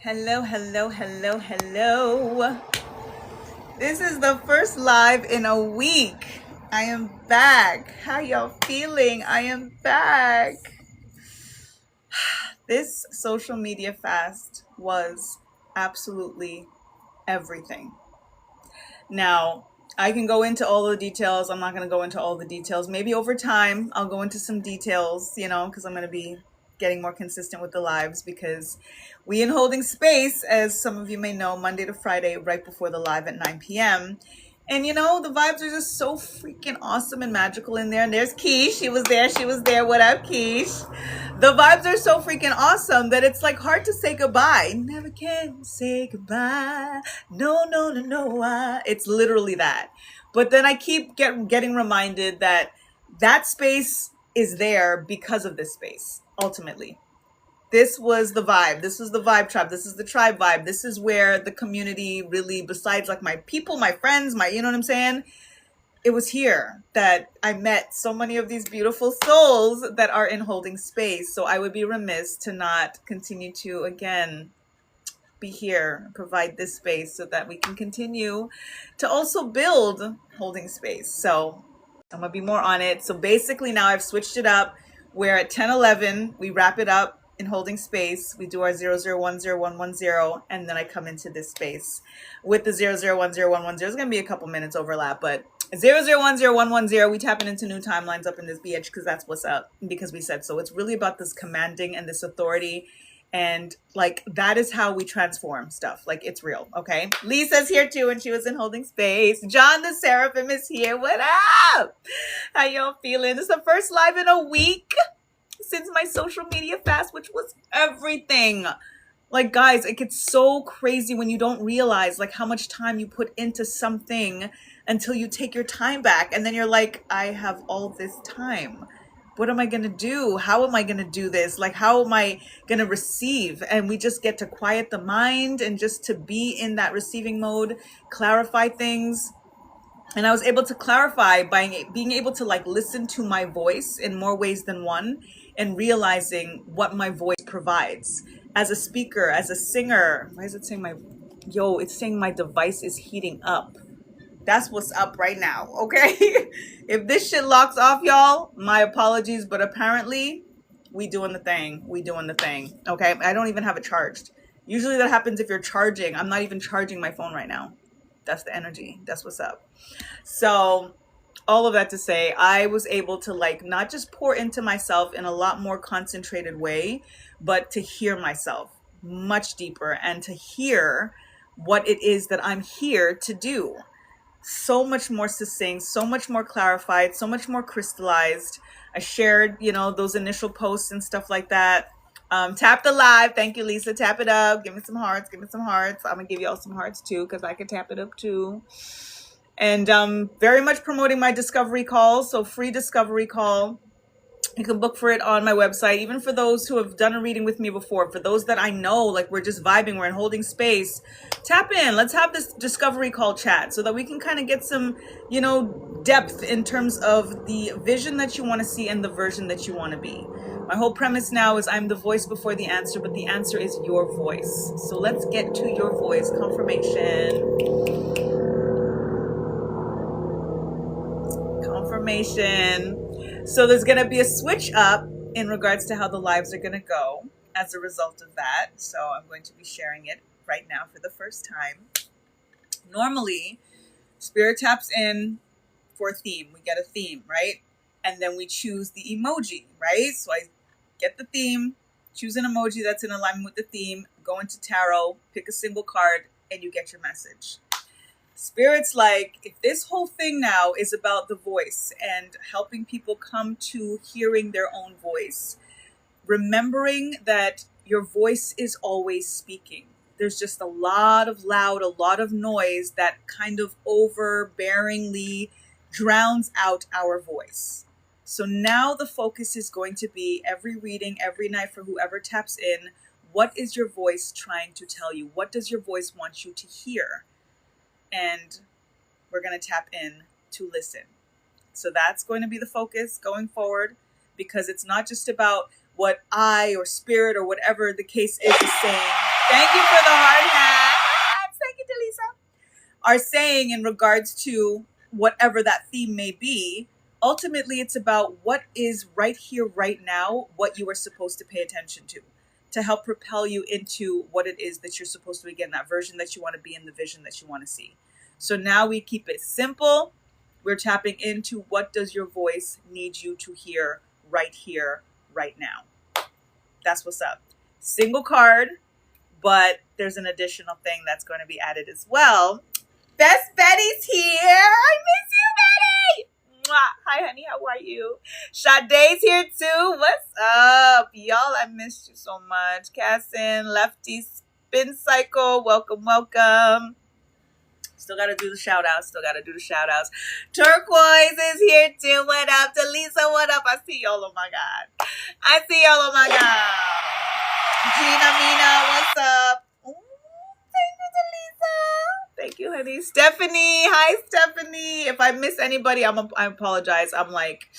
Hello, hello, hello, hello. This is the first live in a week. I am back. How y'all feeling? I am back. This social media fast was absolutely everything. Now, I can go into all the details. I'm not going to go into all the details. Maybe over time, I'll go into some details, because I'm going to be getting more consistent with the lives because we in Holding Space, as some of you may know, Monday to Friday, right before the live at 9 p.m. And the vibes are just so freaking awesome and magical in there. And there's Keish. She was there. What up, Keish? The vibes are so freaking awesome that it's like hard to say goodbye. Never can say goodbye. No, no, no, no. It's literally that. But then I keep getting reminded that that space is there because of this space, ultimately. This was the vibe. This is the vibe tribe. This is the tribe vibe. This is where the community really, besides like my people, my friends, you know what I'm saying? It was here that I met so many of these beautiful souls that are in Holding Space. So I would be remiss to not continue to, again, be here, provide this space so that we can continue to also build Holding Space. So I'm going to be more on it. So basically now I've switched it up where at 10:11 we wrap it up in Holding Space. We do our 0010-110, and then I come into this space with the 0010-110. There's going to be a couple minutes overlap, but 0010-110, we tapping into new timelines up in this BH because that's what's up, because we said so. It's really about this commanding and this authority. And like, that is how we transform stuff. Like, it's real. Okay. Lisa's here too, and she was in Holding Space. John the Seraphim is here. What up? How y'all feeling? This is the first live in a week since my social media fast, which was everything. Like, guys, it gets so crazy when you don't realize like how much time you put into something until you take your time back. And then you're like, I have all this time. What am I going to do? How am I going to do this? Like, how am I going to receive? And we just get to quiet the mind and just to be in that receiving mode, clarify things. And I was able to clarify by being able to like listen to my voice in more ways than one and realizing what my voice provides as a speaker, as a singer. Why is it saying it's saying my device is heating up. That's what's up right now, okay? If this shit locks off, y'all, my apologies, but apparently we doing the thing. Okay? I don't even have it charged. Usually that happens if you're charging. I'm not even charging my phone right now. That's the energy. That's what's up. So all of that to say, I was able to like not just pour into myself in a lot more concentrated way, but to hear myself much deeper and to hear what it is that I'm here to do. So much more succinct, so much more clarified, so much more crystallized. I shared, those initial posts and stuff like that. Tap the live. Thank you, Lisa. Tap it up. Give me some hearts. I'm gonna give y'all some hearts too, because I can tap it up too. And very much promoting my discovery call. So free discovery call. You can book for it on my website, even for those who have done a reading with me before. For those that I know, like we're just vibing, we're in Holding Space, tap in. Let's have this discovery call chat so that we can kind of get some, depth in terms of the vision that you want to see and the version that you want to be. My whole premise now is I'm the voice before the answer, but the answer is your voice. So let's get to your voice. Confirmation. So there's going to be a switch up in regards to how the lives are going to go as a result of that. So I'm going to be sharing it right now for the first time. Normally, Spirit taps in for a theme. We get a theme, right? And then we choose the emoji, right? So I get the theme, choose an emoji that's in alignment with the theme, go into tarot, pick a single card, and you get your message. Spirit's like, if this whole thing now is about the voice and helping people come to hearing their own voice, remembering that your voice is always speaking. There's just a lot of loud, a lot of noise that kind of overbearingly drowns out our voice. So now the focus is going to be every reading, every night for whoever taps in, what is your voice trying to tell you? What does your voice want you to hear? And we're going to tap in to listen. So that's going to be the focus going forward, because it's not just about what I or Spirit or whatever the case is saying. Thank you for the hard hats. Thank you, Delisa. Are saying in regards to whatever that theme may be, ultimately it's about what is right here, right now, what you are supposed to pay attention to help propel you into what it is that you're supposed to be getting, that version that you want to be in, the vision that you want to see. So now we keep it simple. We're tapping into what does your voice need you to hear right here, right now. That's what's up. Single card, but there's an additional thing that's going to be added as well. Best Betty's here. I miss you, Betty. Mwah. Hi, honey. How are you? Sade's here too. What's up, y'all? I missed you so much. Cassin, Lefty, Spin Cycle. Welcome, welcome. Still got to do the shout outs. Turquoise is here too. What up? Delisa, what up? I see y'all. Oh my God. Oh my God. Gina, Mina, what's up? Thank you, honey. Stephanie. Hi, Stephanie. If I miss anybody, I apologize. I'm like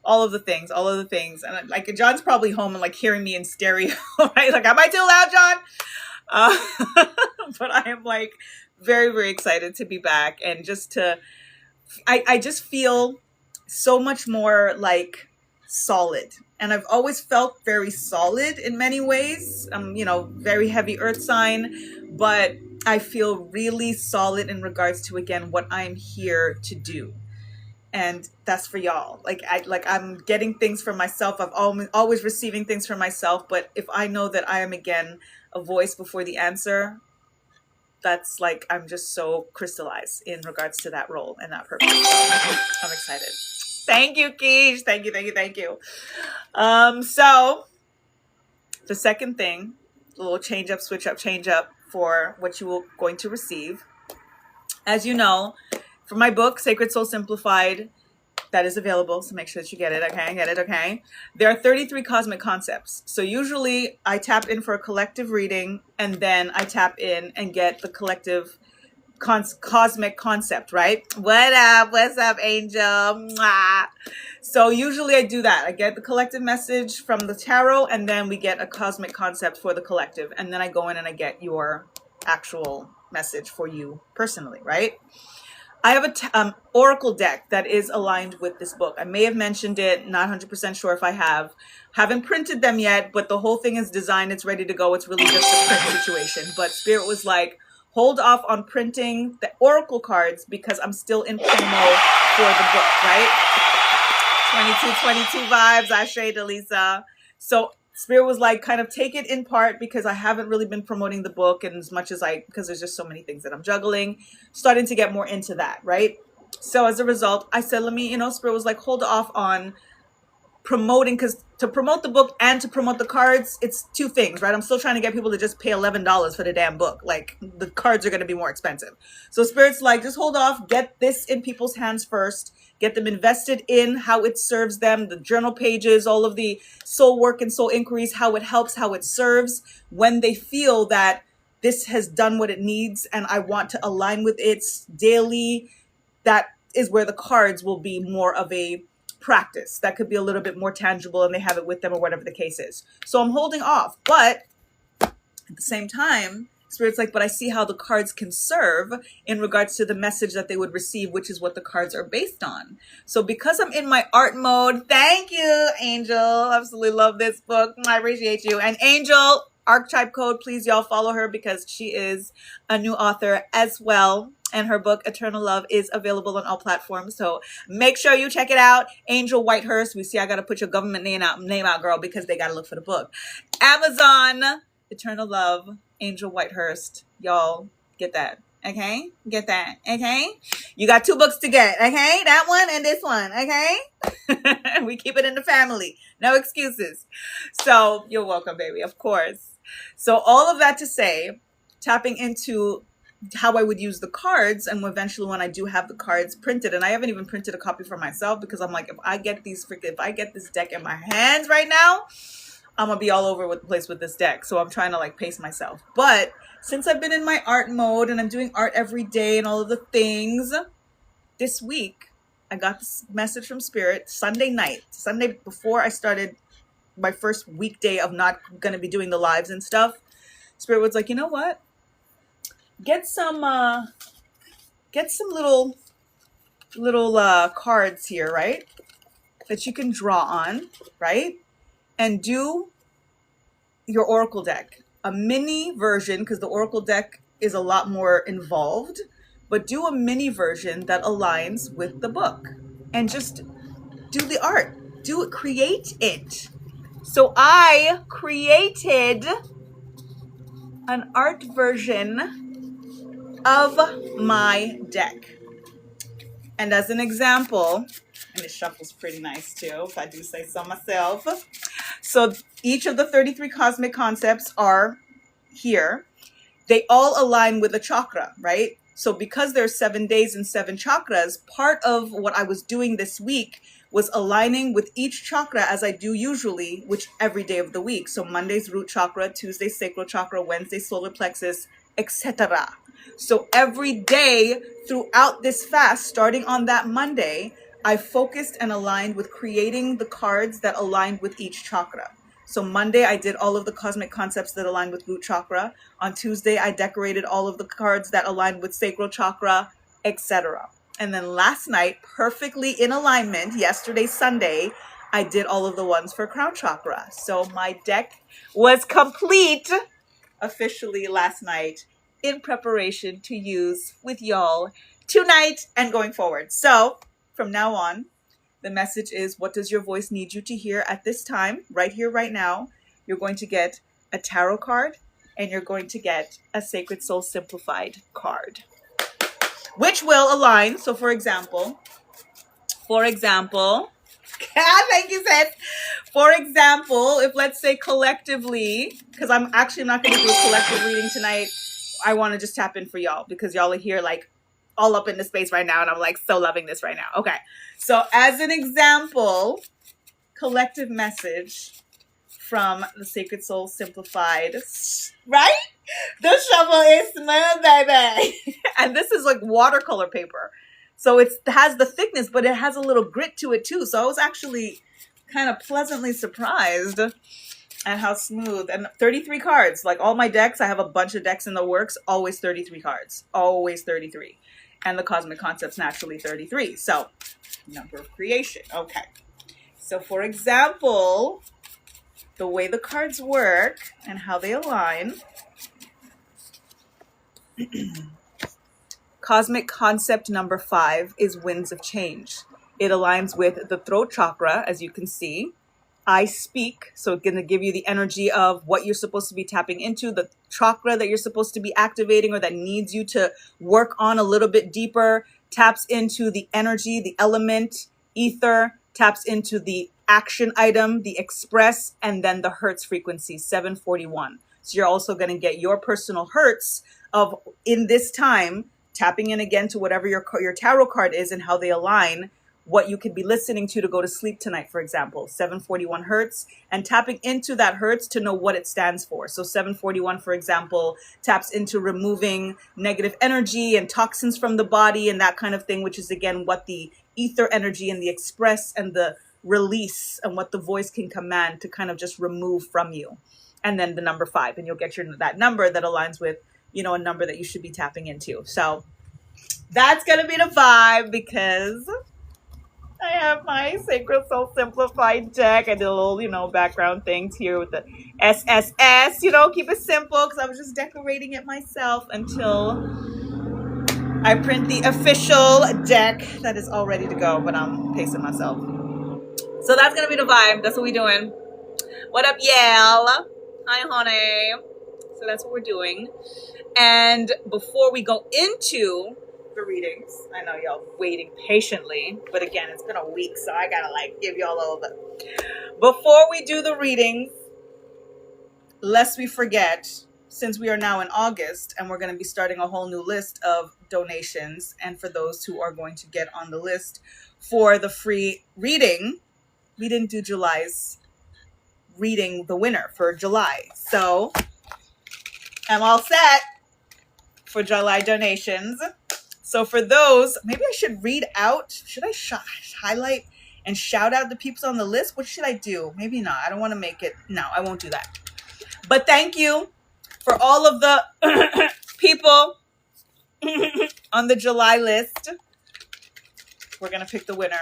all of the things. And like John's probably home and like hearing me in stereo, right? Like, am I too loud, John? But I am like very, very excited to be back and just to, I just feel so much more like solid. And I've always felt very solid in many ways. Very heavy earth sign, but I feel really solid in regards to, again, what I'm here to do. And that's for y'all. I'm getting things for myself. I've always receiving things for myself. But if I know that I am, again, a voice before the answer, that's like, I'm just so crystallized in regards to that role and that purpose. So I'm excited. Thank you, Keish. Thank you. So the second thing, a little switch up, change up for what you are going to receive. As you know, for my book, Sacred Soul Simplified, that is available. So make sure that you get it. Okay. There are 33 cosmic concepts. So usually I tap in for a collective reading and then I tap in and get the collective cosmic concept, right? What's up, Angel? Mwah. So usually I do that. I get the collective message from the tarot and then we get a cosmic concept for the collective. And then I go in and I get your actual message for you personally, right? I have a oracle deck that is aligned with this book. I may have mentioned it, not 100% sure if I have. Haven't printed them yet, but the whole thing is designed. It's ready to go. It's really just a print situation. But Spirit was like, hold off on printing the oracle cards because I'm still in promo for the book, right? 22 vibes, Ashe, Delisa. So Spirit was like, kind of take it in part because I haven't really been promoting the book and as much as because there's just so many things that I'm juggling, starting to get more into that, right? So as a result, I said, Spirit was like, hold off on promoting, because to promote the book and to promote the cards, it's two things, right? I'm still trying to get people to just pay $11 for the damn book. Like, the cards are going to be more expensive. So Spirit's like, just hold off, get this in people's hands first, get them invested in how it serves them, the journal pages, all of the soul work and soul inquiries, how it helps, how it serves. When they feel that this has done what it needs and I want to align with its daily, that is where the cards will be more of a practice that could be a little bit more tangible and they have it with them or whatever the case is. So I'm holding off, but at the same time, Spirit's like, but I see how the cards can serve in regards to the message that they would receive, which is what the cards are based on. So because I'm in my art mode, thank you, Angel. Absolutely love this book. I appreciate you. And Angel, Archetype Code, please y'all follow her because she is a new author as well. And her book, Eternal Love, is available on all platforms. So make sure you check it out. Angel Whitehurst. We see I got to put your government name out, girl, because they got to look for the book. Amazon, Eternal Love, Angel Whitehurst. Y'all get that. Okay? Get that. Okay? You got 2 books to get. Okay? That one and this one. Okay? We keep it in the family. No excuses. So you're welcome, baby. Of course. So all of that to say, tapping into how I would use the cards, and eventually when I do have the cards printed, and I haven't even printed a copy for myself because I'm like, if I get this deck in my hands right now, I'm gonna be all over the place with this deck. So I'm trying to like pace myself. But since I've been in my art mode and I'm doing art every day and all of the things, this week I got this message from Spirit Sunday before I started my first weekday of not gonna be doing the lives and stuff. Spirit was like, you know what? Get some little cards here, right? That you can draw on, right? And do your Oracle deck. A mini version, because the Oracle deck is a lot more involved, but do a mini version that aligns with the book. And just do the art. Do it, create it. So I created an art version of my deck. And as an example, and it shuffles pretty nice too, if I do say so myself. So each of the 33 cosmic concepts are here. They all align with a chakra, right? So because there's 7 days and 7 chakras, part of what I was doing this week was aligning with each chakra as I do usually, which every day of the week. So Monday's root chakra, Tuesday sacral chakra, Wednesday solar plexus, etc. So every day throughout this fast, starting on that Monday, I focused and aligned with creating the cards that aligned with each chakra. So Monday, I did all of the cosmic concepts that aligned with root chakra. On Tuesday, I decorated all of the cards that aligned with sacral chakra, etc. And then last night, perfectly in alignment, yesterday, Sunday, I did all of the ones for crown chakra. So my deck was complete officially last night in preparation to use with y'all tonight and going forward. So from now on, the message is, what does your voice need you to hear at this time, right here, right now? You're going to get a tarot card and you're going to get a Sacred Soul Simplified card, which will align. So for example, thank you, sis. For example, if let's say collectively, because I'm actually not going to do a collective reading tonight. I want to just tap in for y'all because y'all are here like all up in the space right now. And I'm like so loving this right now. Okay. So as an example, collective message from the Sacred Soul Simplified, right? The shovel is smooth, baby. And this is like watercolor paper. So it has the thickness, but it has a little grit to it too. So I was actually kind of pleasantly surprised at how smooth. And 33 cards, like all my decks, I have a bunch of decks in the works, always 33 cards, always 33. And the cosmic concept's naturally 33. So number of creation. Okay. So for example, the way the cards work and how they align. Cosmic concept number 5 is winds of change. It aligns with the throat chakra, as you can see. I speak, so it's going to give you the energy of what you're supposed to be tapping into, the chakra that you're supposed to be activating or that needs you to work on a little bit deeper, taps into the energy, the element, ether, taps into the action item, the express, and then the hertz frequency, 741. So you're also going to get your personal hertz of, in this time, tapping in again to whatever your tarot card is and how they align, what you could be listening to go to sleep tonight, for example, 741 hertz, and tapping into that hertz to know what it stands for. So 741, for example, taps into removing negative energy and toxins from the body and that kind of thing, which is, again, what the ether energy and the express and the release and what the voice can command to kind of just remove from you. And then the number 5, and you'll get that number that aligns with, a number that you should be tapping into. So that's going to be the vibe because I have my Sacred Soul Simplified deck. I did a little, background things here with the SSS, keep it simple because I was just decorating it myself until I print the official deck that is all ready to go, but I'm pacing myself. So that's going to be the vibe. That's what we're doing. What up, y'all? Hi, honey. So that's what we're doing. And before we go into the readings, I know y'all waiting patiently, but again, it's been a week, so I gotta give y'all all the. Before we do the readings, lest we forget, since we are now in August and we're going to be starting a whole new list of donations, and for those who are going to get on the list for the free reading, we didn't do July's reading, the winner for July, so I'm all set for July donations. So for those, maybe I should read out. Should I highlight and shout out the people on the list? What should I do? Maybe not. I don't want to make it. No, I won't do that. But thank you For all of the people on the July list, we're going to pick the winner.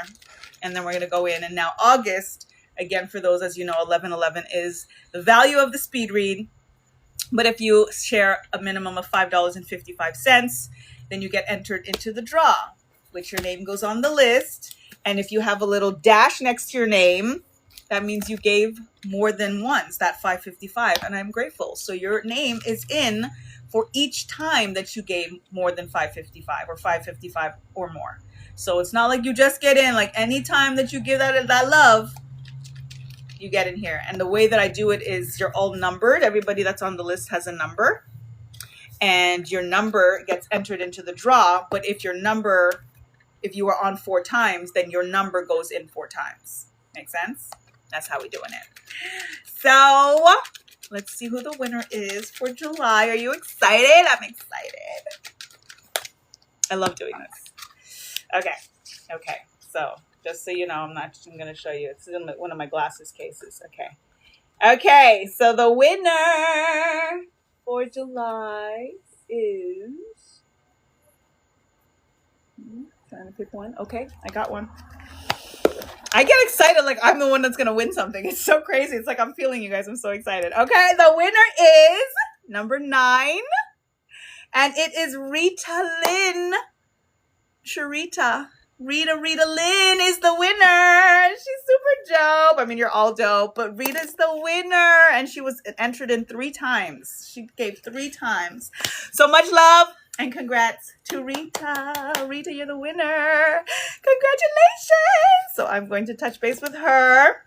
And then we're going to go in. And now August, again, for those, as you know, 1111 is the value of the speed read. But if you share a minimum of $5.55, then you get entered into the draw, which your name goes on the list. And if you have a little dash next to your name, that means you gave more than once that $5.55. And I'm grateful. So your name is in for each time that you gave more than $5.55 or $5.55 or more. So it's not like you just get in. Like any time that you give that love, you get in here. And the way that I do it is you're all numbered. Everybody that's on the list has a number. And your number gets entered into the draw. But if you are on 4 times, then your number goes in 4 times. Make sense? That's how we're doing it. So let's see who the winner is for July. Are you excited? I'm excited. I love doing this. Okay. So just so you know, I'm going to show you. It's in one of my glasses cases. Okay. So the winner for July is... trying to pick one. Okay, I got one. I get excited like I'm the one that's going to win something. It's so crazy. It's like I'm feeling you guys. I'm so excited. Okay, the winner is number 9. And it is Rita Lynn. Rita Lynn is the winner. She's super dope. I mean, you're all dope, but Rita's the winner. And she was entered in 3 times. She gave 3 times. So much love and congrats to Rita. Rita, you're the winner. Congratulations. So I'm going to touch base with her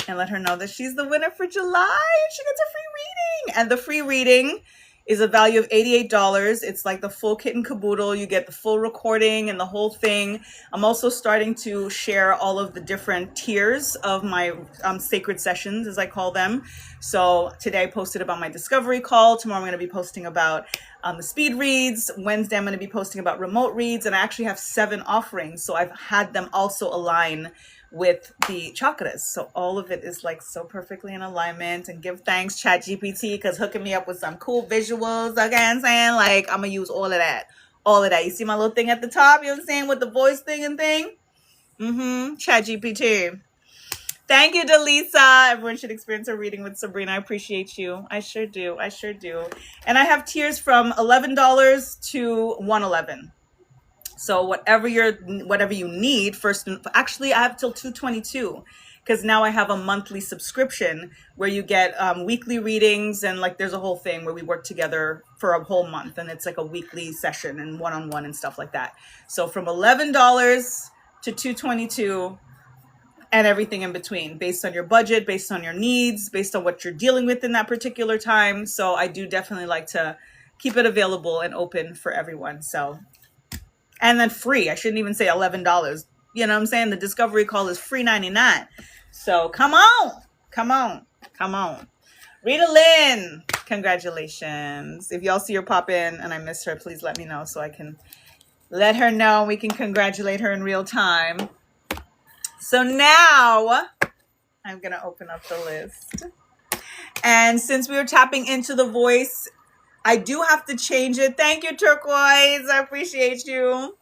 and let her know that she's the winner for July. She gets a free reading. And the free reading is a value of $88. It's like the full kit and caboodle. You get the full recording and the whole thing. I'm also starting to share all of the different tiers of my sacred sessions, as I call them. So today I posted about my discovery call. Tomorrow I'm going to be posting about the speed reads. Wednesday I'm going to be posting about remote reads. And I actually have 7 offerings. So I've had them also align with the chakras. So all of it is like so perfectly in alignment. And give thanks ChatGPT because hooking me up with some cool visuals. Okay, I'm saying, like, I'm gonna use all of that. You see my little thing at the top, you know what I'm saying, with the voice thing and thing. ChatGPT. Thank you, Delisa. Everyone should experience a reading with Sabrina. I appreciate you. I sure do. And I have tiers from $11 to $111. So whatever you need first, actually I have till $222 because now I have a monthly subscription where you get weekly readings and like there's a whole thing where we work together for a whole month and it's like a weekly session and one-on-one and stuff like that. So from $11 to $222 and everything in between based on your budget, based on your needs, based on what you're dealing with in that particular time. So I do definitely like to keep it available and open for everyone. So. And then free. I shouldn't even say $11. You know what I'm saying? The discovery call is free $99. So come on. Rita Lynn, congratulations. If y'all see her pop in and I miss her, please let me know so I can let her know. We can congratulate her in real time. So now I'm going to open up the list. And since we were tapping into the voice, I do have to change it. Thank you, Turquoise. I appreciate you.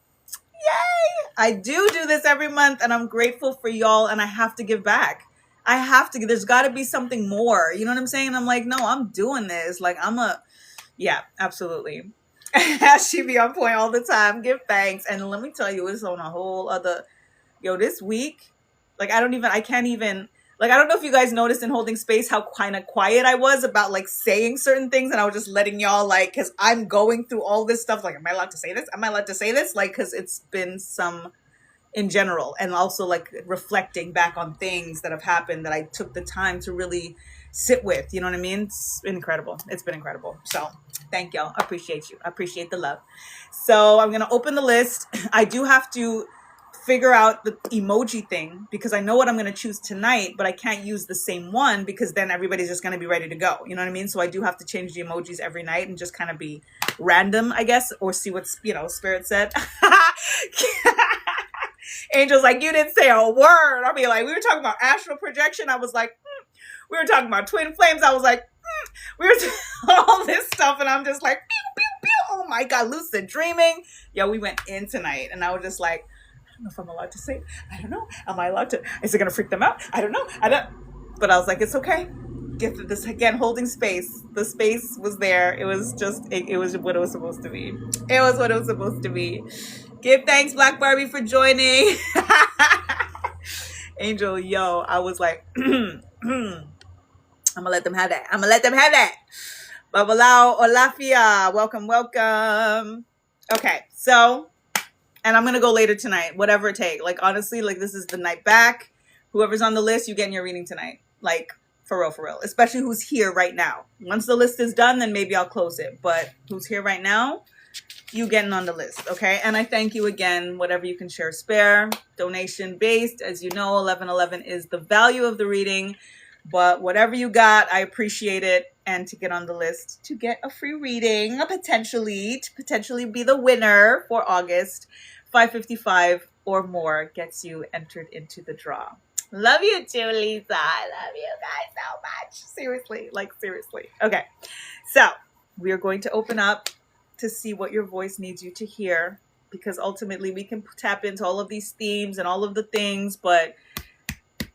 Yay! I do this every month, and I'm grateful for y'all, and I have to give back. There's got to be something more. You know what I'm saying? I'm like, no, I'm doing this. Like, yeah, absolutely. She be on point all the time. Give thanks. And let me tell you, it's on a whole other, this week, like, I don't know if you guys noticed in holding space how kind of quiet I was about like saying certain things. And I was just letting y'all like, cause I'm going through all this stuff. Like, am I allowed to say this? Like, cause it's been some in general and also like reflecting back on things that have happened that I took the time to really sit with, you know what I mean? It's been incredible. So thank y'all. I appreciate you. I appreciate the love. So I'm going to open the list. I do have to figure out the emoji thing because I know what I'm going to choose tonight, but I can't use the same one because then everybody's just going to be ready to go. You know what I mean? So I do have to change the emojis every night and just kind of be random, I guess, or see what, Spirit said. Angel's like, you didn't say a word. I'll be like, we were talking about astral projection. I was like, we were talking about twin flames. I was like, we were doing all this stuff, and I'm just like, pew, pew, pew. Oh my God, lucid dreaming. Yo, we went in tonight, and I was just like, I don't know if I'm allowed to say it. I don't know. Am I allowed to? Is it going to freak them out? I don't know. I don't. But I was like, it's okay. Get this again, holding space. The space was there. It was just, it was what it was supposed to be. It was what it was supposed to be. Give thanks, Black Barbie, for joining. Angel, yo, I was like, I'm gonna let them have that. I'm gonna let them have that. Babalao Olafia, welcome, welcome. Okay, so, and I'm gonna go later tonight, whatever it takes. Like, honestly, like, this is the night back. Whoever's on the list, you getting your reading tonight. Like, for real. Especially who's here right now. Once the list is done, then maybe I'll close it. But who's here right now, you getting on the list, okay? And I thank you again, whatever you can share, spare, donation based. As you know, 1111 is the value of the reading. But whatever you got, I appreciate it. And to get on the list, to get a free reading, potentially be the winner for August, 555 or more gets you entered into the draw. Love you too, Lisa. I love you guys so much. Seriously, like seriously. Okay, so we are going to open up to see what your voice needs you to hear, because ultimately we can tap into all of these themes and all of the things, but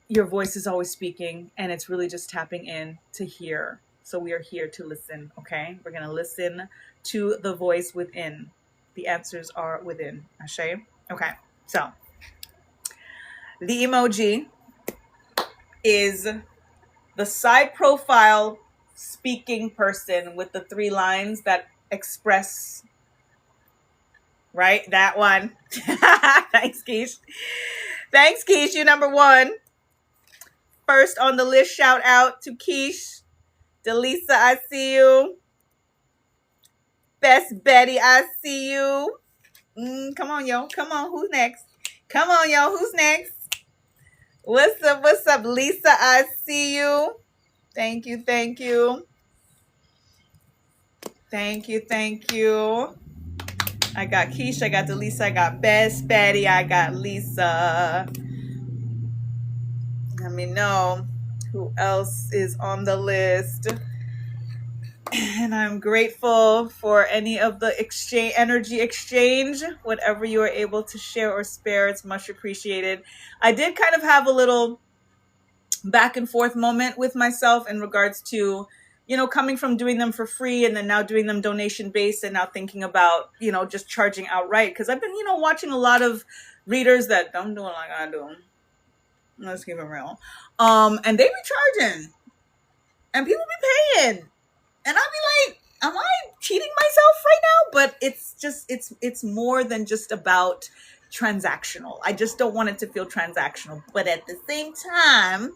your voice is always speaking, and it's really just tapping in to hear. So we are here to listen, okay? We're going to listen to the voice within. The answers are within. Ashe? Okay, so the emoji is the side profile speaking person with the 3 lines that express, right? That one. Thanks, Keish. Thanks, Keish. You number 1. First on the list, shout out to Keish. Delisa, I see you. Best Betty, I see you. Come on, yo. Come on. Who's next? Come on, yo. Who's next? What's up? What's up, Lisa? I see you. Thank you. Thank you. Thank you. Thank you. I got Keisha. I got Delisa. I got Best Betty. I got Lisa. Let me know who else is on the list. And I'm grateful for any of the energy exchange, whatever you are able to share or spare. It's much appreciated. I did kind of have a little back and forth moment with myself in regards to, coming from doing them for free and then now doing them donation based, and now thinking about, just charging outright. Because I've been, watching a lot of readers that don't do it like I do. Let's keep it real. And they be charging, and people be paying, and I'll be like, am I cheating myself right now? But it's more than just about transactional. I just don't want it to feel transactional. But at the same time,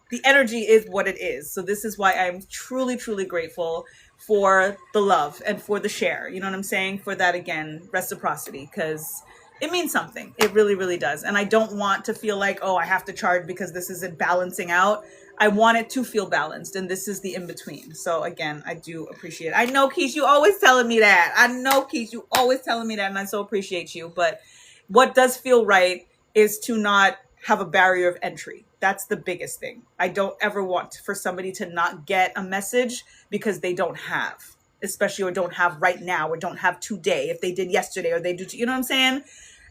the energy is what it is. So this is why I'm truly, truly grateful for the love and for the share. You know what I'm saying? For that, again, reciprocity, because it means something. It really, really does. And I don't want to feel like, oh, I have to charge because this isn't balancing out. I want it to feel balanced, and this is the in-between. So again, I do appreciate it. I know, Keish, you always telling me that. And I so appreciate you. But what does feel right is to not have a barrier of entry. That's the biggest thing. I don't ever want for somebody to not get a message because they don't have, especially, or don't have right now, or don't have today. If they did yesterday, or they do, you know what I'm saying?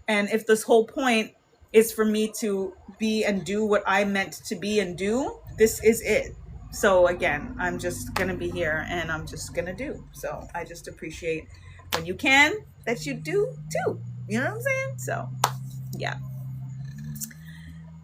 And if this whole point is for me to be and do what I meant to be and do, this is it. So again, I'm just going to be here, and I'm just going to do. So I just appreciate when you can, that you do too. You know what I'm saying? So yeah.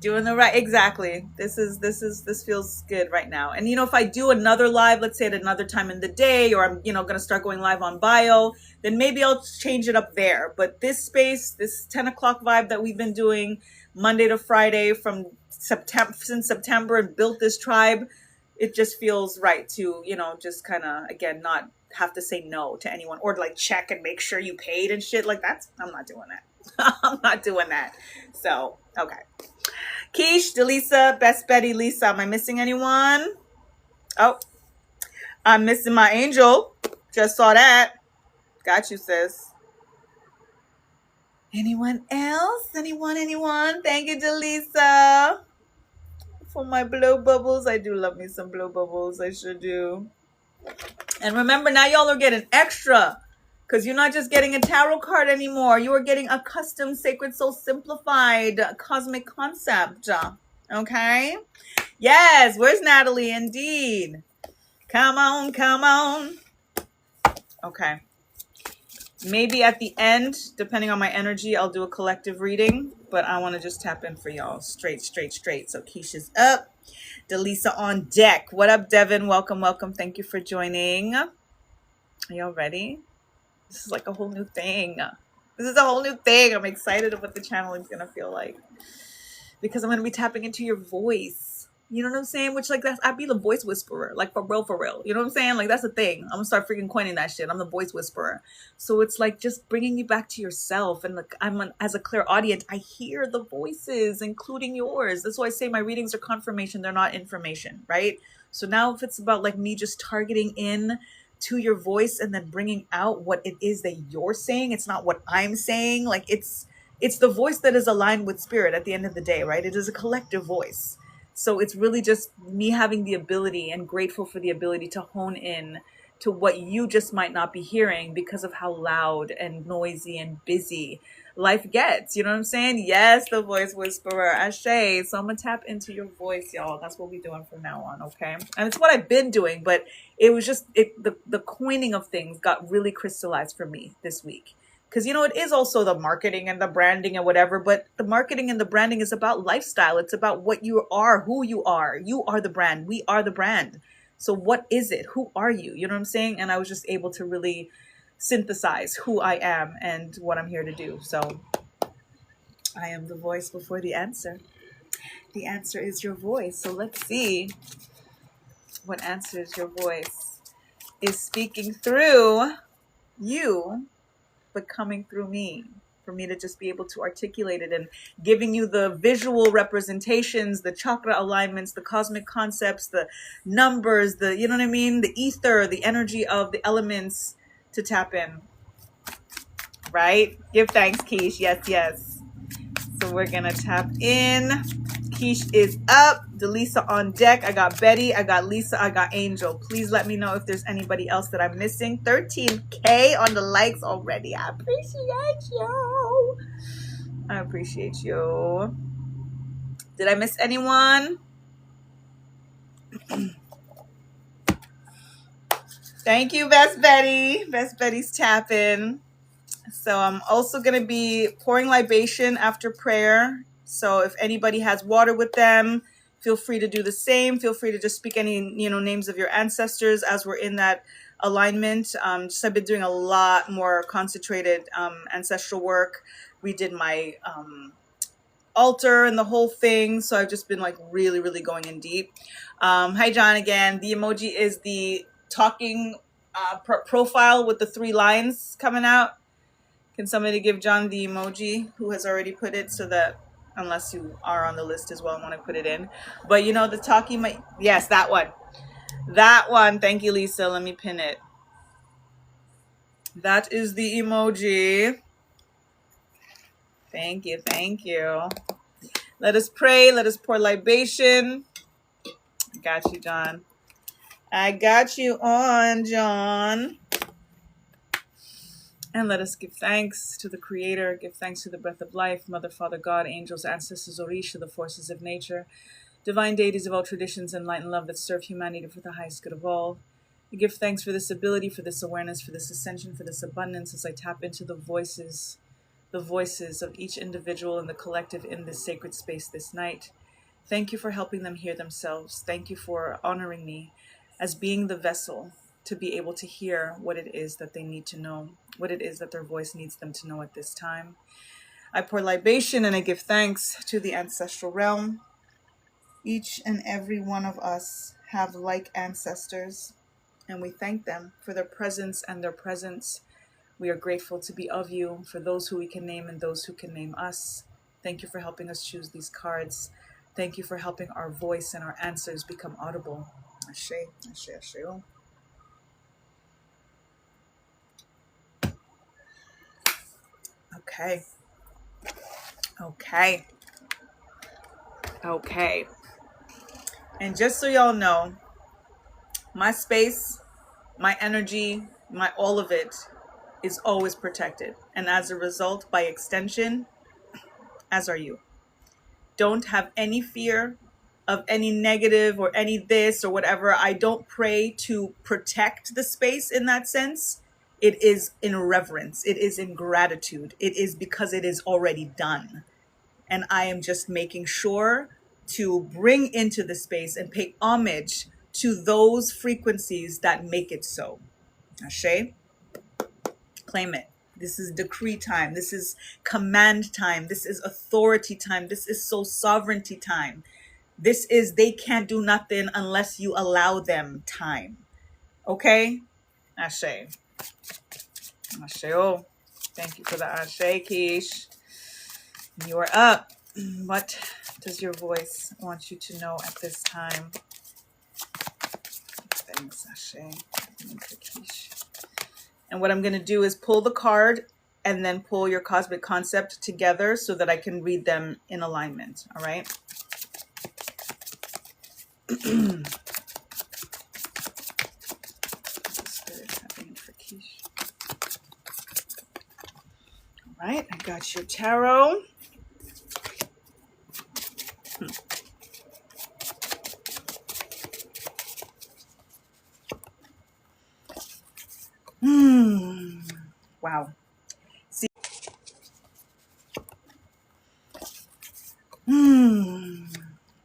Doing the right, exactly. This feels good right now. And if I do another live, let's say at another time in the day, or I'm gonna start going live on bio, then maybe I'll change it up there. But this space, this 10 o'clock vibe that we've been doing Monday to Friday from since September, and built this tribe, it just feels right to just kind of, again, not have to say no to anyone, or like check and make sure you paid and shit like that. I'm not doing that. I'm not doing that. So okay. Keish, Delisa, Best Betty, Lisa. Am I missing anyone? Oh, I'm missing my angel. Just saw that. Got you, sis. Anyone else? Anyone? Thank you, Delisa. For my blow bubbles. I do love me some blow bubbles. I sure do. And remember, now y'all are getting extra, because you're not just getting a tarot card anymore. You are getting a custom Sacred Soul Simplified cosmic concept. Okay? Yes, where's Natalie? Indeed. Come on, come on. Okay. Maybe at the end, depending on my energy, I'll do a collective reading. But I want to just tap in for y'all. Straight. So Keisha's up. Delisa on deck. What up, Devin? Welcome. Thank you for joining. Are y'all ready? This is like a whole new thing. I'm excited of what the channel is going to feel like. Because I'm going to be tapping into your voice. You know what I'm saying? Which, like, I'd be the voice whisperer. Like, for real. You know what I'm saying? Like, that's the thing. I'm going to start freaking coining that shit. I'm the voice whisperer. So it's like just bringing you back to yourself. And like, as a clairaudient, I hear the voices, including yours. That's why I say my readings are confirmation. They're not information, right? So now if it's about like me just targeting in to your voice and then bringing out what it is that you're saying, it's not what I'm saying. Like, it's the voice that is aligned with spirit at the end of the day, right? It is a collective voice. So it's really just me having the ability and grateful for the ability to hone in to what you just might not be hearing because of how loud and noisy and busy life gets. You know what I'm saying? Yes, the voice whisperer, Ashe. So I'm going to tap into your voice, y'all. That's what we're doing from now on, okay? And it's what I've been doing, but it was just, the coining of things got really crystallized for me this week. Because, you know, it is also the marketing and the branding and whatever, but the marketing and the branding is about lifestyle. It's about what you are, who you are. You are the brand. We are the brand. So what is it? Who are you? You know what I'm saying? And I was just able to really synthesize who I am and what I'm here to do. So I am the voice before the answer. The answer is your voice. So let's see what answers your voice is speaking through you, but coming through me, for me to just be able to articulate it and giving you the visual representations, the chakra alignments, the cosmic concepts, the numbers, the, you know what I mean? The ether, the energy of the elements to tap in, right? Give thanks, Keish. Yes. So we're going to tap in. Keish is up. Delisa on deck. I got Betty. I got Lisa. I got Angel. Please let me know if there's anybody else that I'm missing. 13K on the likes already. I appreciate you. Did I miss anyone? Thank you, Best Betty. Best Betty's tapping. So I'm also going to be pouring libation after prayer. So if anybody has water with them, feel free to do the same. Feel free to just speak any, names of your ancestors as we're in that alignment. I've been doing a lot more concentrated ancestral work. We did my altar and the whole thing. So I've just been like really, really going in deep. Hi, John, again. The emoji is the talking profile with the 3 lines coming out. Can somebody give John the emoji who has already put it, so that unless you are on the list as well and want to put it in. But the talking, yes, that one. That one. Thank you, Lisa. Let me pin it. That is the emoji. Thank you. Let us pray. Let us pour libation. I got you, John. I got you on, John. And let us give thanks to the Creator, give thanks to the breath of life, Mother, Father, God, angels, ancestors, Orisha, the forces of nature, divine deities of all traditions, and light and love that serve humanity for the highest good of all. We give thanks for this ability, for this awareness, for this ascension, for this abundance as I tap into the voices of each individual and the collective in this sacred space this night. Thank you for helping them hear themselves. Thank you for honoring me as being the vessel to be able to hear what it is that they need to know, what it is that their voice needs them to know at this time. I pour libation and I give thanks to the ancestral realm. Each and every one of us have like ancestors, and we thank them for their presence and their presence. We are grateful to be of you, for those who we can name and those who can name us. Thank you for helping us choose these cards. Thank you for helping our voice and our answers become audible. Ashe, ashe, ashe. Okay. And just so y'all know, my space My energy, my all of it is always protected. And as a result, by extension, as are you. Don't have any fear of any negative or any this or whatever. I don't pray to protect the space in that sense. It is in reverence. It is in gratitude. It is because it is already done. And I am just making sure to bring into the space and pay homage to those frequencies that make it so. Ashe, claim it. This is decree time. This is command time. This is authority time. This is soul sovereignty time. This is they can't do nothing unless you allow them time. Okay? Ashe. Ashe. Oh, thank you for the Ashe, Keish. You are up. What does your voice want you to know at this time? Thanks, Ashe. And what I'm going to do is pull the card and then pull your cosmic concept together so that I can read them in alignment. All right? All right, I got your tarot. Wow. See.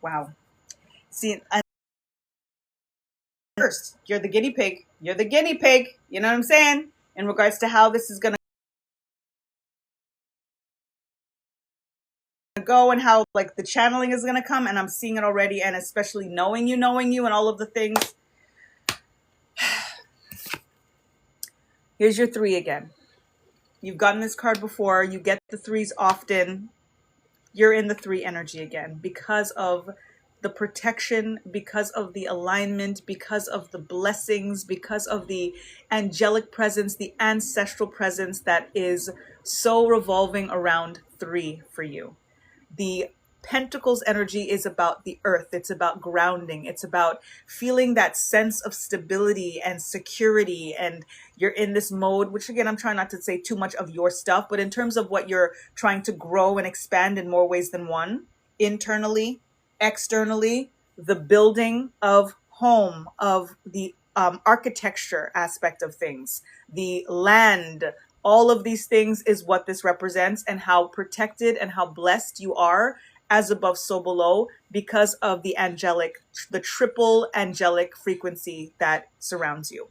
Wow. See, first, you're the guinea pig. You're the guinea pig. You know what I'm saying? In regards to how this is going to go and how like the channeling is going to come, and I'm seeing it already, and especially knowing you and all of the things. Here's your 3 again. You've gotten this card before. You get the 3s often. You're in the 3 energy again because of the protection, because of the alignment, because of the blessings, because of the angelic presence, the ancestral presence that is so revolving around 3 for you. The Pentacles energy is about the earth. It's about grounding. It's about feeling that sense of stability and security. And you're in this mode, which again, I'm trying not to say too much of your stuff, but in terms of what you're trying to grow and expand in more ways than one, internally, externally, the building of home, of the architecture aspect of things, the land, all of these things is what this represents and how protected and how blessed you are as above, so below, because of the angelic, the triple angelic frequency that surrounds you.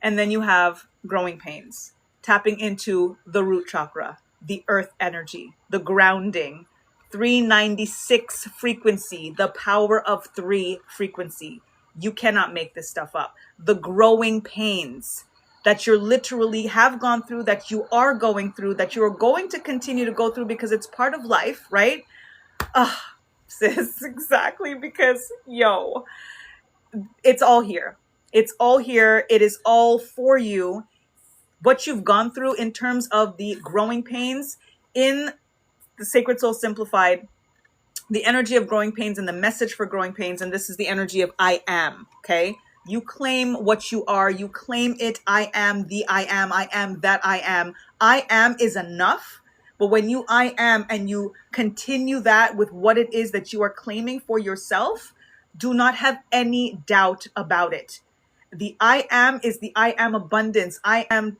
And then you have growing pains, tapping into the root chakra, the earth energy, the grounding, 396 frequency, the power of 3 frequency. You cannot make this stuff up. The growing pains that you're literally have gone through, that you are going through, that you're going to continue to go through because it's part of life, right? Sis, exactly, because it's all here. It's all here. It is all for you. What you've gone through in terms of the growing pains in the Sacred Soul Simplified, the energy of growing pains and the message for growing pains. And this is the energy of I am. Okay. You claim what you are. You claim it. I am the I am. I am that I am. I am is enough. But when you I am and you continue that with what it is that you are claiming for yourself, do not have any doubt about it. The I am is the I am abundance. I am ...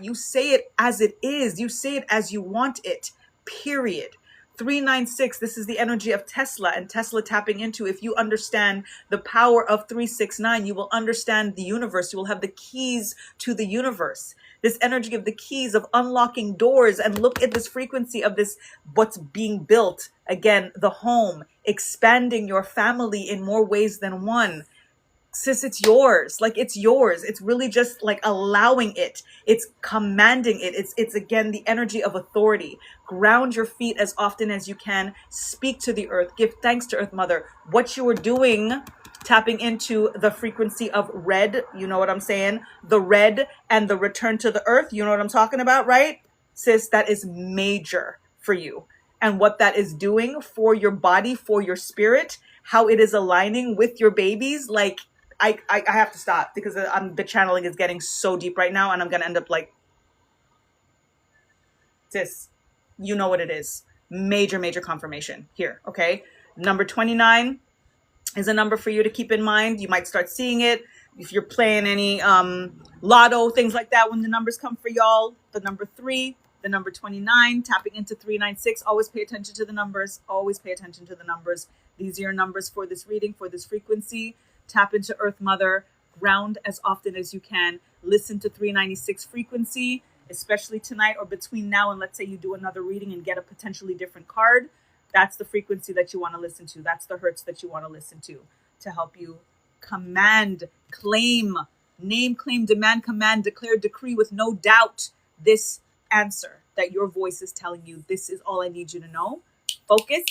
You say it as it is. You say it as you want it, period. 396, this is the energy of Tesla, and Tesla tapping into, if you understand the power of 369, you will understand the universe. You will have the keys to the universe. This energy of the keys of unlocking doors, and look at this frequency of this, what's being built. Again, the home, expanding your family in more ways than one. Sis, it's yours. Like, it's yours. It's really just like allowing it. It's commanding it. It's again, the energy of authority. Ground your feet as often as you can. Speak to the earth. Give thanks to Earth Mother. What you are doing, tapping into the frequency of red. You know what I'm saying? The red and the return to the earth. You know what I'm talking about, right? Sis, that is major for you. And what that is doing for your body, for your spirit, how it is aligning with your babies. Like, I have to stop because the channeling is getting so deep right now, and I'm gonna end up like this. You know what it is. Major confirmation here. Okay, number 29 is a number for you to keep in mind. You might start seeing it if you're playing any lotto, things like that. When the numbers come for y'all, the number 3, the number 29, tapping into 396. Always pay attention to the numbers. Always pay attention to the numbers. These are your numbers for this reading, for this frequency. Tap into Earth Mother. Ground as often as you can. Listen to 396 frequency, especially tonight or between now and let's say you do another reading and get a potentially different card. That's the frequency that you want to listen to. That's the hertz that you want to listen to help you command, claim, name, claim, demand, command, declare, decree with no doubt this answer that your voice is telling you. This is all I need you to know. Focus,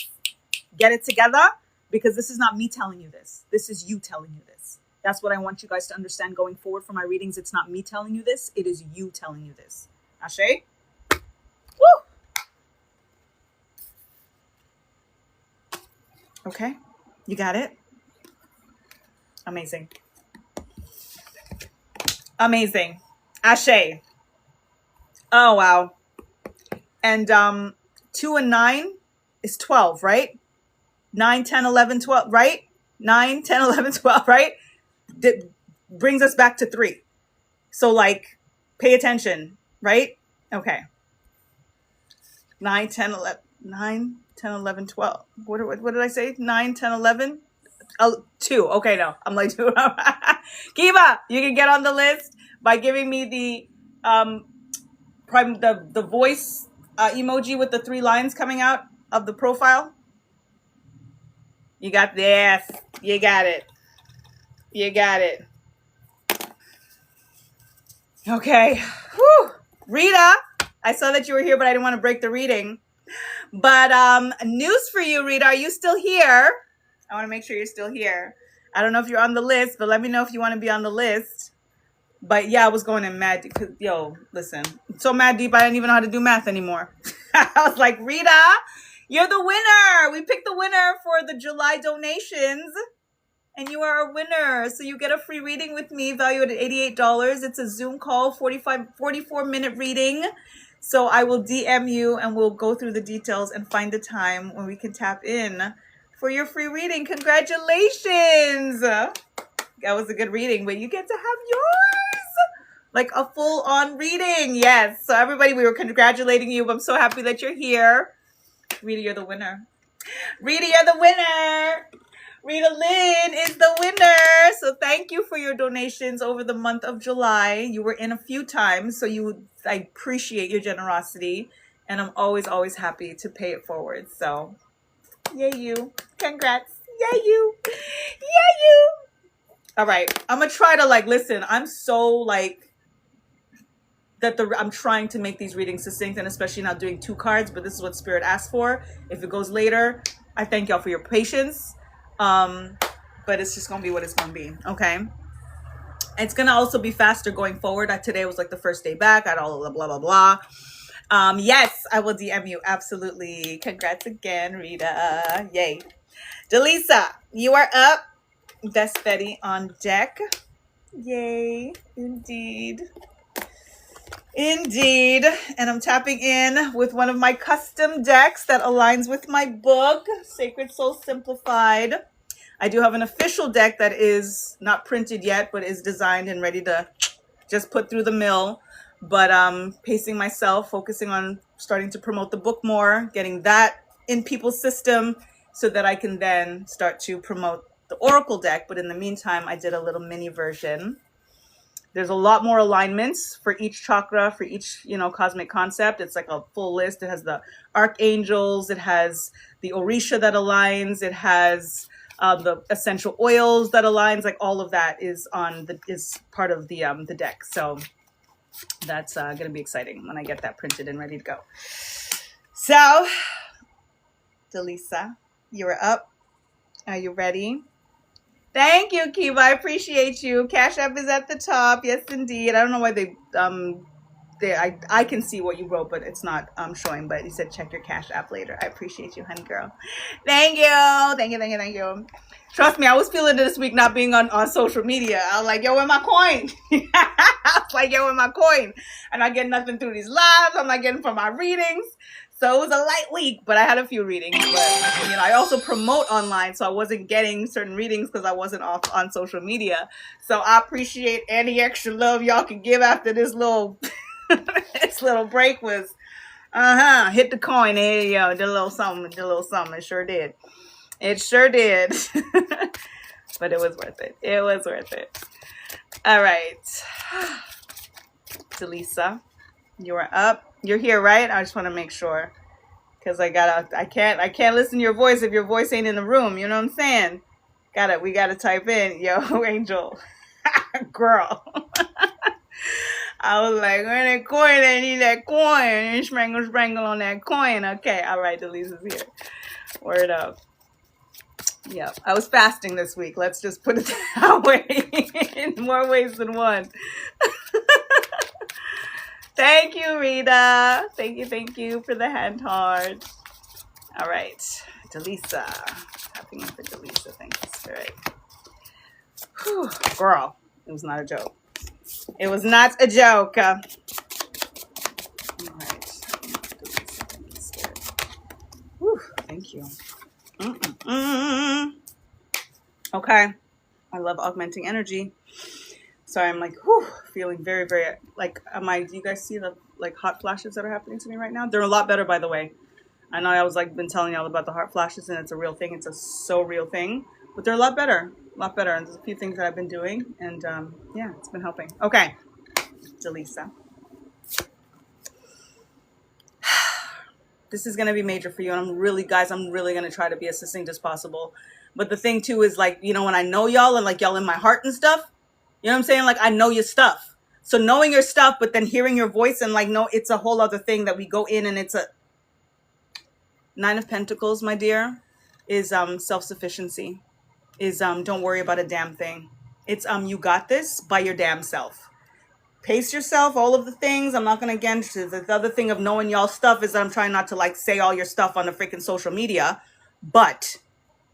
get it together, because this is not me telling you this. This is you telling you this. That's what I want you guys to understand going forward for my readings. It's not me telling you this. It is you telling you this. Ashe? Woo! Okay, you got it? Amazing. Amazing. Ashe. Oh, wow. And 2 and 9 is 12, right? 9, 10, 11, 12, right? 9, 10, 11, 12, right? That brings us back to 3. So, like, pay attention, right? Okay. 9, 10, 11, 9, 10, 11, 12. What did I say? 9, 10, 11? 2. Okay, no. I'm like 2. Kiva, you can get on the list by giving me the voice emoji with the 3 lines coming out of the profile. You got this. You got it. You got it. Okay. Whew. Rita, I saw that you were here, but I didn't want to break the reading. But news for you, Rita. Are you still here? I want to make sure you're still here. I don't know if you're on the list, but let me know if you want to be on the list. But yeah, I was going in mad deep. Yo, listen. So mad deep, I didn't even know how to do math anymore. I was like, Rita, you're the winner. We picked the winner for the July donations. And you are a winner. So you get a free reading with me valued at $88. It's a Zoom call, 44-minute reading. So I will DM you and we'll go through the details and find a time when we can tap in for your free reading. Congratulations. That was a good reading, but you get to have yours. Like a full-on reading. Yes. So everybody, we were congratulating you. I'm so happy that you're here. Rita, you're the winner. Rita, you're the winner. Rita Lynn is the winner. So thank you for your donations over the month of July. You were in a few times, so I appreciate your generosity. And I'm always happy to pay it forward. So yay you. Congrats. Yay you. Yay you. All right. I'm going to try to listen. I'm so I'm trying to make these readings succinct and especially not doing 2 cards, but this is what Spirit asked for. If it goes later, I thank y'all for your patience. But it's just gonna be what it's gonna be. Okay, it's gonna also be faster going forward. Today was the first day back. I had all the blah blah blah. Yes, I will DM you. Absolutely. Congrats again, Rita. Yay. Delisa, you are up. Best Betty on deck. Yay. Indeed. And I'm tapping in with one of my custom decks that aligns with my book, Sacred Soul Simplified. I do have an official deck that is not printed yet, but is designed and ready to just put through the mill. But pacing myself, focusing on starting to promote the book more, getting that in people's system so that I can then start to promote the Oracle deck. But in the meantime, I did a little mini version. There's a lot more alignments for each chakra, for each, cosmic concept. It's like a full list. It has the archangels. It has the Orisha that aligns. It has the essential oils that aligns. All of that is part of the deck. So that's going to be exciting when I get that printed and ready to go. So, Delisa, you're up. Are you ready? Thank you, Kiva. I appreciate you. Cash App is at the top. Yes, indeed. I don't know why they there, I can see what you wrote, but it's not showing. But you said check your Cash App later. I appreciate you, honey girl. Thank you. Thank you, thank you, thank you. Trust me, I was feeling it this week not being on social media. I was like, yo, where my coin? I was like, yo, where my coin? I'm not getting nothing through these lives. I'm not getting from my readings. So it was a light week, but I had a few readings. But I also promote online, so I wasn't getting certain readings because I wasn't off on social media. So I appreciate any extra love y'all can give after this little this little break was hit the coin. There you go. Did a little something. It sure did. It sure did. But it was worth it. It was worth it. All right. Delisa, you're up. You're here, right? I just want to make sure. Because I can't listen to your voice if your voice ain't in the room. You know what I'm saying? We gotta type in, yo, Angel. Girl. I was like, where that coin? I need that coin. And sprinkle on that coin. Okay, all right, Delisa's here. Word up. Yep, I was fasting this week. Let's just put it that way. In more ways than one. Thank you, Rita. Thank you for the hand heart. All right, Delisa. Tapping in for Delisa. Thank you, Spirit. Whew. Girl, it was not a joke. It was not a joke. All right. Whew. Thank you. Okay. I love augmenting energy. Sorry, I'm like, feeling very, very, like, do you guys see the, like, hot flashes that are happening to me right now? They're a lot better, by the way. I know I was, like, been telling y'all about the hot flashes, and it's a real thing. It's a so real thing. But they're a lot better. And there's a few things that I've been doing, and, yeah, it's been helping. Okay. Delisa. This is going to be major for you, and I'm really going to try to be as succinct as possible. But the thing, too, is, like, when I know y'all, and, like, y'all in my heart and stuff, you know what I'm saying? Like, I know your stuff. So knowing your stuff, but then hearing your voice and, like, no, it's a whole other thing that we go in, and it's a Nine of Pentacles, my dear, is self-sufficiency. Is don't worry about a damn thing. It's you got this by your damn self. Pace yourself, all of the things. I'm not going to get into the other thing of knowing y'all stuff is that I'm trying not to, like, say all your stuff on the freaking social media. But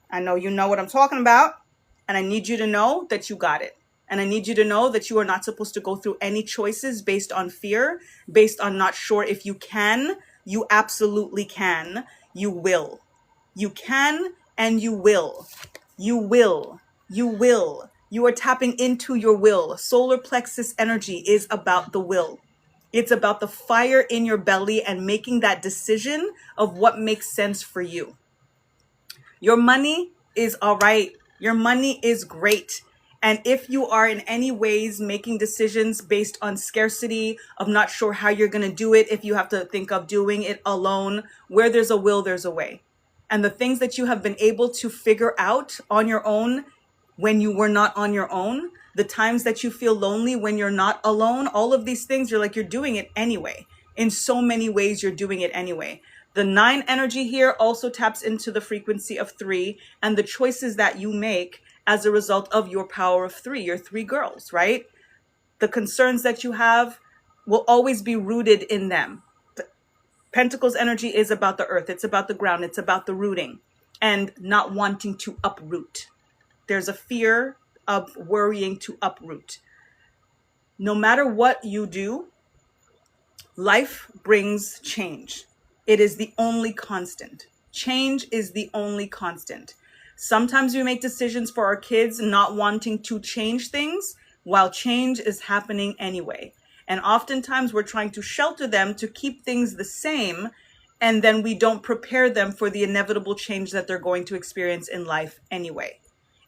I know you know what I'm talking about, and I need you to know that you got it. And I need you to know that you are not supposed to go through any choices based on fear, based on not sure if you can. You absolutely can. You will. You can and you will. You will. You will. You are tapping into your will. Solar plexus energy is about the will. It's about the fire in your belly and making that decision of what makes sense for you. Your money is all right. Your money is great. And if you are in any ways making decisions based on scarcity, of not sure how you're going to do it, if you have to think of doing it alone, where there's a will, there's a way. And the things that you have been able to figure out on your own when you were not on your own, the times that you feel lonely when you're not alone, all of these things, you're doing it anyway. In so many ways, you're doing it anyway. The 9 energy here also taps into the frequency of 3 and the choices that you make as a result of your power of 3, your 3 girls, right? The concerns that you have will always be rooted in them. The Pentacles energy is about the earth. It's about the ground. It's about the rooting and not wanting to uproot. There's a fear of worrying to uproot. No matter what you do, life brings change. It is the only constant. Change is the only constant. Sometimes we make decisions for our kids not wanting to change things while change is happening anyway. And oftentimes we're trying to shelter them to keep things the same, and then we don't prepare them for the inevitable change that they're going to experience in life anyway.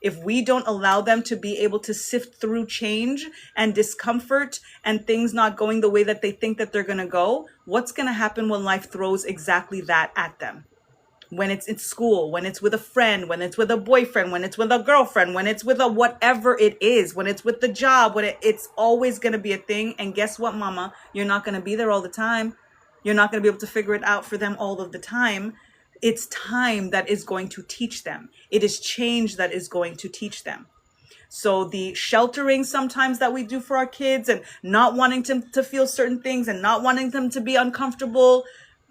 If we don't allow them to be able to sift through change and discomfort and things not going the way that they think that they're going to go, what's going to happen when life throws exactly that at them? When it's in school, when it's with a friend, when it's with a boyfriend, when it's with a girlfriend, when it's with a whatever it is, when it's with the job, it's always going to be a thing. And guess what, mama? You're not going to be there all the time. You're not going to be able to figure it out for them all of the time. It's time that is going to teach them. It is change that is going to teach them. So the sheltering sometimes that we do for our kids and not wanting them to feel certain things and not wanting them to be uncomfortable,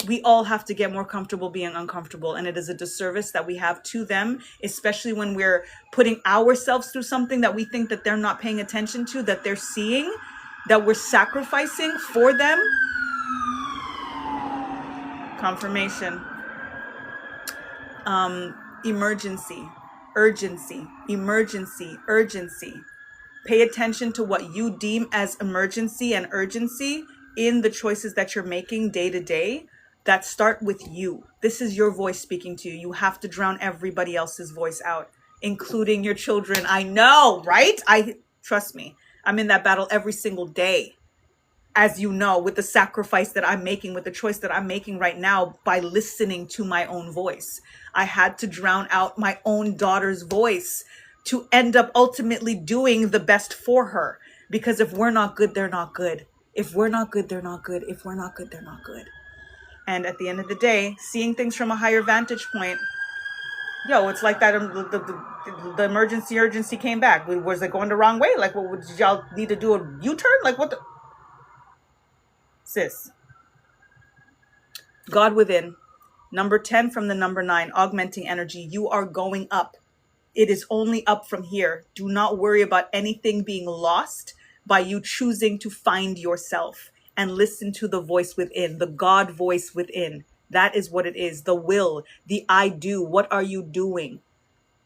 we all have to get more comfortable being uncomfortable. And it is a disservice that we have to them, especially when we're putting ourselves through something that we think that they're not paying attention to, that they're seeing, that we're sacrificing for them. Confirmation. Emergency, urgency, emergency, urgency. Pay attention to what you deem as emergency and urgency in the choices that you're making day to day that start with you. This is your voice speaking to you. You have to drown everybody else's voice out, including your children. I know, right? Trust me, I'm in that battle every single day. As you know, with the sacrifice that I'm making, with the choice that I'm making right now by listening to my own voice. I had to drown out my own daughter's voice to end up ultimately doing the best for her. Because if we're not good, they're not good. If we're not good, they're not good. If we're not good, they're not good. And at the end of the day, seeing things from a higher vantage point, it's like that. The emergency urgency came back. Was it going the wrong way? Like, what did y'all need to do a U-turn? Like, what the... Sis. God within. Number 10 from the number 9, augmenting energy. You are going up. It is only up from here. Do not worry about anything being lost by you choosing to find yourself and listen to the voice within, the God voice within. That is what it is. The will, the I do. What are you doing?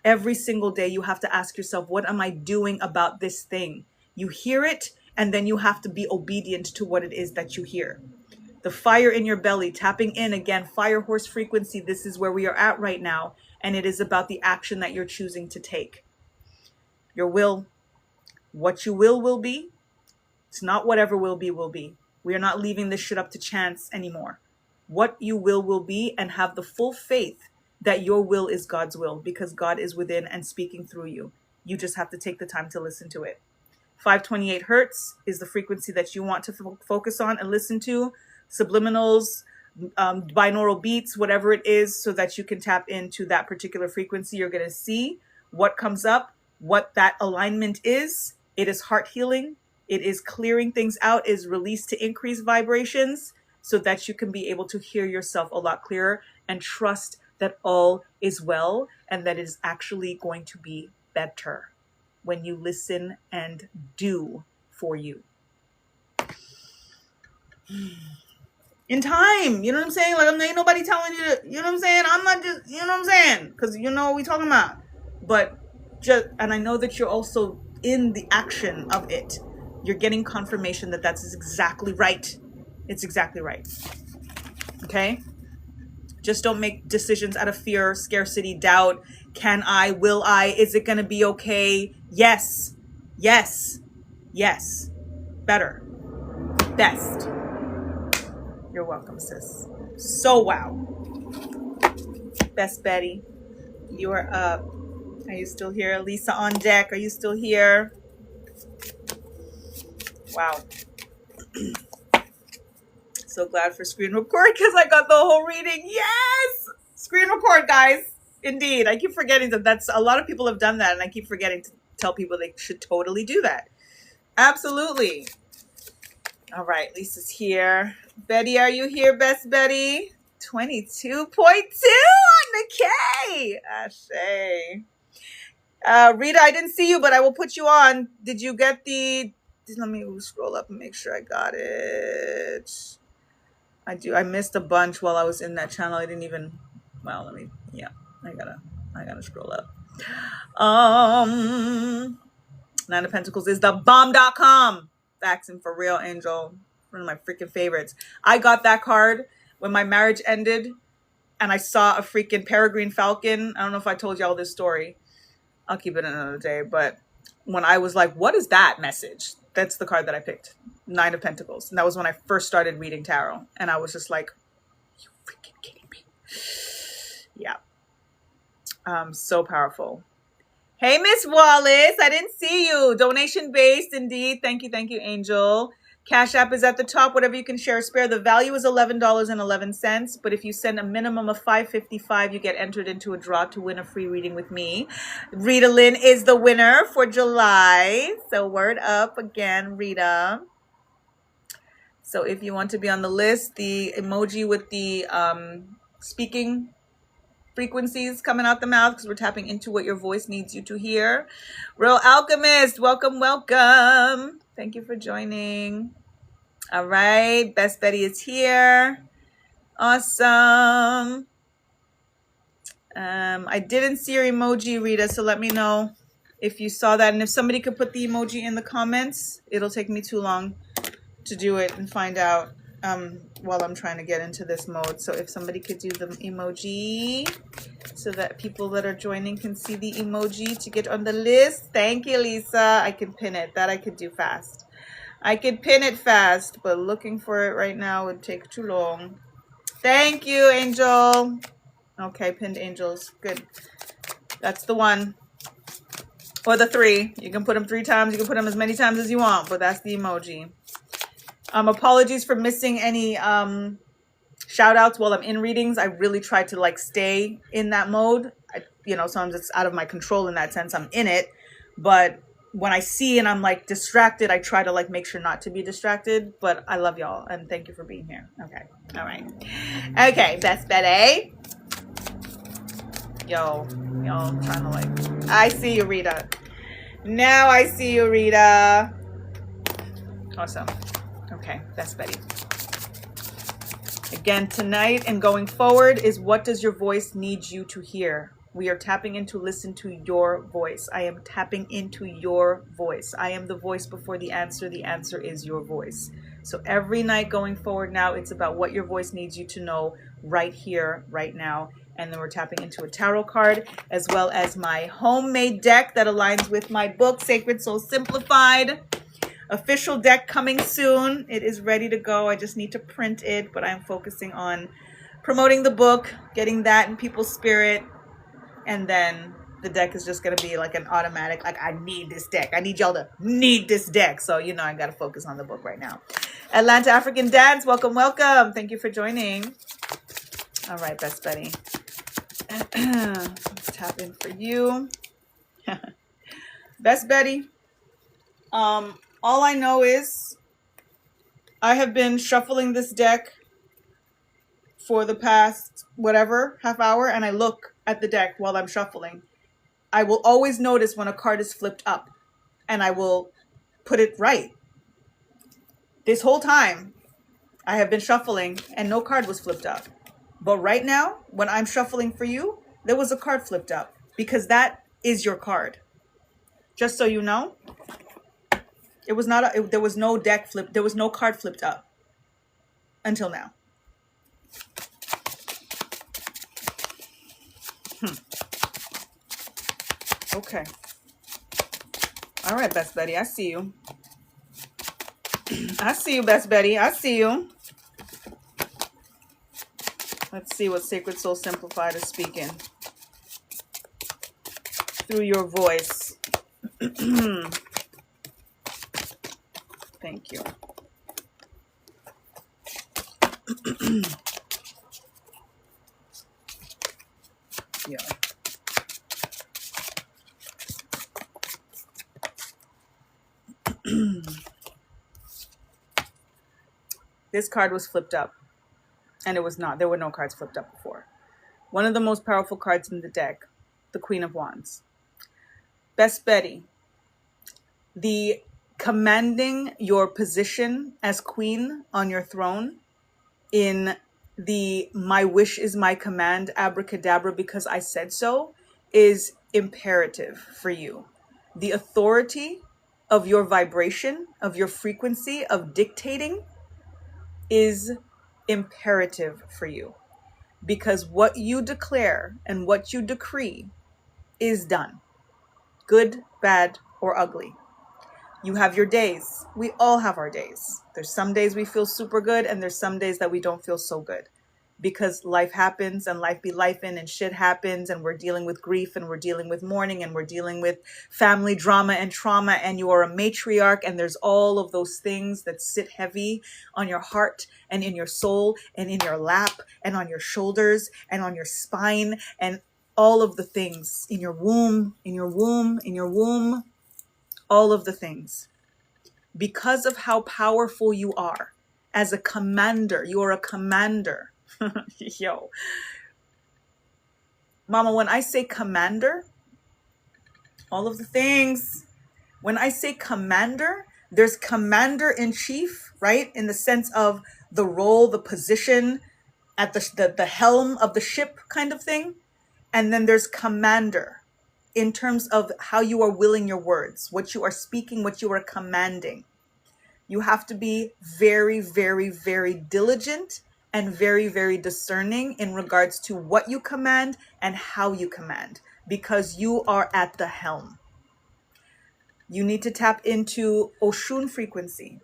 Every single day you have to ask yourself, what am I doing about this thing? You hear it, and then you have to be obedient to what it is that you hear. The fire in your belly, tapping in again, fire horse frequency. This is where we are at right now. And it is about the action that you're choosing to take. Your will, what you will be. It's not whatever will be, will be. We are not leaving this shit up to chance anymore. What you will be, and have the full faith that your will is God's will, because God is within and speaking through you. You just have to take the time to listen to it. 528 hertz is the frequency that you want to focus on and listen to. Subliminals, binaural beats, whatever it is, so that you can tap into that particular frequency. You're going to see what comes up, what that alignment is. It is heart healing. It is clearing things out, is released to increase vibrations so that you can be able to hear yourself a lot clearer and trust that all is well and that it is actually going to be better when you listen and do for you. In time, you know what I'm saying? Like, ain't nobody telling you to, you know what I'm saying? I'm not just, you know what I'm saying? Because you know what we talking about. But just, and I know that you're also in the action of it. You're getting confirmation that that's exactly right. It's exactly right. Okay? Just don't make decisions out of fear, scarcity, doubt. Can I? Will I? Is it going to be okay? Yes. Yes. Yes. Better. Best. You're welcome, sis. So wow. Best Betty, you are up. Are you still here? Lisa on deck, are you still here? Wow. So glad for screen record because I got the whole reading. Yes! Screen record, guys. Indeed. I keep forgetting that's a lot of people have done that, and I keep forgetting to tell people they should totally do that. Absolutely. All right, Lisa's here. Betty, are you here, Best Betty? 22.2 on the K. Ashe. Rita, I didn't see you, but I will put you on. Did you get the... Let me scroll up and make sure I got it. I missed a bunch while I was in that channel. I didn't even... Well, let me... Yeah, I gotta scroll up. Nine of Pentacles is the bomb.com. Faxing for real, Angel. One of my freaking favorites. I got that card when my marriage ended and I saw a freaking peregrine falcon. I don't know if I told y'all this story. I'll keep it another day. But when I was like, what is that message? That's the card that I picked. 9 of Pentacles. And that was when I first started reading tarot. And I was just like, you freaking kidding me? Yeah. So powerful. Hey, Miss Wallace. I didn't see you. Donation based, indeed. Thank you, Angel. Cash App is at the top. Whatever you can share or spare. The value is $11.11. But if you send a minimum of $5.55, you get entered into a draw to win a free reading with me. Rita Lynn is the winner for July. So word up again, Rita. So if you want to be on the list, the emoji with the speaking frequencies coming out the mouth, because we're tapping into what your voice needs you to hear. Real Alchemist, welcome, welcome. Thank you for joining. All right, Best Betty is here. Awesome. I didn't see your emoji, Rita, so let me know if you saw that. And if somebody could put the emoji in the comments, it'll take me too long to do it and find out while I'm trying to get into this mode. So if somebody could do the emoji so that people that are joining can see the emoji to get on the list. Thank you, Lisa. I can pin it. That I could do fast. I could pin it fast, but looking for it right now would take too long. Thank you, Angel. Okay, pinned angels. Good. That's the one. Or the three. You can put them 3 times. You can put them as many times as you want, but that's the emoji. Apologies for missing any shout outs while I'm in readings. I really try to like stay in that mode. Sometimes it's out of my control in that sense. I'm in it, but when I see and I'm like distracted, I try to like make sure not to be distracted. But I love y'all and thank you for being here. Okay. All right. Okay. Best Betty. Y'all trying to like, I see you, Rita. Now I see you, Rita. Awesome. Okay, Best Betty. Again, tonight and going forward is what does your voice need you to hear? We are tapping into listen to your voice. I am tapping into your voice. I am the voice before the answer. The answer is your voice. So every night going forward now, it's about what your voice needs you to know right here, right now. And then we're tapping into a tarot card as well as my homemade deck that aligns with my book, Sacred Soul Simplified. Official deck coming soon. It is ready to go. I just need to print it, but I'm focusing on promoting the book, getting that in people's spirit, and then the deck is just going to be like an automatic, like I need this deck. I need y'all to need this deck. So, I got to focus on the book right now. Atlanta African Dance, welcome, welcome. Thank you for joining. All right, Best Betty. Let's tap in for you. Best Betty. All I know is I have been shuffling this deck for the past, half hour, and I look at the deck while I'm shuffling. I will always notice when a card is flipped up, and I will put it right. This whole time, I have been shuffling, and no card was flipped up. But right now, when I'm shuffling for you, there was a card flipped up, because that is your card. Just so you know. It was not. There was no deck flip. There was no card flipped up until now. Okay. All right, Best Betty. I see you. I see you, Best Betty. I see you. Let's see what Sacred Soul Simplified is speaking through your voice. Thank you. Yeah. This card was flipped up, and it was not. There were no cards flipped up before. One of the most powerful cards in the deck, the Queen of Wands. Best Betty, the commanding your position as queen on your throne in the my wish is my command abracadabra because I said so is imperative for you. The authority of your vibration, of your frequency, of dictating is imperative for you, because what you declare and what you decree is done, good, bad, or ugly. You have your days. We all have our days. There's some days we feel super good, and there's some days that we don't feel so good. because life happens and life be lifing and shit happens, and we're dealing with grief and we're dealing with mourning and we're dealing with family drama and trauma, and you are a matriarch, and there's all of those things that sit heavy on your heart and in your soul and in your lap and on your shoulders and on your spine, and all of the things in your womb, in your womb, in your womb, all of the things. Because of how powerful you are as a commander, you are a commander. Yo, mama, when I say commander, all of the things, when I say commander, there's commander in chief, right? In the sense of the role, the position at the helm of the ship kind of thing. And then there's commander in terms of how you are willing your words, what you are speaking, what you are commanding. You have to be very, very, very diligent and very, very discerning in regards to what you command and how you command, because you are at the helm. You need to tap into Oshun frequency,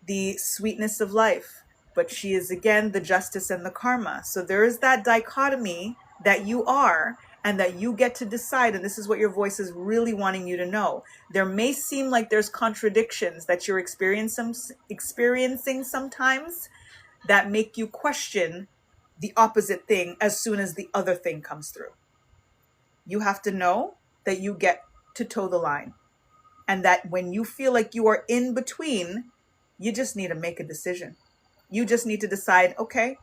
the sweetness of life, but she is again the justice and the karma. So there is that dichotomy that you are, and that you get to decide. And this is what your voice is really wanting you to know. There may seem like there's contradictions that you're experiencing sometimes that make you question the opposite thing as soon as the other thing comes through. You have to know that you get to toe the line, and that when you feel like you are in between, you just need to make a decision. You just need to decide, okay,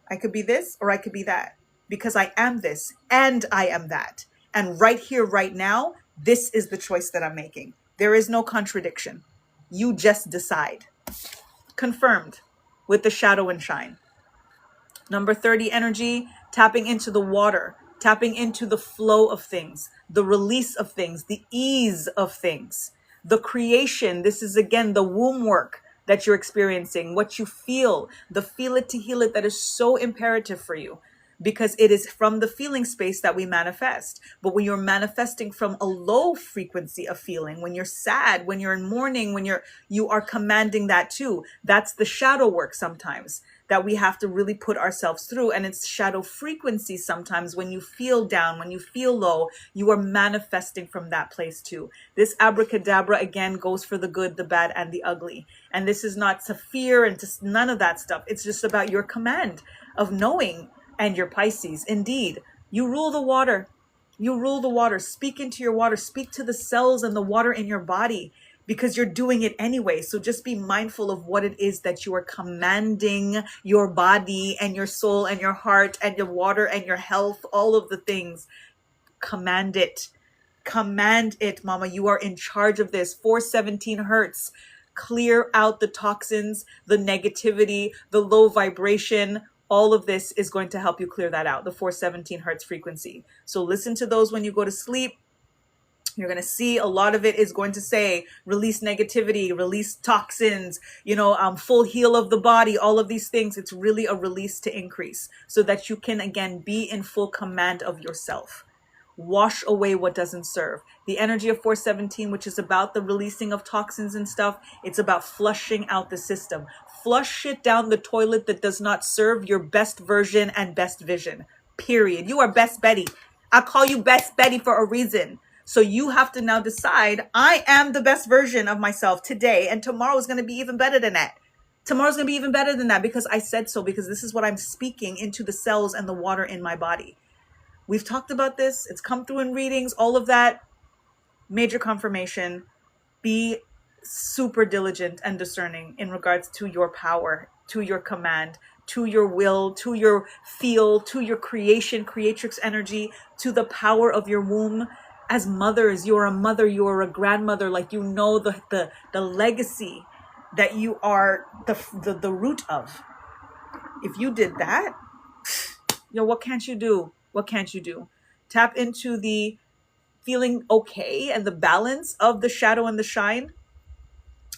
I could be this or I could be that, because I am this and I am that. And right here, right now, this is the choice that I'm making. There is no contradiction. You just decide. Confirmed with the shadow and shine. Number 30 energy, tapping into the water, tapping into the flow of things, the release of things, the ease of things, the creation. This is again the womb work that you're experiencing, what you feel, the feel it to heal it that is so imperative for you, because it is from the feeling space that we manifest. But when you're manifesting from a low frequency of feeling, when you're sad, when you're in mourning, when you are commanding that too. That's the shadow work sometimes that we have to really put ourselves through. And it's shadow frequency sometimes. When you feel down, when you feel low, you are manifesting from that place too. This abracadabra again goes for the good, the bad, and the ugly. And this is not to fear and to none of that stuff. It's just about your command of knowing. And your Pisces, indeed, you rule the water. You rule the water. Speak into your water. Speak to the cells and the water in your body, because you're doing it anyway. So just be mindful of what it is that you are commanding your body and your soul and your heart and your water and your health, all of the things. Command it. Command it, mama. You are in charge of this. 417 hertz. Clear out the toxins, the negativity, the low vibration. All of this is going to help you clear that out, the 417 hertz frequency. So listen to those when you go to sleep. You're going to see a lot of it is going to say release negativity, release toxins, full heal of the body, all of these things. It's really a release to increase so that you can, again, be in full command of yourself. Wash away what doesn't serve. The energy of 417, which is about the releasing of toxins and stuff, it's about flushing out the system. Flush shit down the toilet that does not serve your best version and best vision. Period. You are Best Betty. I call you Best Betty for a reason. So you have to now decide, I am the best version of myself today, and tomorrow is going to be even better than that. Tomorrow's going to be even better than that because I said so, because this is what I'm speaking into the cells and the water in my body. We've talked about this. It's come through in readings, all of that. Major confirmation. Be super diligent and discerning in regards to your power, to your command, to your will, to your feel, to your creation, creatrix energy, to the power of your womb. As mothers, you're a mother, you're a grandmother, like the legacy that you are the root of. If you did that, what can't you do? What can't you do? Tap into the feeling okay and the balance of the shadow and the shine.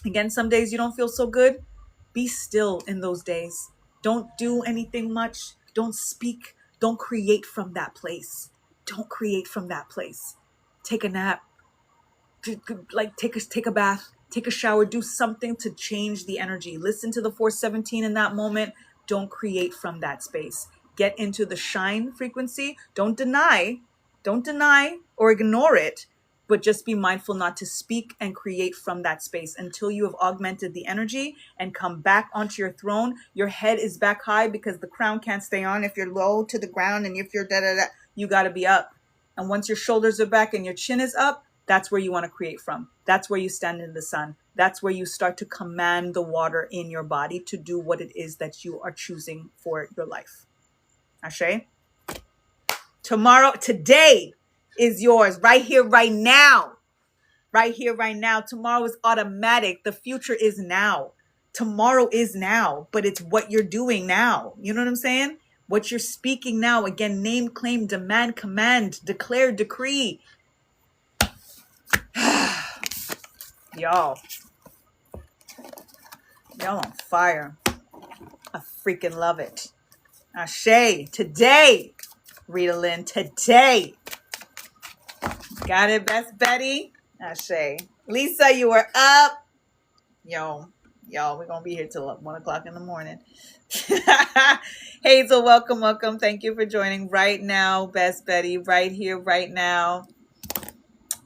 Again, some days you don't feel so good. Be still in those days. Don't do anything much. Don't speak. Don't create from that place. Don't create from that place. Take a nap. Take a bath. Take a shower. Do something to change the energy. Listen to the 417 in that moment. don't create from that space. Get into the shine frequency. Don't deny or ignore it, but just be mindful not to speak and create from that space until you have augmented the energy and come back onto your throne. Your head is back high because the crown can't stay on if you're low to the ground, and if you're you got to be up. And once your shoulders are back and your chin is up, that's where you want to create from. That's where you stand in the sun. That's where you start to command the water in your body to do what it is that you are choosing for your life. Ashe? Today is yours, right here, right now. Right here, right now. Tomorrow is automatic. The future is now. Tomorrow is now, but it's what you're doing now. You know what I'm saying? What you're speaking now. Again, name, claim, demand, command, declare, decree. Y'all on fire. I freaking love it. Ashe, today. Rita Lynn, today. Got it, Best Betty? Ashe. Lisa, you are up. Y'all, we're going to be here till 1 o'clock in the morning. Hazel, welcome. Thank you for joining right now, Best Betty. Right here, right now.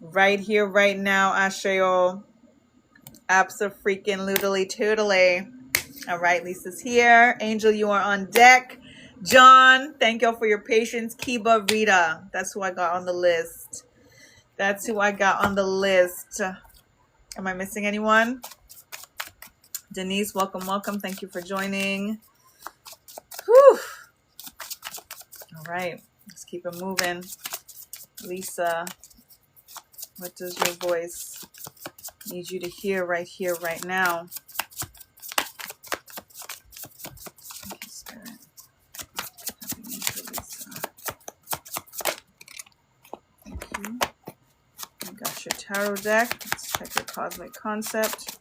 Right here, right now, Asheo. Abso-freaking-loodly-toodly. All right, Lisa's here. Angel, you are on deck. John, thank y'all for your patience. Kiba, Rita. That's who I got on the list. Am I missing anyone? Denise, welcome. Thank you for joining. Whew. All right, let's keep it moving. Lisa, what does your voice need you to hear right here, right now? Thank you, Spirit. Thank you. You got your tarot deck. Let's check your cosmic concept.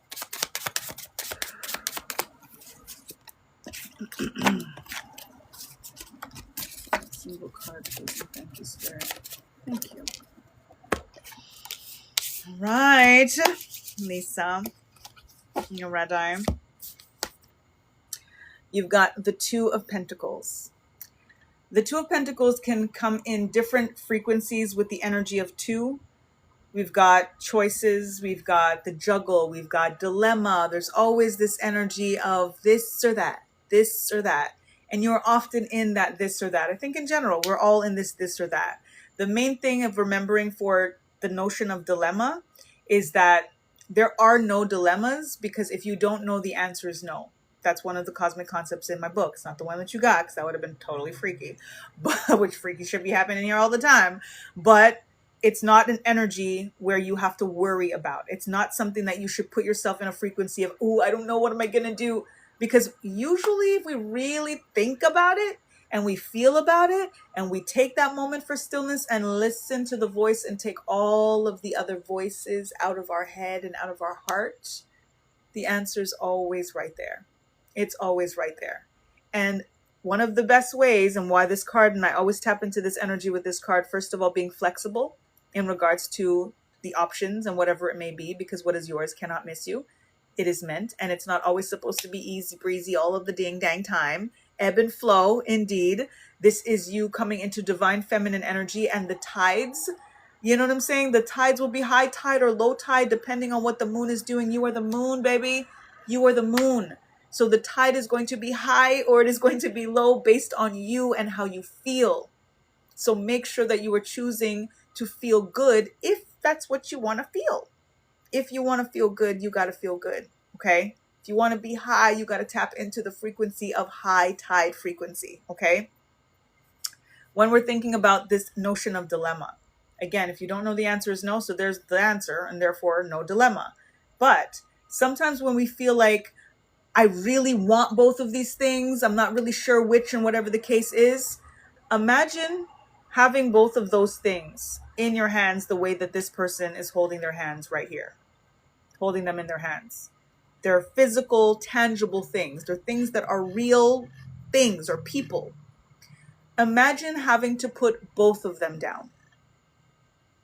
Single card, please. Thank you, Spirit. Thank you. All right, Lisa, your red eye. You've got the Two of Pentacles. The Two of Pentacles can come in different frequencies with the energy of two. We've got choices, we've got the juggle, we've got dilemma. There's always this energy of this or that. And you're often in that this or that. I think in general, we're all in this or that. The main thing of remembering for the notion of dilemma is that there are no dilemmas, because if you don't know, the answer is no. That's one of the cosmic concepts in my book. It's not the one that you got, because that would have been totally freaky, but which freaky should be happening here all the time. But it's not an energy where you have to worry about. It's not something that you should put yourself in a frequency of, oh, I don't know, what am I going to do? Because usually if we really think about it and we feel about it and we take that moment for stillness and listen to the voice and take all of the other voices out of our head and out of our heart, the answer is always right there. It's always right there. And one of the best ways, and why this card, and I always tap into this energy with this card, first of all, being flexible in regards to the options and whatever it may be, because what is yours cannot miss you. It is meant, and it's not always supposed to be easy breezy all of the dang dang time. Ebb and flow, indeed. This is you coming into divine feminine energy, and the tides, you know what I'm saying? The tides will be high tide or low tide depending on what the moon is doing. You are the moon, baby. You are the moon. So the tide is going to be high or it is going to be low based on you and how you feel. So make sure that you are choosing to feel good if that's what you want to feel. If you want to feel good, you got to feel good, okay? If you want to be high, you got to tap into the frequency of high tide frequency, okay? When we're thinking about this notion of dilemma, again, if you don't know, the answer is no, so there's the answer, and therefore no dilemma. But sometimes when we feel like, I really want both of these things, I'm not really sure which, and whatever the case is, imagine having both of those things in your hands the way that this person is holding their hands right here, holding them in their hands. They're physical, tangible things. They're things that are real things or people. Imagine having to put both of them down.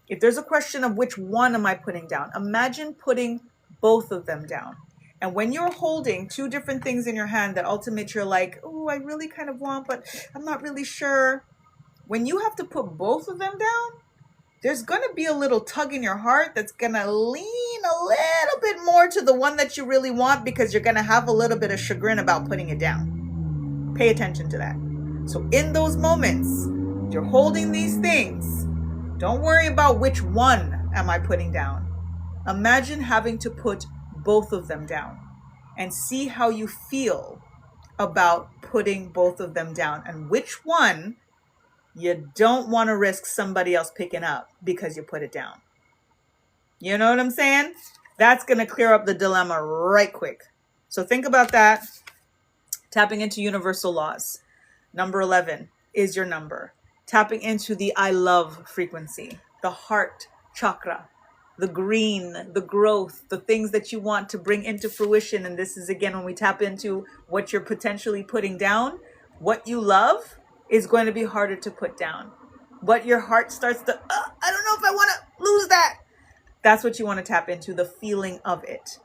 If there's a question of which one am I putting down, imagine putting both of them down. And when you're holding two different things in your hand that ultimately you're like, oh, I really kind of want, but I'm not really sure. When you have to put both of them down, there's going to be a little tug in your heart that's going to lean a little bit more to the one that you really want, because you're going to have a little bit of chagrin about putting it down. Pay attention to that. So in those moments, you're holding these things. Don't worry about which one am I putting down. Imagine having to put both of them down and see how you feel about putting both of them down, and which one you don't want to risk somebody else picking up because you put it down. You know what I'm saying? That's going to clear up the dilemma right quick. So think about that. Tapping into universal laws. Number 11 is your number. Tapping into the I love frequency, the heart chakra, the green, the growth, the things that you want to bring into fruition. And this is, again, when we tap into what you're potentially putting down. What you love is going to be harder to put down. But your heart starts to, I don't know if I want to lose that. That's what you want to tap into, the feeling of it.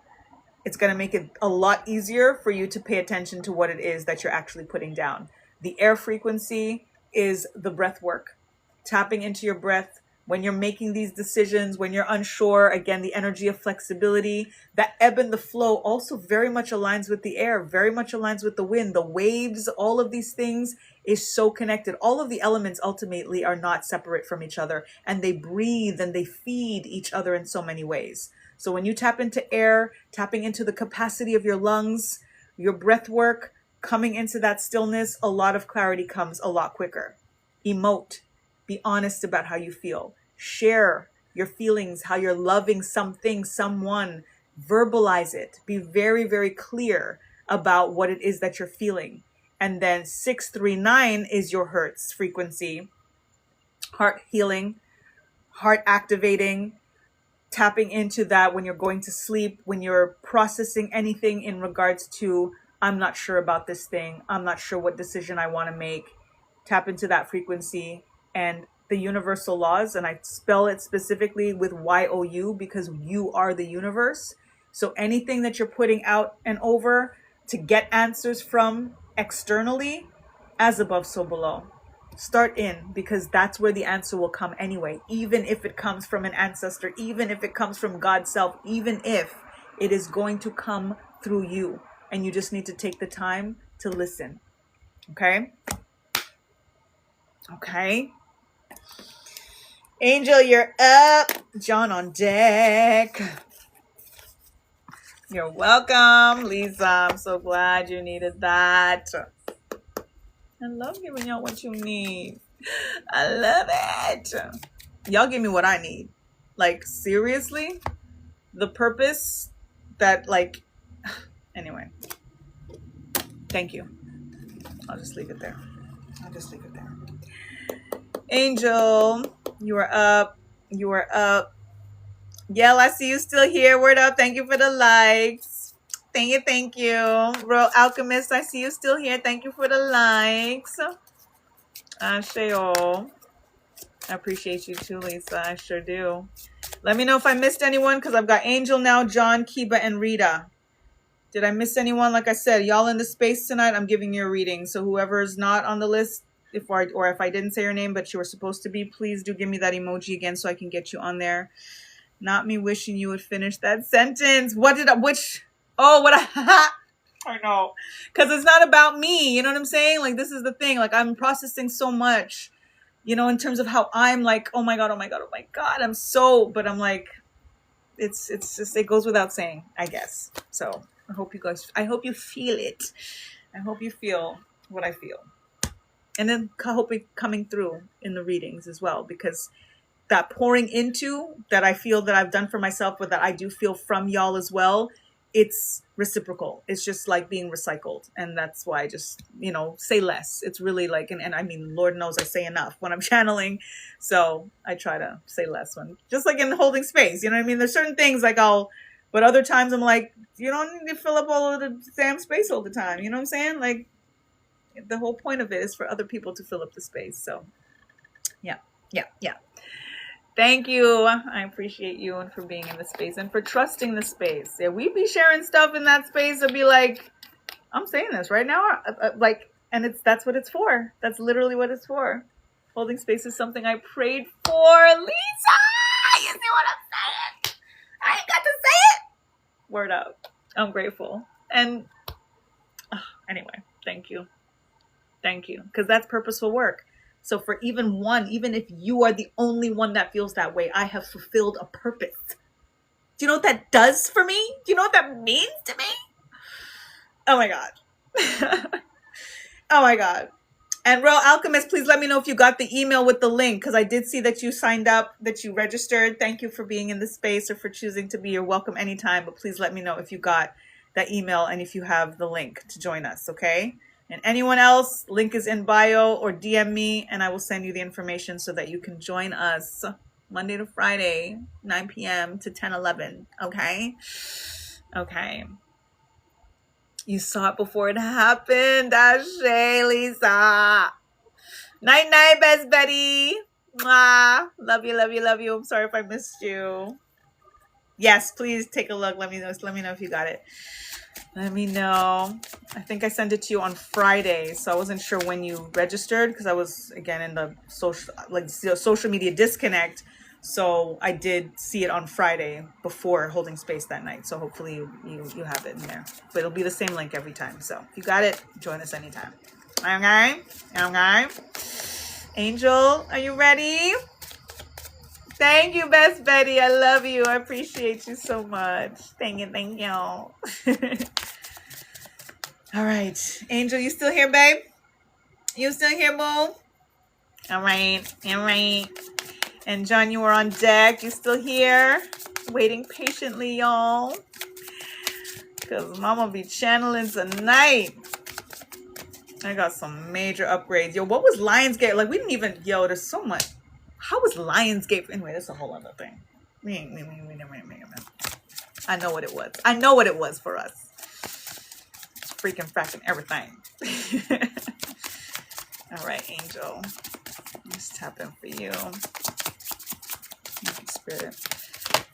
It's going to make it a lot easier for you to pay attention to what it is that you're actually putting down. The air frequency is the breath work. Tapping into your breath when you're making these decisions, when you're unsure. Again, the energy of flexibility, that ebb and the flow also very much aligns with the air, very much aligns with the wind, the waves, all of these things is so connected. All of the elements ultimately are not separate from each other, and they breathe and they feed each other in so many ways. So when you tap into air, tapping into the capacity of your lungs, your breath work, coming into that stillness, a lot of clarity comes a lot quicker. Emote. Be honest about how you feel. Share your feelings, how you're loving something, someone. Verbalize it. Be very, very clear about what it is that you're feeling. And then 639 is your hertz frequency. Heart healing, heart activating, tapping into that when you're going to sleep, when you're processing anything in regards to, I'm not sure about this thing. I'm not sure what decision I want to make. Tap into that frequency and the universal laws. And I spell it specifically with YOU because you are the universe. So anything that you're putting out and over to get answers from externally, as above, so below. Start in, because that's where the answer will come anyway. Even if it comes from an ancestor, even if it comes from God's self, even if it is going to come through you. And you just need to take the time to listen. Okay? Okay. Angel, you're up. John on deck. You're welcome, Lisa. I'm so glad you needed that. I love giving y'all what you need. I love it. Y'all give me what I need. Like, seriously? The purpose that, like... Anyway. Thank you. I'll just leave it there. Angel, you are up. You are up. Yell, I see you still here. Word up. Thank you for the likes. Thank you. Royal Alchemist, I see you still here. Thank you for the likes. Sheo. I appreciate you too, Lisa. I sure do. Let me know if I missed anyone, because I've got Angel now, John, Kiba, and Rita. Did I miss anyone? Like I said, y'all in the space tonight, I'm giving you a reading. So whoever is not on the list, if I didn't say your name, but you were supposed to be, please do give me that emoji again so I can get you on there. Not me wishing you would finish that sentence. I know. Because it's not about me. You know what I'm saying? Like, this is the thing. Like, I'm processing so much, you know, in terms of how I'm like, oh my God. But I'm like, it's just, it goes without saying, I guess. So I hope you feel it. I hope you feel what I feel. And then I hope it coming through in the readings as well, because that pouring into that I feel that I've done for myself, but that I do feel from y'all as well, it's reciprocal. It's just like being recycled. And that's why I just, you know, say less. It's really like, and I mean, Lord knows I say enough when I'm channeling. So I try to say less when, just like in holding space, you know what I mean? There's certain things like but other times I'm like, you don't need to fill up all of the damn space all the time. You know what I'm saying? Like, the whole point of it is for other people to fill up the space. So yeah. Thank you. I appreciate you and for being in the space and for trusting the space. Yeah, we be sharing stuff in that space and be like, I'm saying this right now, and that's what it's for. That's literally what it's for. Holding space is something I prayed for. Lisa, you see what I'm saying? I ain't got to say it. Word up. I'm grateful. And anyway, thank you. Thank you. Because that's purposeful work. So for even if you are the only one that feels that way, I have fulfilled a purpose. Do you know what that does for me? Do you know what that means to me? Oh my God. Oh my God. And Real Alchemist, please let me know if you got the email with the link, because I did see that you signed up, that you registered. Thank you for being in the space or for choosing to be. You're welcome anytime, but please let me know if you got that email and if you have the link to join us, okay? And anyone else, link is in bio, or DM me and I will send you the information so that you can join us Monday to Friday, 9 p.m. to 10:11, okay? Okay. You saw it before it happened. Ashe, Lisa. Night, night, best Betty. Mwah. Love you, love you, love you. I'm sorry if I missed you. Yes, please take a look. Let me know if you got it. Let me know. I think I sent it to you on Friday, so I wasn't sure when you registered because I was again in the social media disconnect. So I did see it on Friday before holding space that night. So hopefully you have it in there. But it'll be the same link every time. So if you got it, join us anytime. Okay? Okay. Angel, are you ready? Thank you, Best Betty. I love you. I appreciate you so much. Thank you. Thank you. All right. Angel, you still here, babe? You still here, boo? All right. All right. And John, you are on deck. You still here? Waiting patiently, y'all. Because Mama be channeling tonight. I got some major upgrades. Yo, what was Lionsgate? Like, we didn't even... Yo, there's so much. How was Lionsgate? Anyway, that's a whole other thing. I know what it was. I know what it was for us. Freaking fracking everything. All right, Angel. Let's tap in for you. Spirit.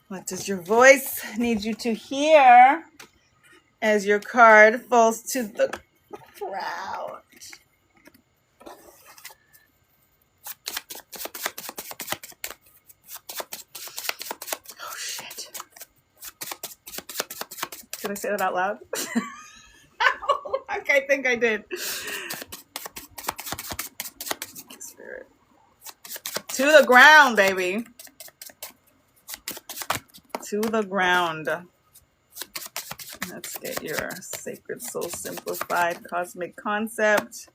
What does your voice need you to hear as your card falls to the crowd? Oh, shit. Did I say that out loud? I think I did. Spirit. To the ground, baby. To the ground. Let's get your Sacred Soul Simplified Cosmic Concept.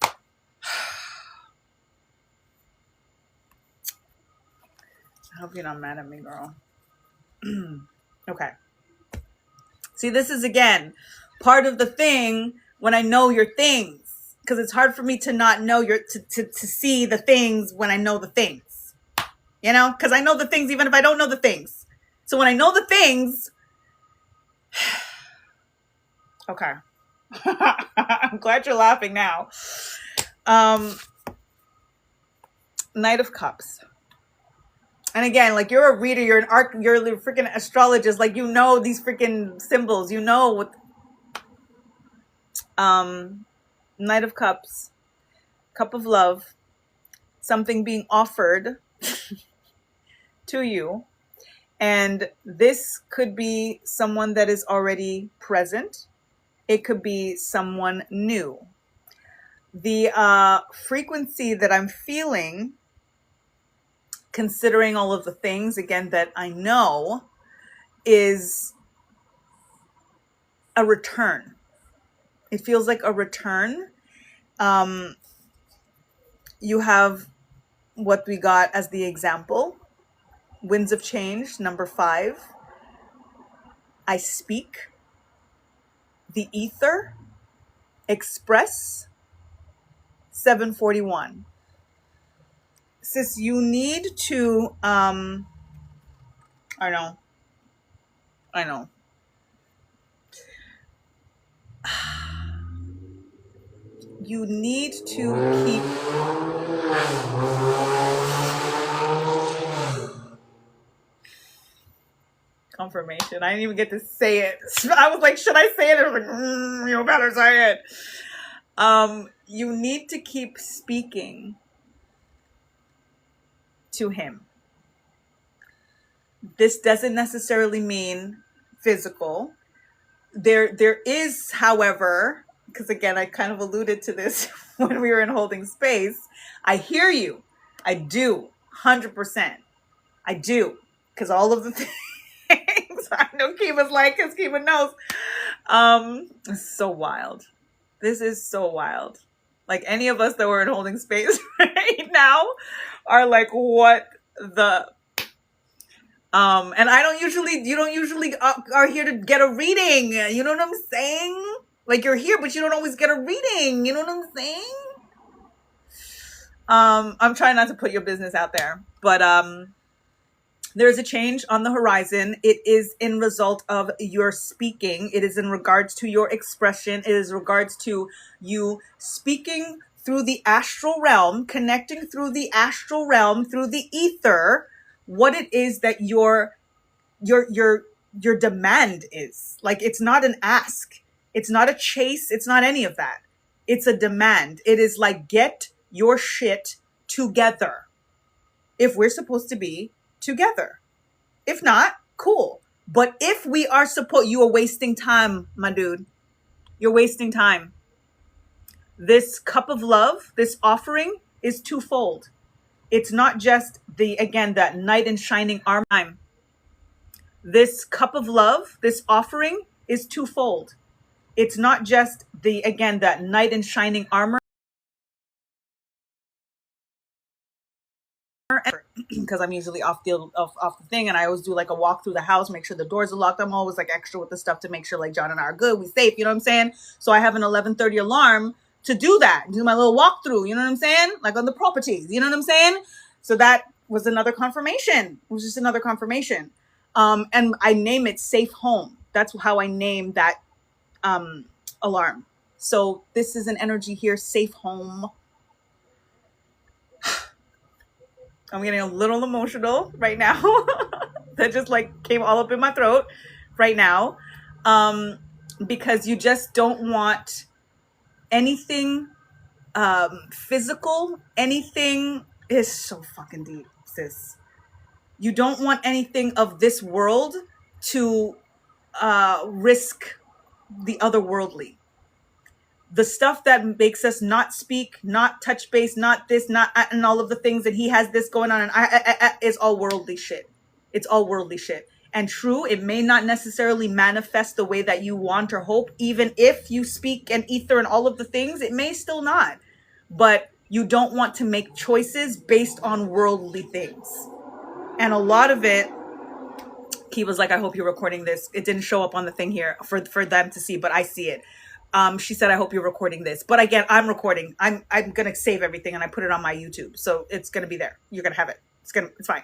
I hope you're not mad at me, girl. Okay. See, this is, again, part of the thing when I know your things. Because it's hard for me to not know to see the things when I know the things. You know? Because I know the things even if I don't know the things. So when I know the things... Okay. I'm glad you're laughing now. Knight of Cups. And again, like, you're a reader, you're a freaking astrologist, like, you know these freaking symbols, you know what. Knight of Cups, cup of love, something being offered to you. And this could be someone that is already present. It could be someone new. The frequency that I'm feeling, considering all of the things, again, that I know, is a return. It feels like a return. You have what we got as the example. Winds of Change, number 5. I speak. The Ether. Express. 741. Sis, you need to, I know. You need to keep... confirmation. I didn't even get to say it. I was like, should I say it? I was like, you better say it. You need to keep speaking to him. This doesn't necessarily mean physical. There is, however, because again, I kind of alluded to this when we were in holding space. I hear you. I do. 100%. I do. Because all of the things I know Kiva's like, because Kiva knows. It's so wild. This is so wild. Like any of us that were in holding space right now are like, what the... and you don't usually are here to get a reading. You know what I'm saying? Like you're here, but you don't always get a reading. You know what I'm saying? I'm trying not to put your business out there, but there's a change on the horizon. It is in result of your speaking. It is in regards to your expression. It is in regards to you speaking through the astral realm, connecting through the astral realm, through the ether, what it is that your demand is. Like, it's not an ask. It's not a chase. It's not any of that. It's a demand. It is like, get your shit together. If we're supposed to be together. If not, cool. But if we are you are wasting time, my dude. You're wasting time. This cup of love, this offering is twofold. It's not just that knight in shining armor. This cup of love, this offering is twofold. It's not just that knight in shining armor. Because I'm usually off the thing, and I always do like a walk through the house, make sure the doors are locked. I'm always like extra with the stuff to make sure like John and I are good, we safe, you know what I'm saying? So I have an 11:30 alarm to do that, do my little walkthrough, you know what I'm saying? Like on the properties, you know what I'm saying? So that was another confirmation. It was just another confirmation. And I name it Safe Home. That's how I name that alarm. So this is an energy here, Safe Home. I'm getting a little emotional right now. That just like came all up in my throat right now. Because you just don't want anything physical. Anything is so fucking deep, sis. You don't want anything of this world to risk the otherworldly. The stuff that makes us not speak, not touch base, not this, not and all of the things that he has this going on, and is all worldly shit. It's all worldly shit. And true, it may not necessarily manifest the way that you want or hope. Even if you speak and ether and all of the things, it may still not. But you don't want to make choices based on worldly things. And a lot of it, he was like, I hope you're recording this. It didn't show up on the thing here for them to see, but I see it. She said, I hope you're recording this. But again, I'm recording. I'm going to save everything and I put it on my YouTube. So it's going to be there. You're going to have it. It's fine.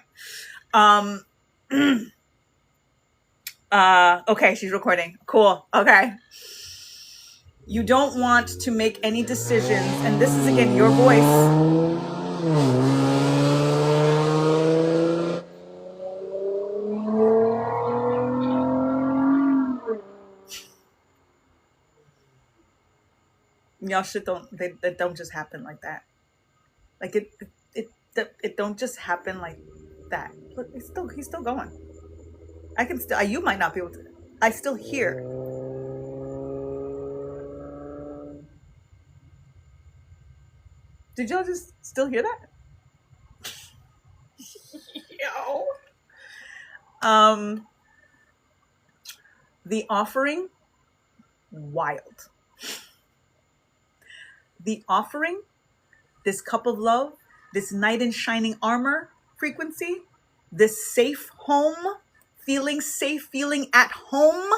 Okay, she's recording. Cool. Okay. You don't want to make any decisions. And this is, again, your voice. Y'all shit they don't just happen like that. Like it don't just happen like that. Look, he's still going. I can still, you might not be able to, I still hear. Did y'all just still hear that? Yo. The offering, wild. The offering, this cup of love, this knight in shining armor frequency, this safe home, feeling safe, feeling at home.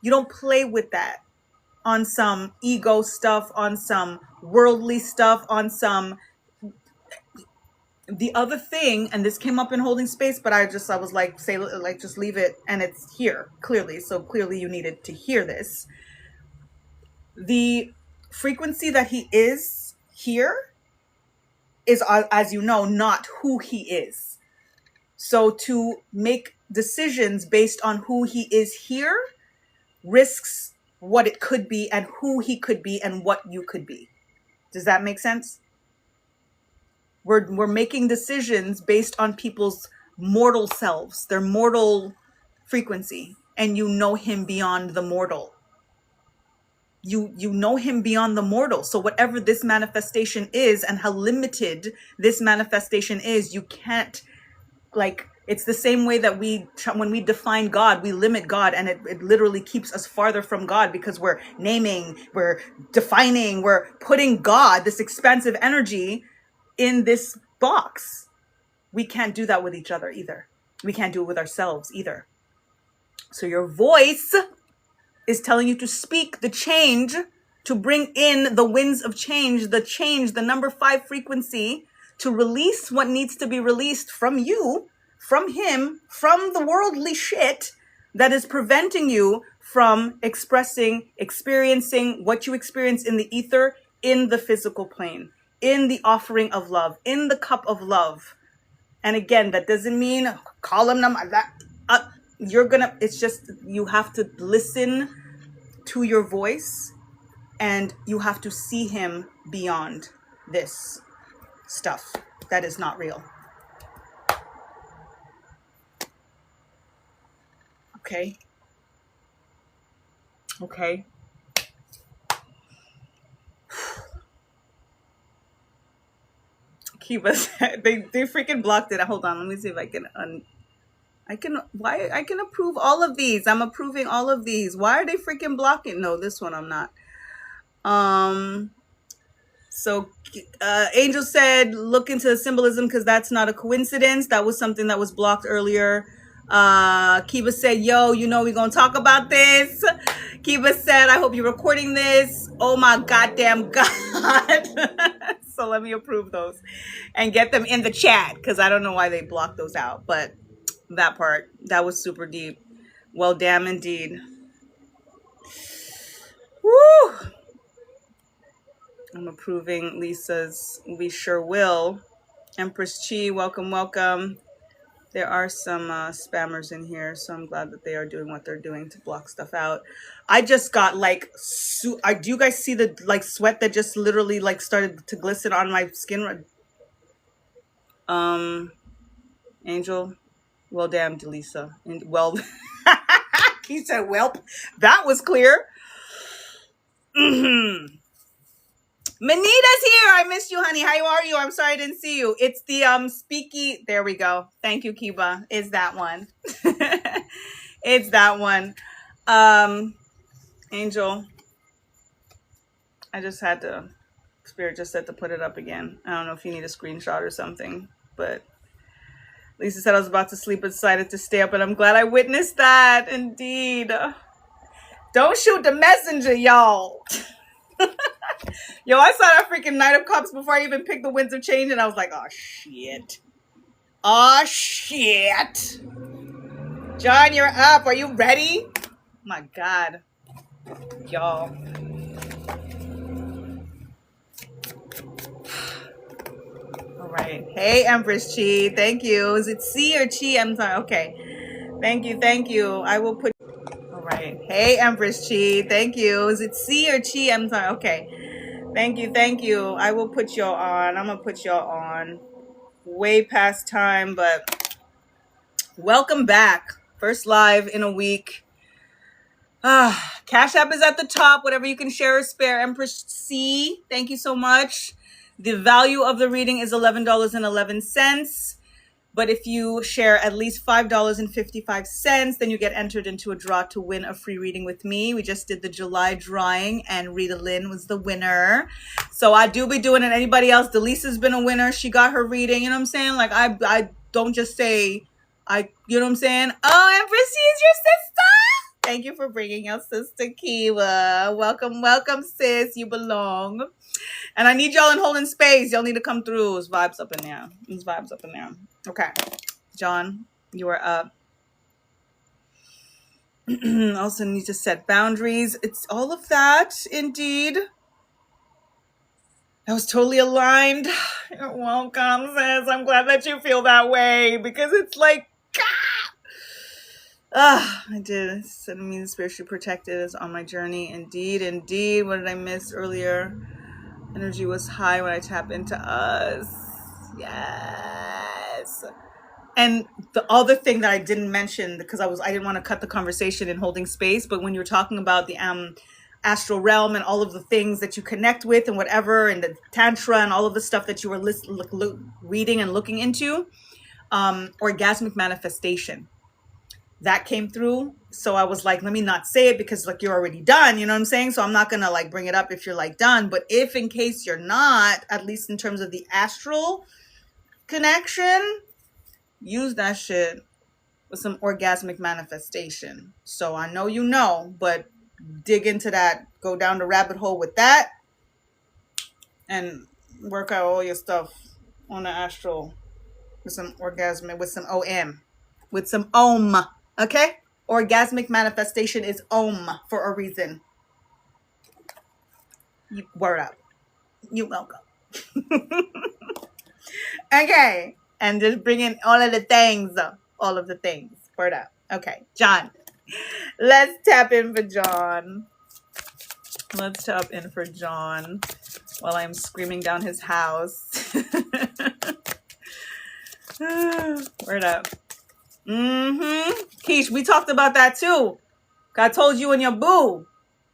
You don't play with that on some ego stuff, on some worldly stuff, on some... The other thing, and this came up in holding space, but I was like, just leave it, and it's here, clearly. So clearly you needed to hear this. The frequency that he is here is, as you know, not who he is. So to make decisions based on who he is here risks what it could be and who he could be and what you could be. Does that make sense? We're making decisions based on people's mortal selves, their mortal frequency, and you know him beyond the mortal. You know him beyond the mortal. So whatever this manifestation is and how limited this manifestation is, you can't, like, it's the same way that when we define God, we limit God, and it literally keeps us farther from God, because we're naming, we're defining, we're putting God, this expansive energy, in this box. We can't do that with each other either. We can't do it with ourselves either. So your voice is telling you to speak the change, to bring in the winds of change, the number 5 frequency, to release what needs to be released from you, from him, from the worldly shit that is preventing you from experiencing what you experience in the ether, in the physical plane, in the offering of love, in the cup of love. And again, that doesn't mean call him it's just, you have to listen to your voice, and you have to see him beyond this stuff that is not real. Okay. Kiva said they freaking blocked it. Hold on, let me see if I can I can approve all of these. I'm approving all of these. Why are they freaking blocking? No, this one I'm not. So Angel said look into the symbolism, because that's not a coincidence. That was something that was blocked earlier. Kiva said, yo, we're gonna talk about this. Kiva said, I hope you're recording this. Oh my goddamn God. So let me approve those and get them in the chat, because I don't know why they blocked those out, but that part, that was super deep. Well, damn indeed. Woo! I'm approving Lisa's we sure will. Empress Chi, welcome. There are some spammers in here, so I'm glad that they are doing what they're doing to block stuff out. I just got do you guys see the sweat that just literally started to glisten on my skin? Angel, well, damn, Delisa, and well, he said, "Welp." That was clear. Manita's here. I missed you, honey. How are you? I'm sorry I didn't see you. It's the speaky. There we go. Thank you, Kiba. It's that one. It's that one. Angel, I just had to. Spirit just said to put it up again. I don't know if you need a screenshot or something, but Lisa said I was about to sleep but decided to stay up, and I'm glad I witnessed that. Indeed. Don't shoot the messenger, y'all. Yo, I saw that freaking Knight of Cups before I even picked the Winds of Change, and I was like, oh, shit. Oh, shit. John, you're up. Are you ready? Oh, my God. Y'all. All right. Hey, Empress Chi. Thank you. Is it C or Chi? I'm sorry. Okay. Thank you. I will put... All right. Hey, Empress Chi. Thank you. Is it C or Chi? I'm sorry. Okay. Thank you. I will put y'all on. I'm going to put y'all on way past time, but welcome back. First live in a week. Cash App is at the top. Whatever you can share or spare. Empress C, thank you so much. The value of the reading is $11.11. But if you share at least $5.55, then you get entered into a draw to win a free reading with me. We just did the July drawing, and Rita Lynn was the winner. So I do be doing it. Anybody else? Delisa's been a winner. She got her reading. You know what I'm saying? Like, I don't just say, you know what I'm saying? Oh, Empress, she's your sister. Thank you for bringing your sister, Kiva. Welcome, sis. You belong. And I need y'all in holding space. Y'all need to come through. There's vibes up in there. Okay. John, you are up. Also need to set boundaries. It's all of that, indeed. That was totally aligned. You're welcome, sis. I'm glad that you feel that way because it's like, I did. Send me spiritually protected is on my journey. Indeed, indeed. What did I miss earlier? Energy was high when I tap into us. Yes. And the other thing that I didn't mention because I didn't want to cut the conversation in holding space, but when you're talking about the astral realm and all of the things that you connect with and whatever, and the tantra and all of the stuff that you were reading and looking into, orgasmic manifestation, that came through. So I was like, let me not say it because like you're already done, you know what I'm saying? So I'm not gonna like bring it up if you're like done, but if in case you're not, at least in terms of the astral connection, use that shit with some orgasmic manifestation. So I know you know, but dig into that, go down the rabbit hole with that, and work out all your stuff on the astral with some orgasmic, with some OM, with some OM, okay? Orgasmic manifestation is OM for a reason. Word up. You're welcome. Okay. And just bring in all of the things. Word up. Okay. John. Let's tap in for John. While I'm screaming down his house. Word up. Keish, we talked about that too. I told you and your boo.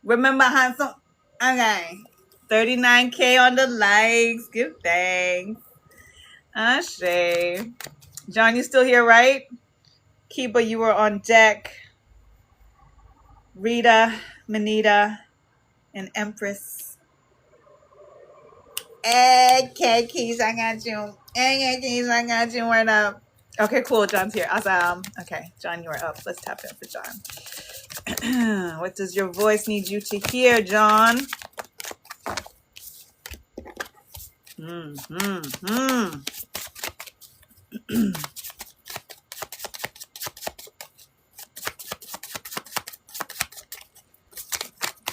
Remember handsome? Okay. 39K on the likes. Give thanks. Ashe. John, you still here, right? Kiba, you were on deck. Rita, Manita, and Empress. Okay, Keys, I got you. Word up. Okay, cool. John's here. Awesome. Okay, John, you are up. Let's tap in for John. What does your voice need you to hear, John?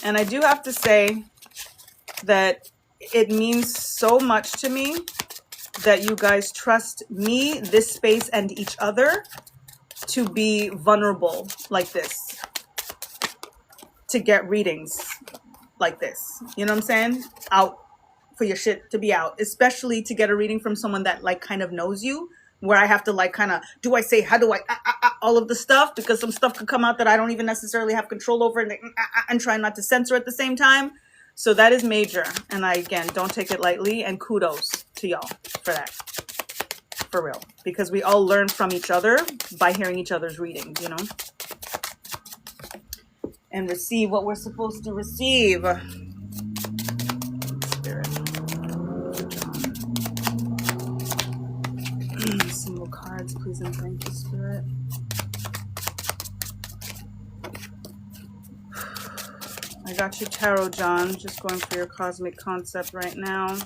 And I do have to say that it means so much to me that you guys trust me, this space, and each other to be vulnerable like this, to get readings like this. You know what I'm saying? Out for your shit to be out, especially to get a reading from someone that like kind of knows you, where I have to like kind of, do I say, how do I, all of the stuff, because some stuff could come out that I don't even necessarily have control over, and try not to censor at the same time. So that is major. And I, again, don't take it lightly, and kudos to y'all for that. For real. Because we all learn from each other by hearing each other's readings, you know? And receive what we're supposed to receive. Spirit. Single cards, please and thank you, Spirit. I got you, Tarot, John. Just going for your cosmic concept right now.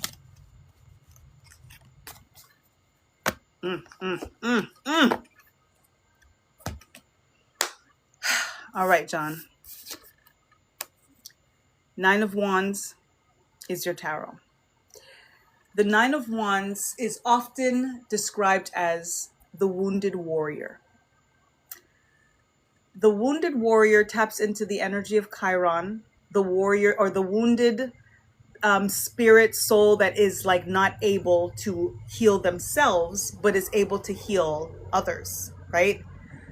All right, John. Nine of Wands is your tarot. The Nine of Wands is often described as the wounded warrior. The wounded warrior taps into the energy of Chiron, the warrior, or the wounded spirit soul that is like not able to heal themselves, but is able to heal others, right?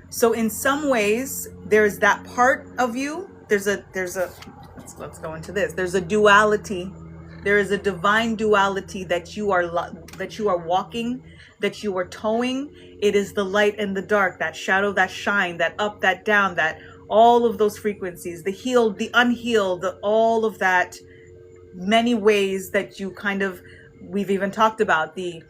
So in some ways, there's that part of you. There's a let's go into this. There's a duality. There is a divine duality that you are walking, that you are towing. It is the light and the dark, that shadow, that shine, that up, that down, that all of those frequencies, the healed, the unhealed, all of that, many ways that you kind of, we've even talked about the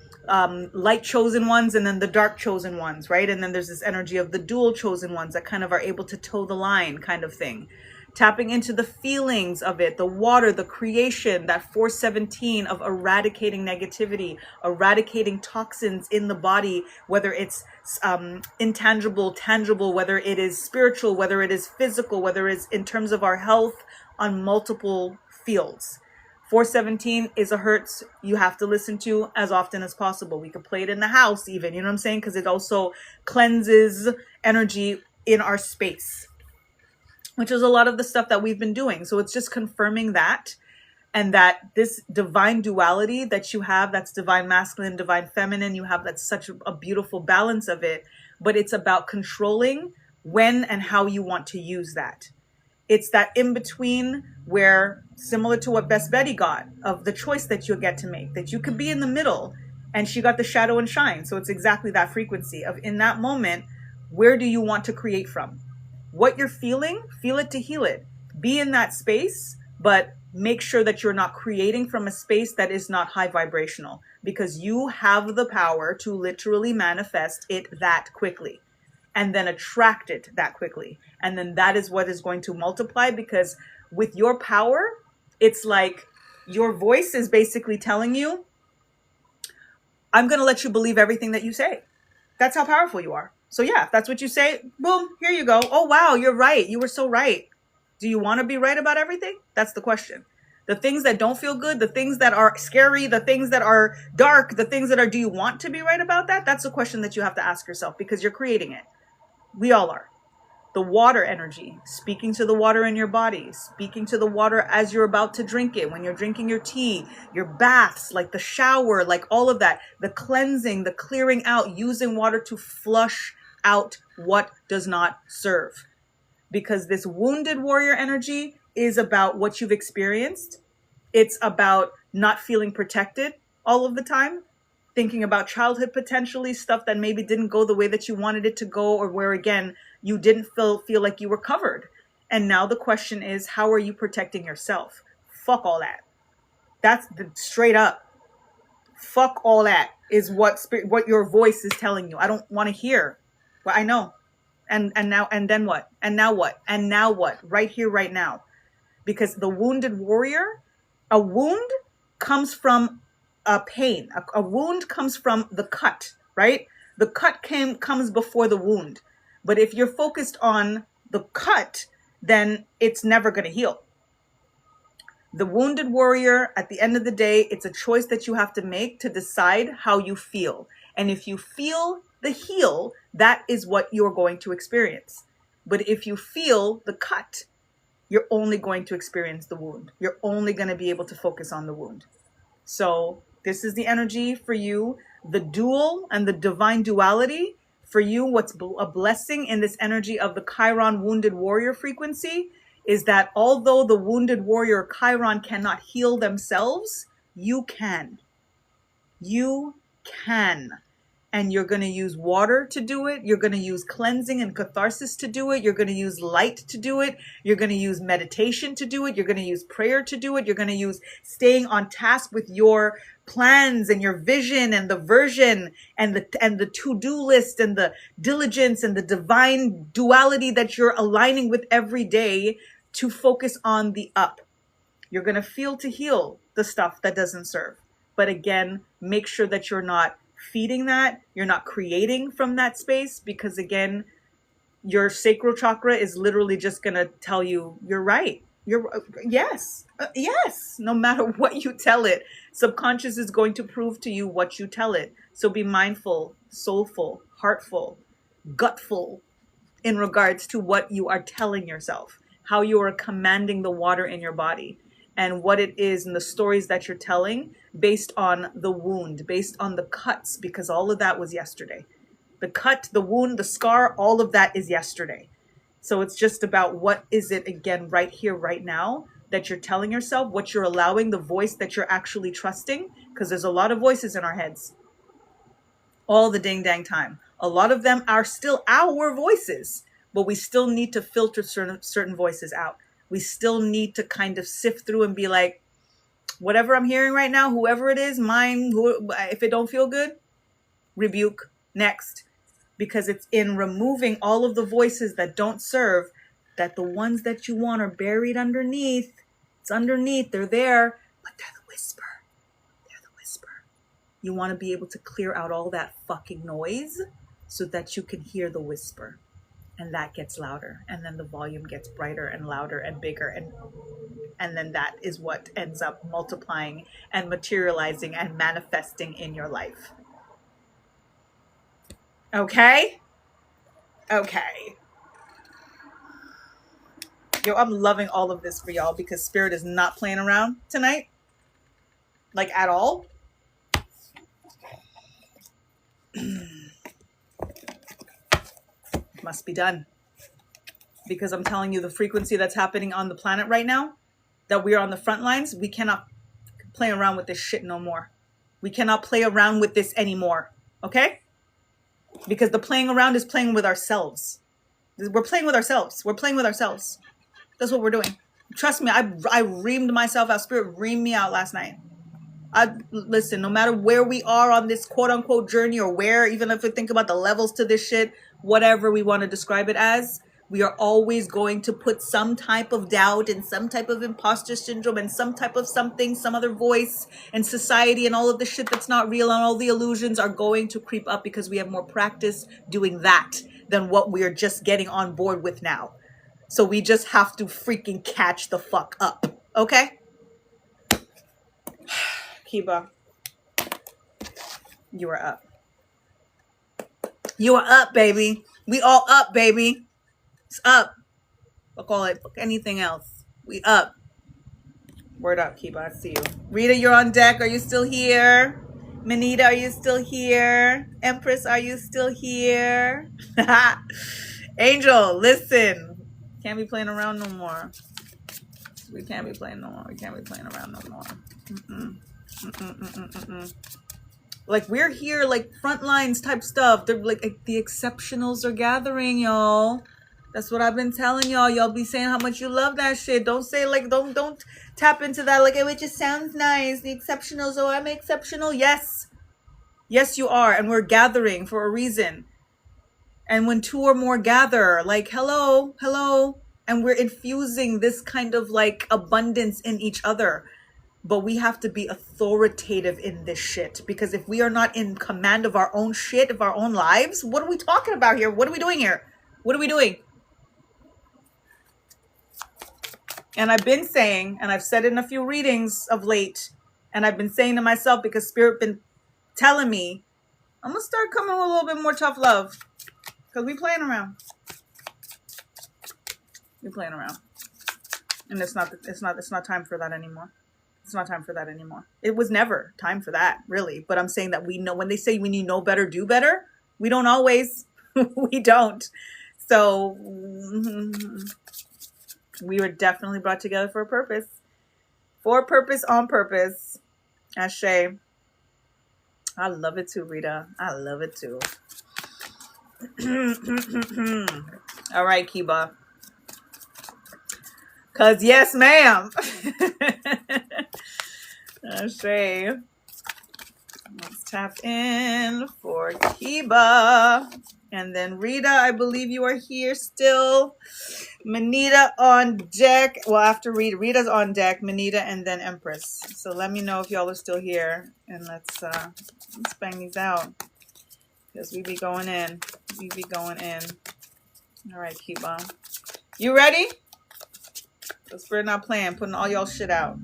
light chosen ones and then the dark chosen ones, right? And then there's this energy of the dual chosen ones that kind of are able to toe the line kind of thing. Tapping into the feelings of it, the water, the creation, that 417 of eradicating negativity, eradicating toxins in the body, whether it's intangible, tangible, whether it is spiritual, whether it is physical, whether it's in terms of our health on multiple fields. 417 is a hertz you have to listen to as often as possible. We could play it in the house even, you know what I'm saying? Because it also cleanses energy in our space, which is a lot of the stuff that we've been doing. So it's just confirming that, and that this divine duality that you have, that's divine masculine, divine feminine, you have that's such a beautiful balance of it, but it's about controlling when and how you want to use that. It's that in between where, similar to what Best Betty got, of the choice that you'll get to make, that you could be in the middle, and she got the shadow and shine. So it's exactly that frequency of, in that moment, where do you want to create from? What you're feeling, feel it to heal it. Be in that space, but make sure that you're not creating from a space that is not high vibrational, because you have the power to literally manifest it that quickly and then attract it that quickly. And then that is what is going to multiply, because with your power, it's like your voice is basically telling you, I'm going to let you believe everything that you say. That's how powerful you are. So yeah, if that's what you say, boom, here you go. Oh, wow, you're right. You were so right. Do you want to be right about everything? That's the question. The things that don't feel good, the things that are scary, the things that are dark, the things that are, do you want to be right about that? That's a question that you have to ask yourself, because you're creating it. We all are. The water energy, speaking to the water in your body, speaking to the water as you're about to drink it, when you're drinking your tea, your baths, like the shower, like all of that, the cleansing, the clearing out, using water to flush out what does not serve. Because this wounded warrior energy is about what you've experienced. It's about not feeling protected all of the time, thinking about childhood, potentially stuff that maybe didn't go the way that you wanted it to go, or where, again, you didn't feel like you were covered. And now the question is, how are you protecting yourself? Fuck all that. That's the straight up. Fuck all that is what your voice is telling you. I don't want to hear. Well, I know. And now, and then what? And now what? And now what? Right here, right now. Because the wounded warrior, a wound comes from a pain. A wound comes from the cut, right? The cut comes before the wound. But if you're focused on the cut, then it's never going to heal. The wounded warrior, at the end of the day, it's a choice that you have to make to decide how you feel. And if you feel the heal, that is what you're going to experience. But if you feel the cut, you're only going to experience the wound. You're only going to be able to focus on the wound. So this is the energy for you, the dual and the divine duality. For you, what's a blessing in this energy of the Chiron wounded warrior frequency is that although the wounded warrior Chiron cannot heal themselves, you can. You can. And you're going to use water to do it. You're going to use cleansing and catharsis to do it. You're going to use light to do it. You're going to use meditation to do it. You're going to use prayer to do it. You're going to use staying on task with your plans and your vision and the version and the to-do list and the diligence and the divine duality that you're aligning with every day to focus on the up. You're going to feel to heal the stuff that doesn't serve. But again, make sure that you're not feeding that, you're not creating from that space, because again, your sacral chakra is literally just going to tell you, you're right. Yes. No matter what you tell it, subconscious is going to prove to you what you tell it. So be mindful, soulful, heartful, gutful in regards to what you are telling yourself, how you are commanding the water in your body, and what it is and the stories that you're telling based on the wound, based on the cuts, because all of that was yesterday. The cut, the wound, the scar, all of that is yesterday. So it's just about what is it, again, right here, right now, that you're telling yourself, what you're allowing, the voice that you're actually trusting, because there's a lot of voices in our heads all the ding dang time. A lot of them are still our voices, but we still need to filter certain voices out. We still need to kind of sift through and be like, whatever I'm hearing right now, whoever it is, mine, if it don't feel good, rebuke, next. Because it's in removing all of the voices that don't serve that the ones that you want are buried underneath. It's underneath, they're there, but they're the whisper. They're the whisper. You want to be able to clear out all that fucking noise so that you can hear the whisper. and that gets louder, and then the volume gets brighter and louder and bigger, and then that is what ends up multiplying and materializing and manifesting in your life. Okay? Okay. Yo, I'm loving all of this for y'all because Spirit is not playing around tonight. Like, at all. Must be done. Because I'm telling you, the frequency that's happening on the planet right now, that we are on the front lines, we cannot play around with this shit no more. We cannot play around with this anymore. Okay? Because the playing around is playing with ourselves. We're playing with ourselves. We're playing with ourselves. That's what we're doing. Trust me, I reamed myself out. Spirit reamed me out last night. Listen, no matter where we are on this quote unquote journey, or where, even if we think about the levels to this shit, whatever we want to describe it as, we are always going to put some type of doubt and some type of imposter syndrome and some type of something, some other voice and society and all of the shit that's not real and all the illusions are going to creep up because we have more practice doing that than what we are just getting on board with now. So we just have to freaking catch the fuck up. Okay? Kiba, you are up. You are up, baby. We all up, baby. It's up. I'll call it anything else. We up. Word up, Kiba. I see you. Rita, you're on deck. Are you still here? Manita, are you still here? Empress, are you still here? Angel, listen. Can't be playing around no more. We can't be playing no more. We can't be playing around no more. Like, we're here, like, front lines type stuff. They're like the exceptionals are gathering, y'all. That's what I've been telling y'all. Y'all be saying how much you love that shit. Don't say, like, don't tap into that like, oh, it just sounds nice. The exceptionals, oh, I'm exceptional. Yes. Yes, you are. And we're gathering for a reason. And when two or more gather, like, hello, and we're infusing this kind of like abundance in each other. But we have to be authoritative in this shit, because if we are not in command of our own shit, of our own lives, what are we talking about here? What are we doing here? What are we doing? And I've been saying, and I've said it in a few readings of late, and I've been saying to myself, because Spirit been telling me, I'm gonna start coming with a little bit more tough love. Because we playing around. We're playing around. And it's not time for that anymore. It's not time for that anymore. It was never time for that, really. But I'm saying that we know, when they say when you know better, do better, we don't always. We don't. So we were definitely brought together for a purpose. For a purpose, on purpose. Ashe. I love it too, Rita. I love it too. All right, Kiba. Cause yes, ma'am. Ashe. Let's tap in for Kiba. And then Rita, I believe you are here still. Manita on deck. Well, after Rita's on deck, Manita, and then Empress. So let me know if y'all are still here. And let's bang these out. Because we be going in. We be going in. All right, Kiba. You ready? Because we're not playing, putting all y'all shit out.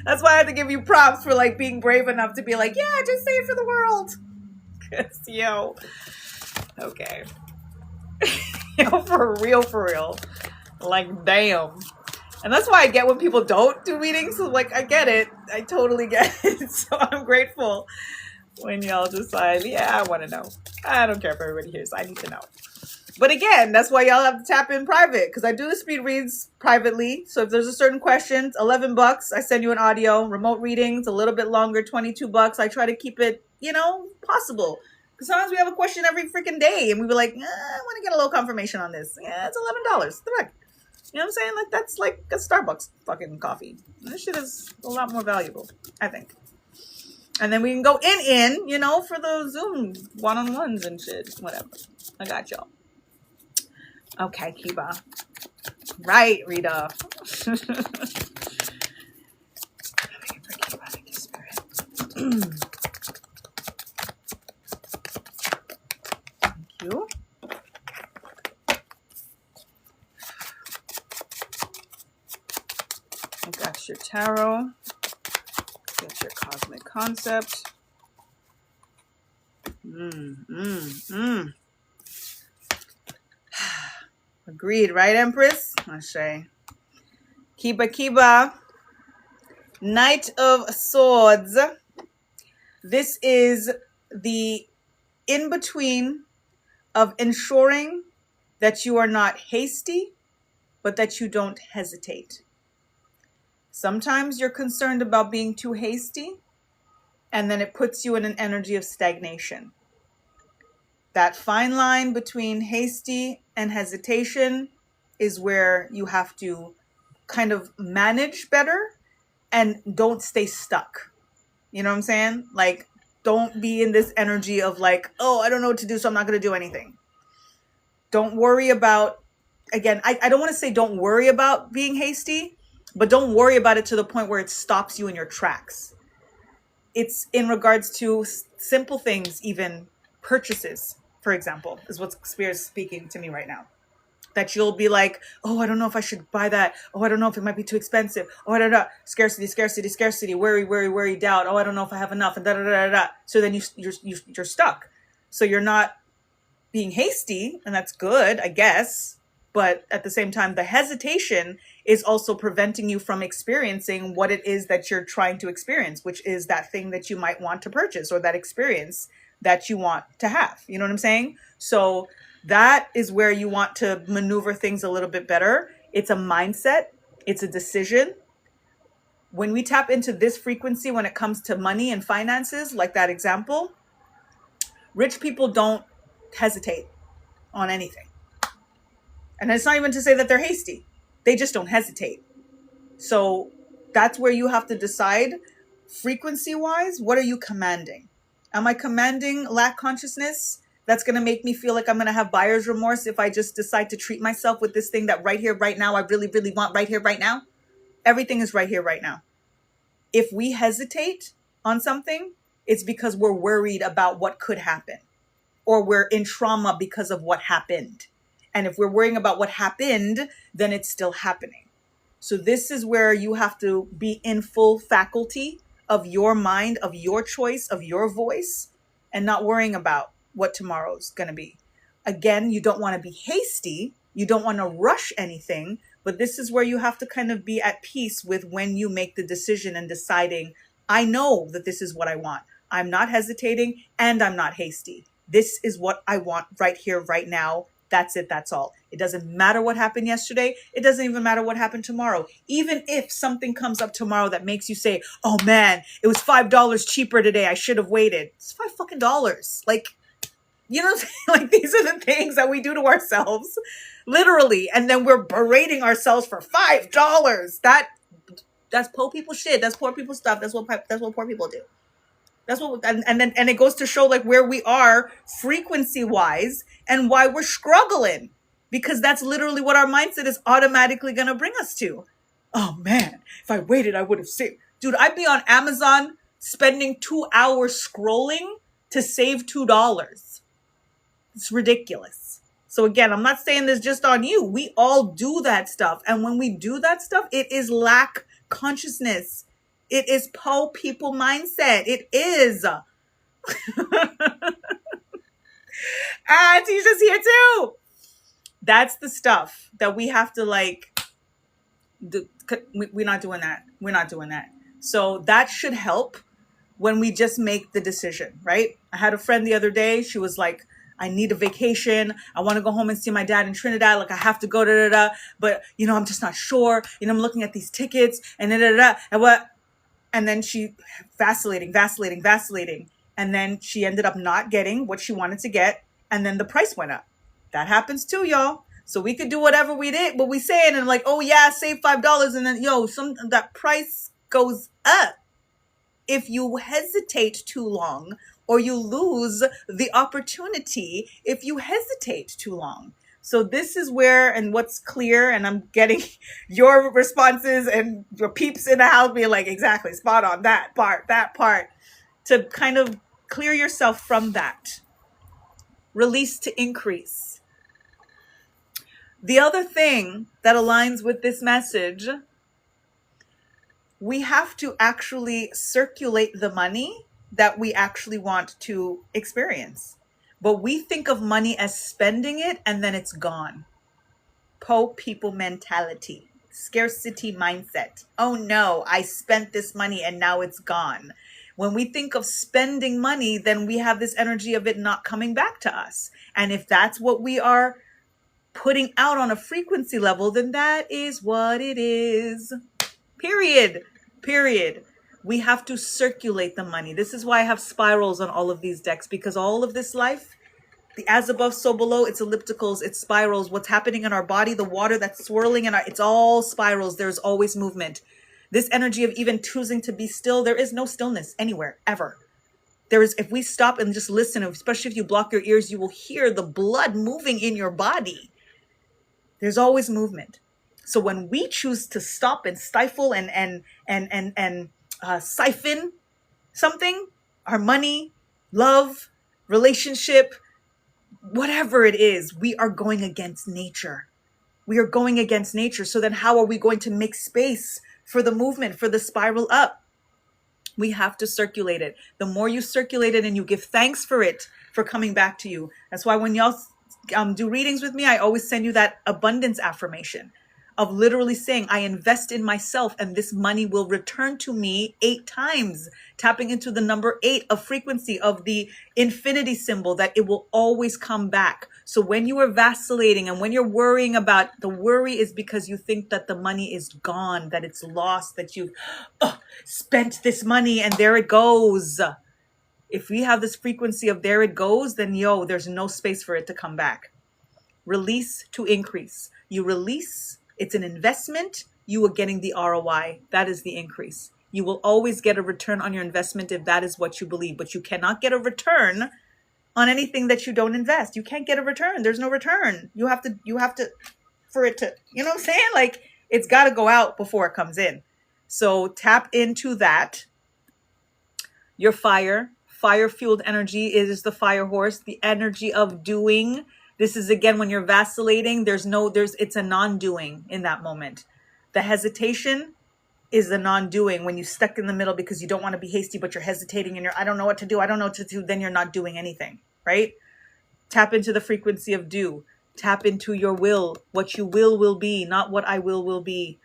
That's why I had to give you props for like being brave enough to be like, yeah, just say it for the world. Cause yo, okay. Yo, for real. Like, damn. And that's why I get when people don't do readings. So like, I get it. I totally get it. So I'm grateful when y'all decide, yeah, I want to know. I don't care if everybody hears. I need to know. But again, that's why y'all have to tap in private, because I do the speed reads privately. So if there's a certain question, $11, I send you an audio. Remote readings, a little bit longer, $22. I try to keep it, possible. Because sometimes we have a question every freaking day, and we be like, I want to get a little confirmation on this. Yeah, it's $11. The heck? You know what I'm saying? Like, that's like a Starbucks fucking coffee. And this shit is a lot more valuable, I think. And then we can go in, for the Zoom one-on-ones and shit. Whatever. I got y'all. Okay, Kiba. Right, Rita. Thank you. Get your tarot. Get your cosmic concept. Agreed, right, Empress? Ashe. Kiba. Knight of Swords. This is the in-between of ensuring that you are not hasty, but that you don't hesitate. Sometimes you're concerned about being too hasty, and then it puts you in an energy of stagnation. That fine line between hasty and hesitation is where you have to kind of manage better and don't stay stuck. You know what I'm saying? Like, don't be in this energy of like, oh, I don't know what to do, so I'm not going to do anything. Don't worry about, again, I don't want to say don't worry about being hasty, but don't worry about it to the point where it stops you in your tracks. It's in regards to simple things, even purchases, for example, is what Spirit is speaking to me right now. That you'll be like, oh, I don't know if I should buy that. Oh, I don't know if it might be too expensive. Oh, I don't know. Scarcity. Worry, doubt. Oh, I don't know if I have enough. And da. So then you're stuck. So you're not being hasty, and that's good, I guess. But at the same time, the hesitation is also preventing you from experiencing what it is that you're trying to experience, which is that thing that you might want to purchase or that experience that you want to have. You know what I'm saying? So that is where you want to maneuver things a little bit better. It's a mindset. It's a decision. When we tap into this frequency, when it comes to money and finances, like that example, rich people don't hesitate on anything. And it's not even to say that they're hasty. They just don't hesitate. So that's where you have to decide frequency-wise, what are you commanding? Am I commanding lack consciousness? That's going to make me feel like I'm going to have buyer's remorse if I just decide to treat myself with this thing that right here, right now, I really, really want right here, right now. Everything is right here, right now. If we hesitate on something, it's because we're worried about what could happen, or we're in trauma because of what happened. And if we're worrying about what happened, then it's still happening. So this is where you have to be in full faculty of your mind, of your choice, of your voice, and not worrying about what tomorrow's going to be. Again, you don't want to be hasty. You don't want to rush anything, but this is where you have to kind of be at peace with when you make the decision and deciding, I know that this is what I want. I'm not hesitating and I'm not hasty. This is what I want right here, right now. That's it. That's all. It doesn't matter what happened yesterday. It doesn't even matter what happened tomorrow. Even if something comes up tomorrow that makes you say, oh man, it was $5 cheaper today. I should have waited. It's $5 fucking. Like, you know what I'm saying? Like, these are the things that we do to ourselves, literally. And then we're berating ourselves for $5. That's poor people shit. That's poor people stuff. That's what poor people do. That's what, and it goes to show like where we are frequency wise and why we're struggling, because that's literally what our mindset is automatically going to bring us to. Oh man, if I waited, I would have saved. Dude, I'd be on Amazon spending 2 hours scrolling to save $2. It's ridiculous. So again, I'm not saying this just on you. We all do that stuff. And when we do that stuff, it is lack consciousness. It is po people mindset. It is. Tisha's here too. That's the stuff that we have to like do. We're not doing that. We're not doing that. So that should help when we just make the decision, right? I had a friend the other day. She was like, I need a vacation. I want to go home and see my dad in Trinidad. Like, I have to go, but you know, I'm just not sure. You know, I'm looking at these tickets and and what? And then she vacillating. And then she ended up not getting what she wanted to get. And then the price went up. That happens too, y'all. So we could do whatever we did, but we say it and like, oh yeah, save $5. And then, that price goes up. If you hesitate too long, or you lose the opportunity if you hesitate too long. So this is where, and what's clear, and I'm getting your responses and your peeps in the house being like, exactly, spot on, that part, to kind of clear yourself from that. Release to increase. The other thing that aligns with this message we have to actually circulate the money that we actually want to experience. But we think of money as spending it and then it's gone. Po people mentality, scarcity mindset. Oh no, I spent this money and now it's gone. When we think of spending money, then we have this energy of it not coming back to us. And if that's what we are putting out on a frequency level, then that is what it is. Period. Period. We have to circulate the money. This is why I have spirals on all of these decks, because all of this life, the as above, so below, it's ellipticals, it's spirals. What's happening in our body, the water that's swirling in our, it's all spirals. There's always movement. This energy of even choosing to be still, there is no stillness anywhere, ever. There is, if we stop and just listen, especially if you block your ears, you will hear the blood moving in your body. There's always movement. So when we choose to stop and stifle and siphon something, our money, love, relationship, whatever it is, we are going against nature. We are going against nature. So then how are we going to make space for the movement, for the spiral up? We have to circulate it. The more you circulate it and you give thanks for it, for coming back to you. That's why when y'all do readings with me, I always send you that abundance affirmation of literally saying, I invest in myself and this money will return to me 8 times, tapping into the number 8 of frequency of the infinity symbol, that it will always come back. So when you are vacillating and when you're worrying about, the worry is because you think that the money is gone, that it's lost, that you've spent this money and there it goes. If we have this frequency of there it goes, then there's no space for it to come back. Release to increase. You release, it's an investment, you are getting the ROI. That is the increase. You will always get a return on your investment if that is what you believe, but you cannot get a return on anything that you don't invest. You can't get a return. There's no return. You have to, for it to, you know what I'm saying? Like, it's got to go out before it comes in. So tap into that. Your fire-fueled energy is the fire horse, the energy of doing. This is, again, when you're vacillating, it's a non-doing in that moment. The hesitation is the non-doing when you're stuck in the middle because you don't want to be hasty, but you're hesitating and I don't know what to do. Then you're not doing anything, right? Tap into the frequency of do. Tap into your will. What you will be, not what I will be.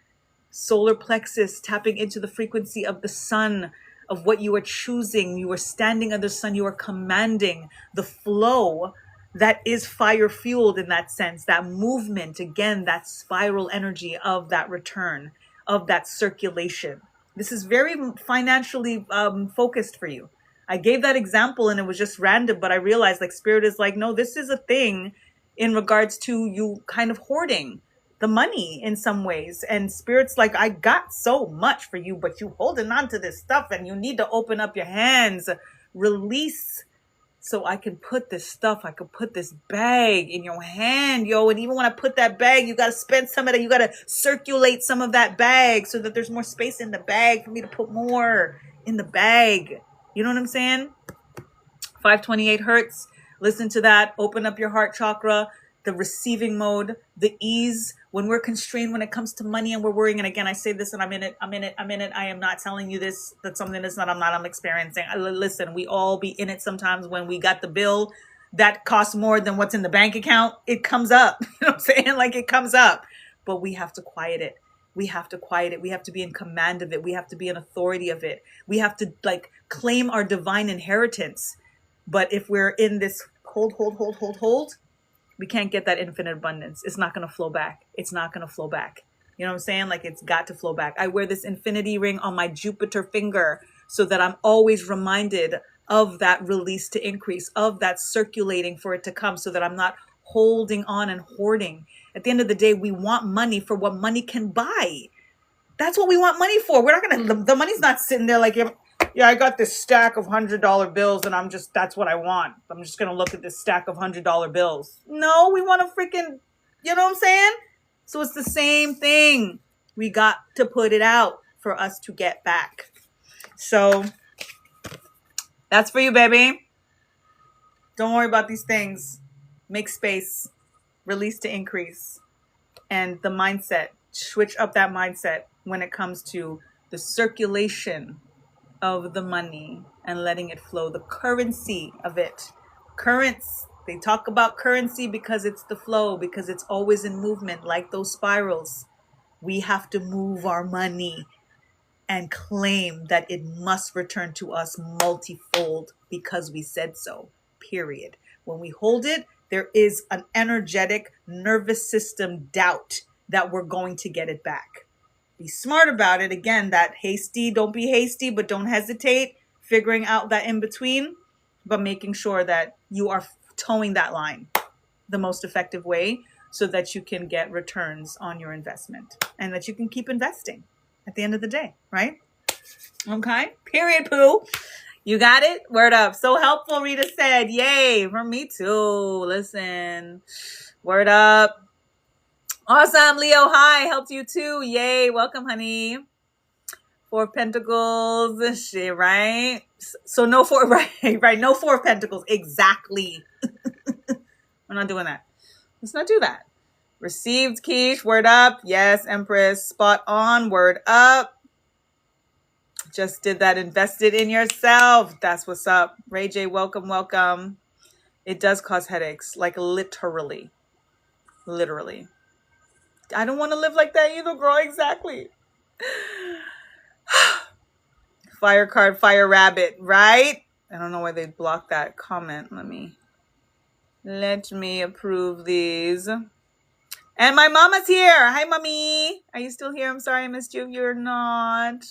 Solar plexus, tapping into the frequency of the sun, of what you are choosing. You are standing under the sun. You are commanding the flow that is fire fueled in that sense, that movement, again, that spiral energy of that return, of that circulation. This is very financially focused for you. I gave that example and it was just random, but I realized like Spirit is like, no, this is a thing in regards to you kind of hoarding the money in some ways. And Spirit's like, I got so much for you, but you holding on to this stuff and you need to open up your hands, release, so I can put this stuff, I could put this bag in your hand, And even when I put that bag, you got to spend some of that. You got to circulate some of that bag so that there's more space in the bag for me to put more in the bag. You know what I'm saying? 528 hertz. Listen to that. Open up your heart chakra, the receiving mode, the ease. When we're constrained when it comes to money and we're worrying, and again, I say this and I'm in it. I am not telling you this, that's something that's not, I'm experiencing. Listen, we all be in it sometimes when we got the bill that costs more than what's in the bank account. It comes up, you know what I'm saying? Like it comes up, but we have to quiet it. We have to quiet it. We have to be in command of it. We have to be an authority of it. We have to like claim our divine inheritance. But if we're in this hold, we can't get that infinite abundance. It's not going to flow back. It's not going to flow back. You know what I'm saying? Like it's got to flow back. I wear this infinity ring on my Jupiter finger so that I'm always reminded of that release to increase, of that circulating for it to come, so that I'm not holding on and hoarding. At the end of the day, we want money for what money can buy. That's what we want money for. We're not going to, the money's not sitting there like, yeah, I got this stack of $100 bills and that's what I want. I'm just going to look at this stack of $100 bills. No, we want to freaking, you know what I'm saying? So it's the same thing. We got to put it out for us to get back. So that's for you, baby. Don't worry about these things. Make space, release to increase. And the mindset, switch up that mindset when it comes to the circulation of the money and letting it flow, the currency of it. They talk about currency because it's the flow, because it's always in movement, like those spirals. We have to move our money and claim that it must return to us multifold because we said so, period. When we hold it, there is an energetic nervous system doubt that we're going to get it back. Be smart about it. Again, don't be hasty, but don't hesitate. Figuring out that in between, but making sure that you are towing that line the most effective way so that you can get returns on your investment and that you can keep investing at the end of the day, right? Okay. Period, Pooh. You got it? Word up. So helpful, Rita said. Yay. For me too. Listen. Word up. Awesome, Leo. Hi. Helped you too. Yay. Welcome, honey. 4 of Pentacles. Shit, right? So no 4, right? No 4 of Pentacles. Exactly. We're not doing that. Let's not do that. Received, Keish. Word up. Yes, Empress. Spot on. Word up. Just did that. Invested in yourself. That's what's up. Ray J, welcome, welcome. It does cause headaches. Like literally. Literally. I don't want to live like that either, girl. Exactly. Fire card, fire rabbit, right? I don't know why they blocked that comment. Let me approve these. And my mama's here. Hi, mommy. Are you still here? I'm sorry I missed you if you're not.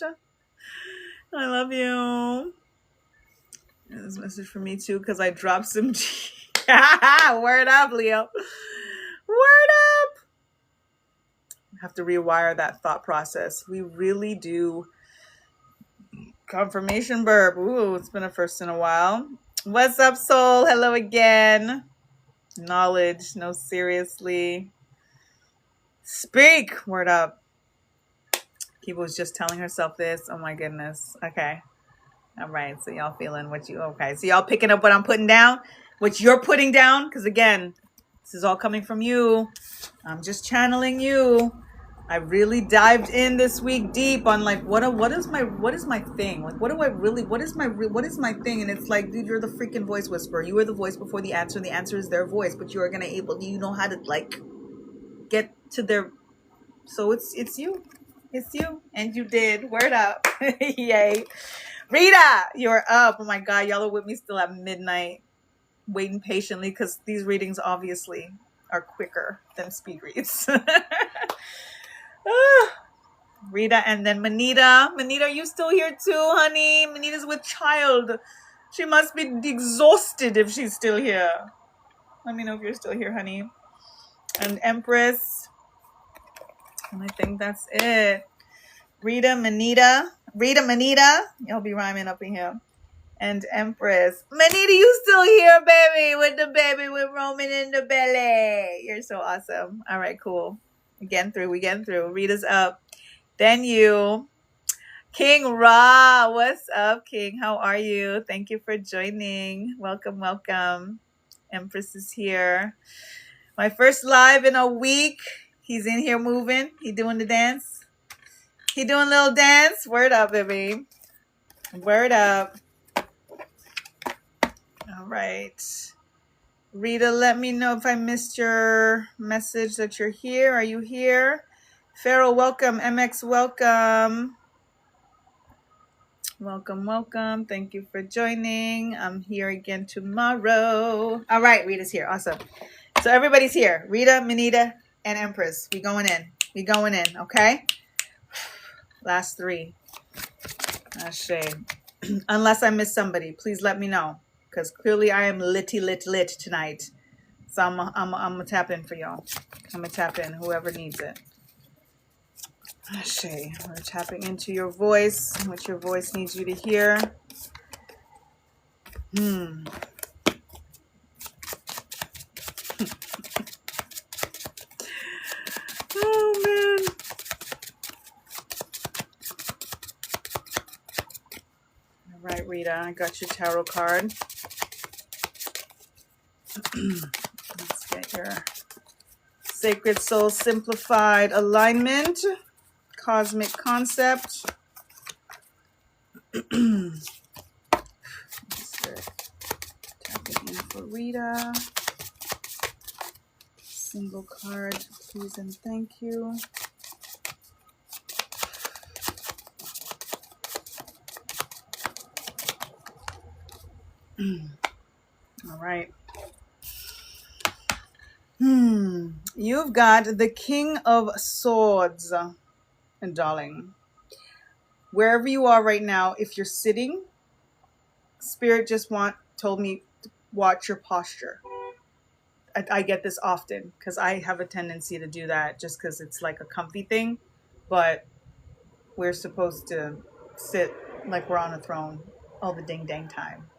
I love you. This message for me too, because I dropped some Word up, Leo. Word up. I have to rewire that thought process. We really do. Confirmation burp. Ooh, it's been a first in a while. What's up, soul? Hello again. Knowledge. No, seriously. Speak. Word up. Kiva was just telling herself this. Oh my goodness. Okay. All right. So y'all feeling okay. So y'all picking up what I'm putting down, what you're putting down. Because again, this is all coming from you. I'm just channeling you. I really dived in this week deep on like what is my thing? Like what is my thing? And it's like, dude, you're the freaking voice whisperer. You are the voice before the answer, and the answer is their voice, but you are you know how to like get to their, so it's you. It's you. And you did. Word up. Yay. Rita, you're up. Oh my God, y'all are with me still at midnight, waiting patiently because these readings obviously are quicker than speed reads. Rita, and then Manita. Manita, are you still here too, honey? Manita's with child. She must be exhausted if she's still here. Let me know if you're still here, honey. And Empress. And I think that's it. Rita, Manita. Y'all be rhyming up in here. And Empress. Manita, you still here, baby? With the baby with Roman in the belly. You're so awesome. All right, cool. We getting through. Rita's up. Then you. King Ra. What's up, King? How are you? Thank you for joining. Welcome, welcome. Empress is here. My first live in a week. He's in here moving. He doing the dance. He doing a little dance. Word up, baby. Word up. All right. Rita, let me know if I missed your message that you're here. Are you here? Farrell, welcome. MX, welcome. Welcome. Thank you for joining. I'm here again tomorrow. All right, Rita's here. Awesome. So everybody's here. Rita, Manita, and Empress. We going in, okay? Last 3. Ashe. Unless I miss somebody, please let me know. Because clearly I am lit tonight. So I'm gonna tap in for y'all. I'm gonna tap in, whoever needs it. Ashe, we're tapping into your voice, what your voice needs you to hear. Oh, man. All right, Rita, I got your tarot card. Let's get your Sacred Soul Simplified Alignment, Cosmic Concept. Tapping in for Rita. Single card, please and thank you. All right. You've got the King of Swords, and darling. Wherever you are right now, if you're sitting, Spirit just told me to watch your posture. I get this often because I have a tendency to do that just because it's like a comfy thing, but we're supposed to sit like we're on a throne all the ding dang time.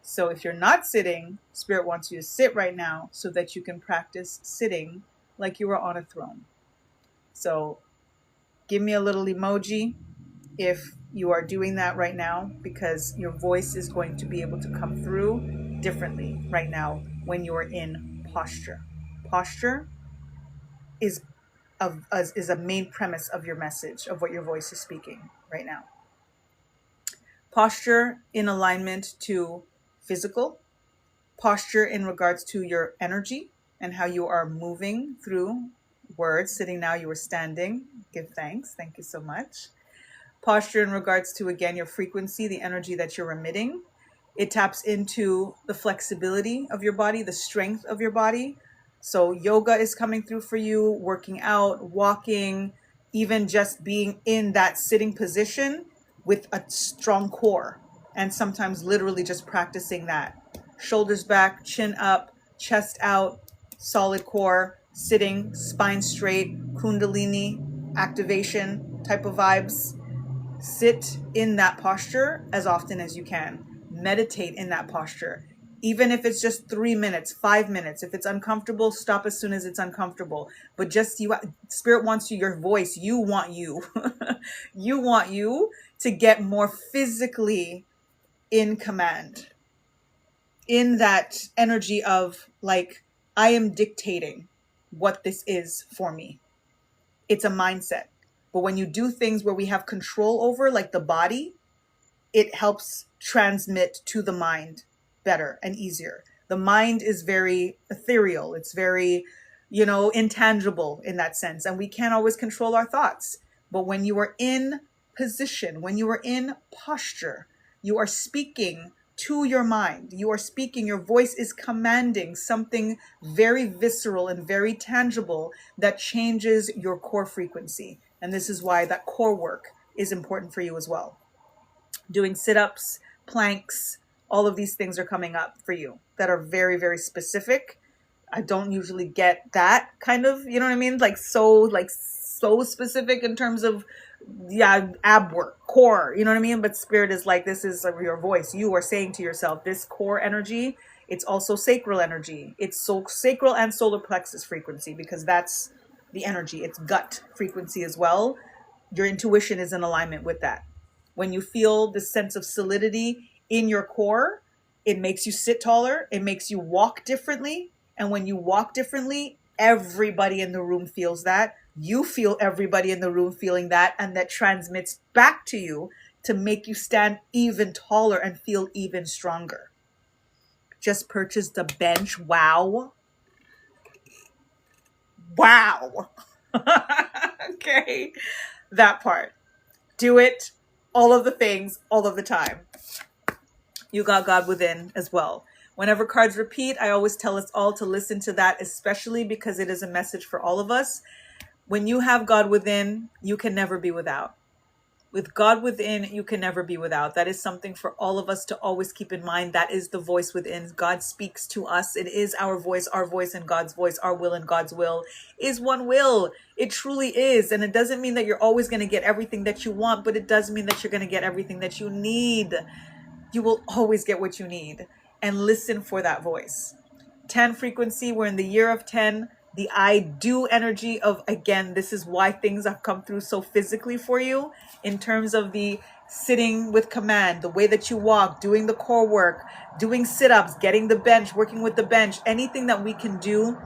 So if you're not sitting, Spirit wants you to sit right now so that you can practice sitting like you were on a throne. So give me a little emoji if you are doing that right now, because your voice is going to be able to come through differently right now when you are in posture. Posture is a main premise of your message, of what your voice is speaking right now. Posture in alignment to physical, posture in regards to your energy and how you are moving through words. Sitting now, you are standing. Give thanks. Thank you so much. Posture in regards to, again, your frequency, the energy that you're emitting. It taps into the flexibility of your body, the strength of your body. So yoga is coming through for you, working out, walking, even just being in that sitting position with a strong core. And sometimes literally just practicing that. Shoulders back, chin up, chest out, solid core, sitting, spine straight, kundalini activation type of vibes. Sit in that posture as often as you can. Meditate in that posture. Even if it's just 3 minutes, 5 minutes. If it's uncomfortable, stop as soon as it's uncomfortable. But just Spirit wants you, your voice, you want you. You want you to get more physically in command. In that energy of like, I am dictating what this is for me. It's a mindset. But when you do things where we have control over, like the body, it helps transmit to the mind better and easier. The mind is very ethereal. It's very, intangible in that sense. And we can't always control our thoughts. But when you are in position, when you are in posture, you are speaking to your mind. You are speaking, your voice is commanding something very visceral and very tangible that changes your core frequency. And this is why that core work is important for you as well. Doing sit-ups, planks, all of these things are coming up for you that are very, very specific. I don't usually get that kind of, you know what I mean? Like so specific in terms of, ab work, core, you know what I mean? But Spirit is like, this is your voice. You are saying to yourself, this core energy, it's also sacral energy. It's so sacral and solar plexus frequency, because that's the energy. It's gut frequency as well. Your intuition is in alignment with that. When you feel this sense of solidity in your core, it makes you sit taller. It makes you walk differently. And when you walk differently, everybody in the room feels that. You feel everybody in the room feeling that. And that transmits back to you to make you stand even taller and feel even stronger. Just purchased a bench. Wow. Okay. That part. Do it. All of the things, all of the time. You got God within as well. Whenever cards repeat, I always tell us all to listen to that, especially because it is a message for all of us. When you have God within, you can never be without. With God within, you can never be without. That is something for all of us to always keep in mind. That is the voice within. God speaks to us. It is our voice and God's voice. Our will and God's will is one will. It truly is. And it doesn't mean that you're always going to get everything that you want, but it does mean that you're going to get everything that you need. You will always get what you need. And listen for that voice. 10 frequency, we're in the year of 10. The I do energy of, again, this is why things have come through so physically for you in terms of the sitting with command, the way that you walk, doing the core work, doing sit-ups, getting the bench, working with the bench, anything that we can do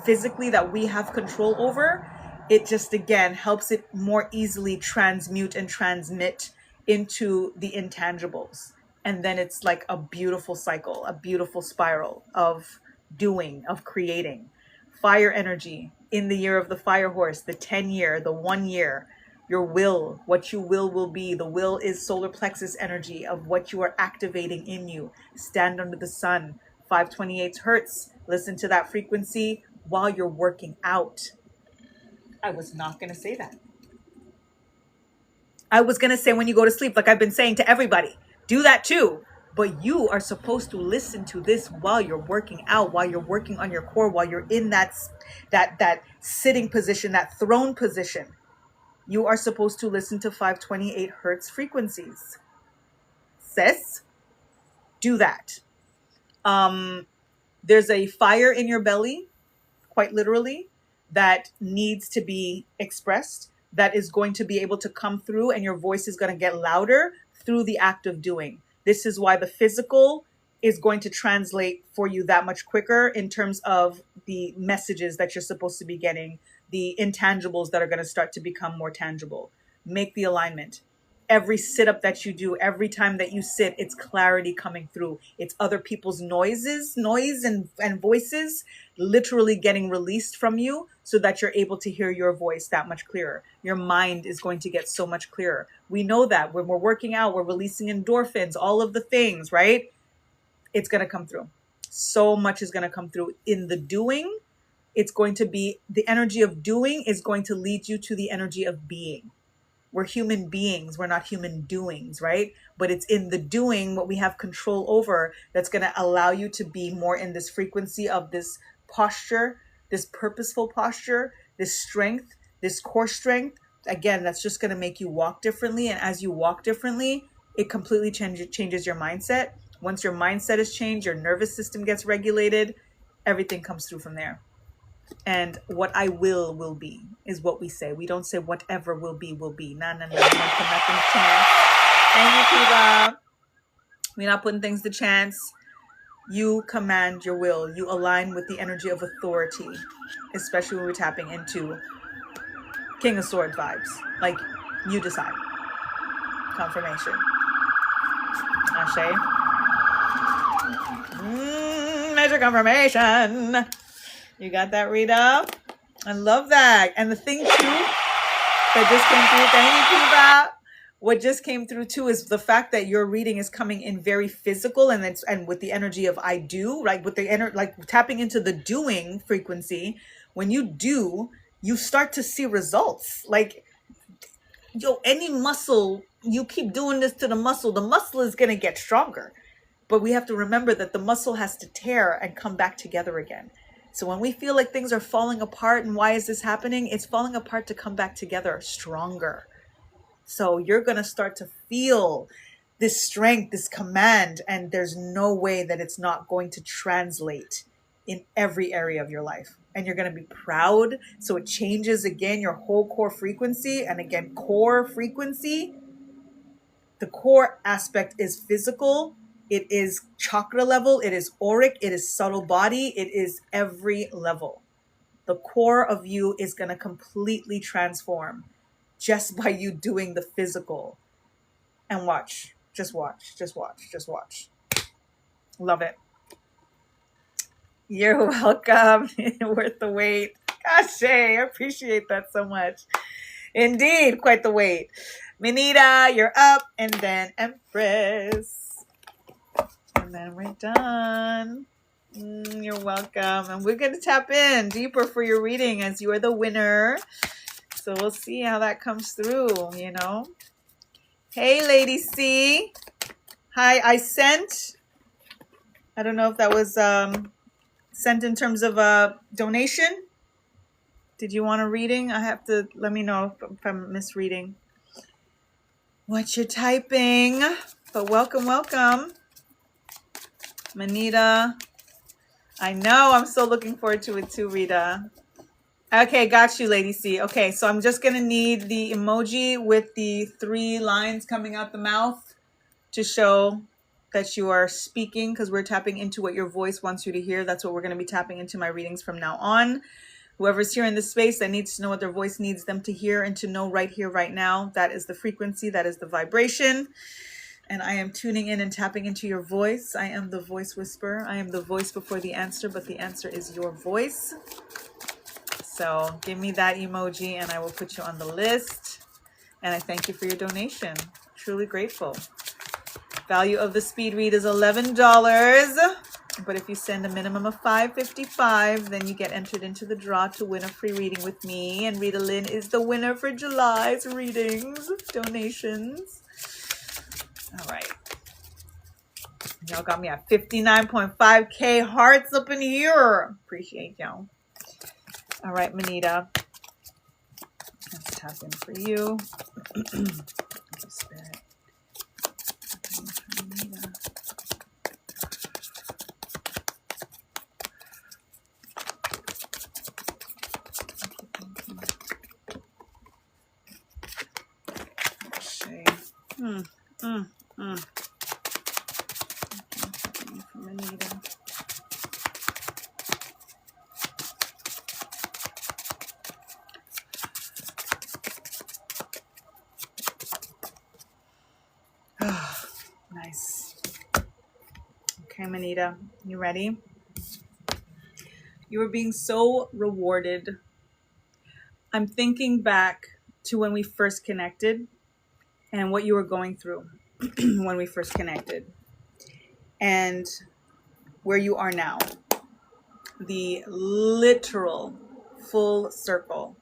physically that we have control over, it just, again, helps it more easily transmute and transmit into the intangibles. And then it's like a beautiful cycle, a beautiful spiral of doing, of creating. Fire energy in the year of the fire horse, the 10 year, the 1 year, your will, what you will be. The will is solar plexus energy of what you are activating in you. Stand under the sun, 528 hertz. Listen to that frequency while you're working out. I was not going to say that. I was going to say when you go to sleep, like I've been saying to everybody, do that too. But you are supposed to listen to this while you're working out, while you're working on your core, while you're in that sitting position, that throne position. You are supposed to listen to 528 hertz frequencies. Sis, do that. There's a fire in your belly, quite literally, that needs to be expressed, that is going to be able to come through, and your voice is going to get louder through the act of doing. This is why the physical is going to translate for you that much quicker in terms of the messages that you're supposed to be getting, the intangibles that are going to start to become more tangible. Make the alignment. Every sit-up that you do, every time that you sit, it's clarity coming through. It's other people's noise and voices literally getting released from you so that you're able to hear your voice that much clearer. Your mind is going to get so much clearer. We know that when we're working out, we're releasing endorphins, all of the things, right? It's going to come through. So much is going to come through in the doing. It's going to be, the energy of doing is going to lead you to the energy of being. We're human beings. We're not human doings, right? But it's in the doing what we have control over that's going to allow you to be more in this frequency of this posture, this purposeful posture, this strength, this core strength. Again, that's just going to make you walk differently. And as you walk differently, it completely changes your mindset. Once your mindset is changed, your nervous system gets regulated, everything comes through from there. And what I will be is what we say. We don't say whatever will be, will be. No. We don't put nothing to chance. Thank you, Kiva. We're not putting things to chance. You command your will. You align with the energy of authority, especially when we're tapping into King of Swords vibes. Like, you decide. Confirmation. Ashe. Major confirmation. You got that, Rita? I love that. And the thing too that just came through, thank you, Kiva. What just came through too is the fact that your reading is coming in very physical, and with the energy of I do, right? With the like tapping into the doing frequency. When you do, you start to see results. Like, any muscle, you keep doing this to the muscle is gonna get stronger. But we have to remember that the muscle has to tear and come back together again. So when we feel like things are falling apart, and why is this happening? It's falling apart to come back together stronger. So you're going to start to feel this strength, this command, and there's no way that it's not going to translate in every area of your life. And you're going to be proud. So it changes again your whole core frequency. And again, core frequency, the core aspect is physical. It is chakra level, it is auric, it is subtle body, it is every level. The core of you is going to completely transform just by you doing the physical. And watch, just watch. Love it. You're welcome. Worth the wait. Gosh, I appreciate that so much. Indeed, quite the wait. Minita, you're up, and then Empress. And then we're done. You're welcome. And we're going to tap in deeper for your reading as you are the winner. So we'll see how that comes through, you know. Hey, Lady C. Hi, I sent. I don't know if that was sent in terms of a donation. Did you want a reading? I have to, let me know if I'm misreading what you're typing. But welcome. Manita. I know. I'm so looking forward to it too, Rita. Okay, got you, Lady C. Okay, so I'm just going to need the emoji with the 3 lines coming out the mouth to show that you are speaking, because we're tapping into what your voice wants you to hear. That's what we're going to be tapping into my readings from now on. Whoever's here in this space that needs to know what their voice needs them to hear and to know right here, right now, that is the frequency, that is the vibration. And I am tuning in and tapping into your voice. I am the voice whisperer. I am the voice before the answer, but the answer is your voice. So give me that emoji and I will put you on the list. And I thank you for your donation. Truly grateful. Value of the speed read is $11. But if you send a minimum of $5.55, then you get entered into the draw to win a free reading with me. And Rita Lynn is the winner for July's readings, donations. All right. Y'all got me at 59.5K hearts up in here. Appreciate y'all. All right, Manita. Let's tap in for you. Spirit. Nice. Okay, Manita, you ready? You are being so rewarded. I'm thinking back to when we first connected and what you were going through when we first connected and where you are now. The literal full circle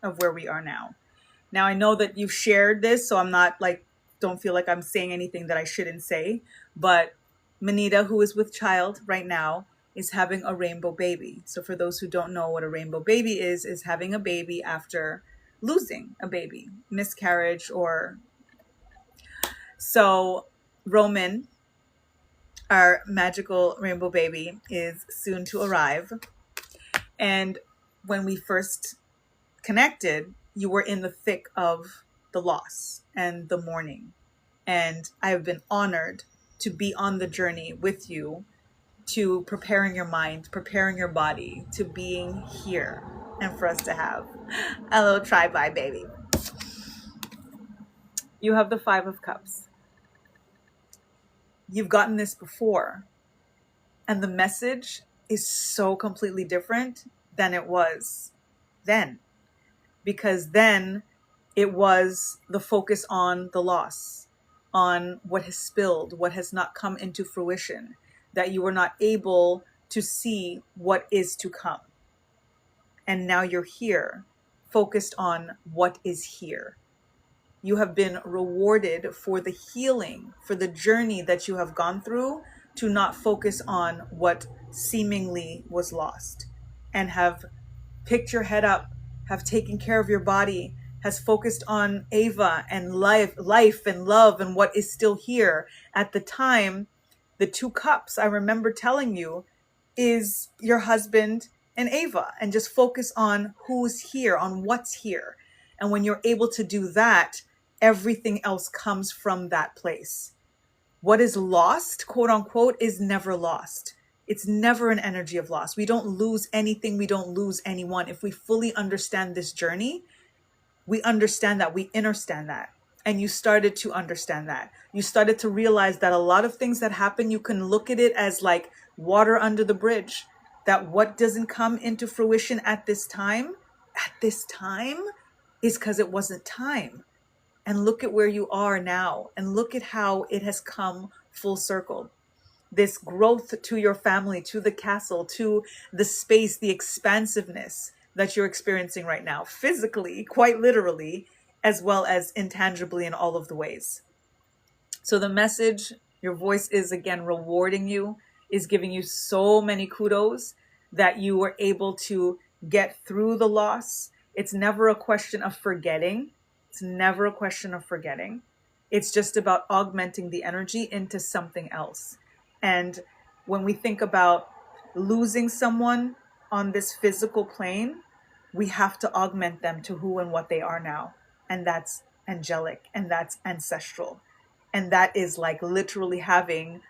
of where we are now. Now, I know that you've shared this, so I'm not like, don't feel like I'm saying anything that I shouldn't say, but Manita, who is with child right now, is having a rainbow baby. So for those who don't know what a rainbow baby is having a baby after losing a baby, miscarriage or... So Roman, our magical rainbow baby, is soon to arrive. And when we first connected, you were in the thick of the loss and the mourning. And I have been honored to be on the journey with you, to preparing your mind, preparing your body, to being here, and for us to have a little try-by baby. You have the 5 of Cups. You've gotten this before, and the message is so completely different than it was then. Because then it was the focus on the loss, on what has spilled, what has not come into fruition, that you were not able to see what is to come. And now you're here, focused on what is here. You have been rewarded for the healing, for the journey that you have gone through, to not focus on what seemingly was lost, and have picked your head up, have taken care of your body, has focused on Ava and life and love and what is still here. At the time, the 2 cups, I remember telling you, is your husband and Ava, and just focus on who's here, on what's here. And when you're able to do that, everything else comes from that place. What is lost, quote unquote, is never lost. It's never an energy of loss. We don't lose anything. We don't lose anyone. If we fully understand this journey, we understand that, we understand that. And you started to understand that. You started to realize that a lot of things that happen, you can look at it as like water under the bridge. That what doesn't come into fruition at this time is because it wasn't time. And look at where you are now, and look at how it has come full circle. This growth to your family, to the castle, to the space, the expansiveness that you're experiencing right now, physically, quite literally, as well as intangibly in all of the ways. So the message, your voice is again rewarding you, is giving you so many kudos that you were able to get through the loss. It's never a question of forgetting. It's never a question of forgetting. It's just about augmenting the energy into something else. And when we think about losing someone on this physical plane, we have to augment them to who and what they are now. And that's angelic, and that's ancestral. And that is like literally having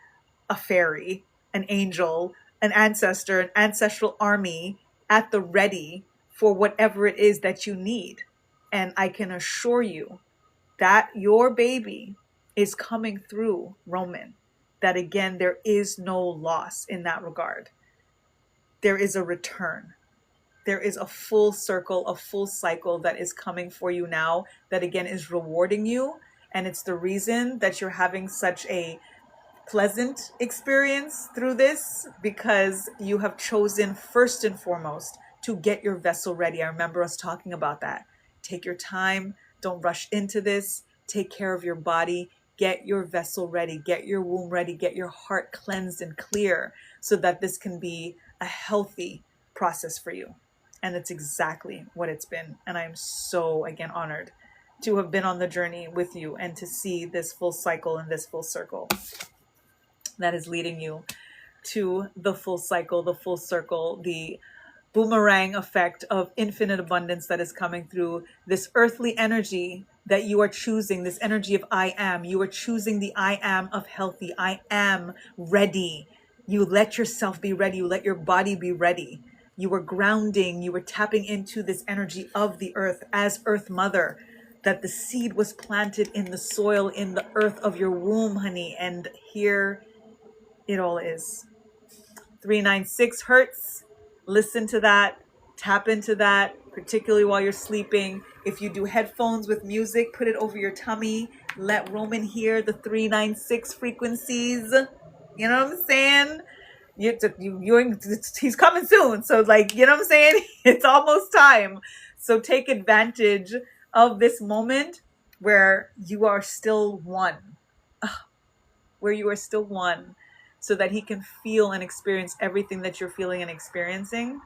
a fairy, an angel, an ancestor, an ancestral army at the ready for whatever it is that you need. And I can assure you that your baby is coming through, Roman. That again, there is no loss in that regard. There is a return. There is a full circle, a full cycle that is coming for you now that again is rewarding you. And it's the reason that you're having such a pleasant experience through this, because you have chosen first and foremost to get your vessel ready. I remember us talking about that. Take your time. Don't rush into this. Take care of your body. Get your vessel ready. Get your womb ready. Get your heart cleansed and clear so that this can be a healthy process for you. And it's exactly what it's been. And I'm so, again, honored to have been on the journey with you and to see this full cycle and this full circle that is leading you to the full cycle, the full circle, the boomerang effect of infinite abundance that is coming through this earthly energy that you are choosing, this energy of I am. You are choosing the I am of healthy. I am ready. You let yourself be ready. You let your body be ready. You were grounding. You were tapping into this energy of the earth as Earth Mother, that the seed was planted in the soil, in the earth of your womb, honey. And here it all is. 396 hertz. Listen to that. Tap into that, particularly while you're sleeping. If you do headphones with music, put it over your tummy. Let Roman hear the 396 frequencies. You know what I'm saying? He's coming soon. So like, you know what I'm saying? It's almost time. So take advantage of this moment where you are still one. Where you are still one. So that he can feel and experience everything that you're feeling and experiencing.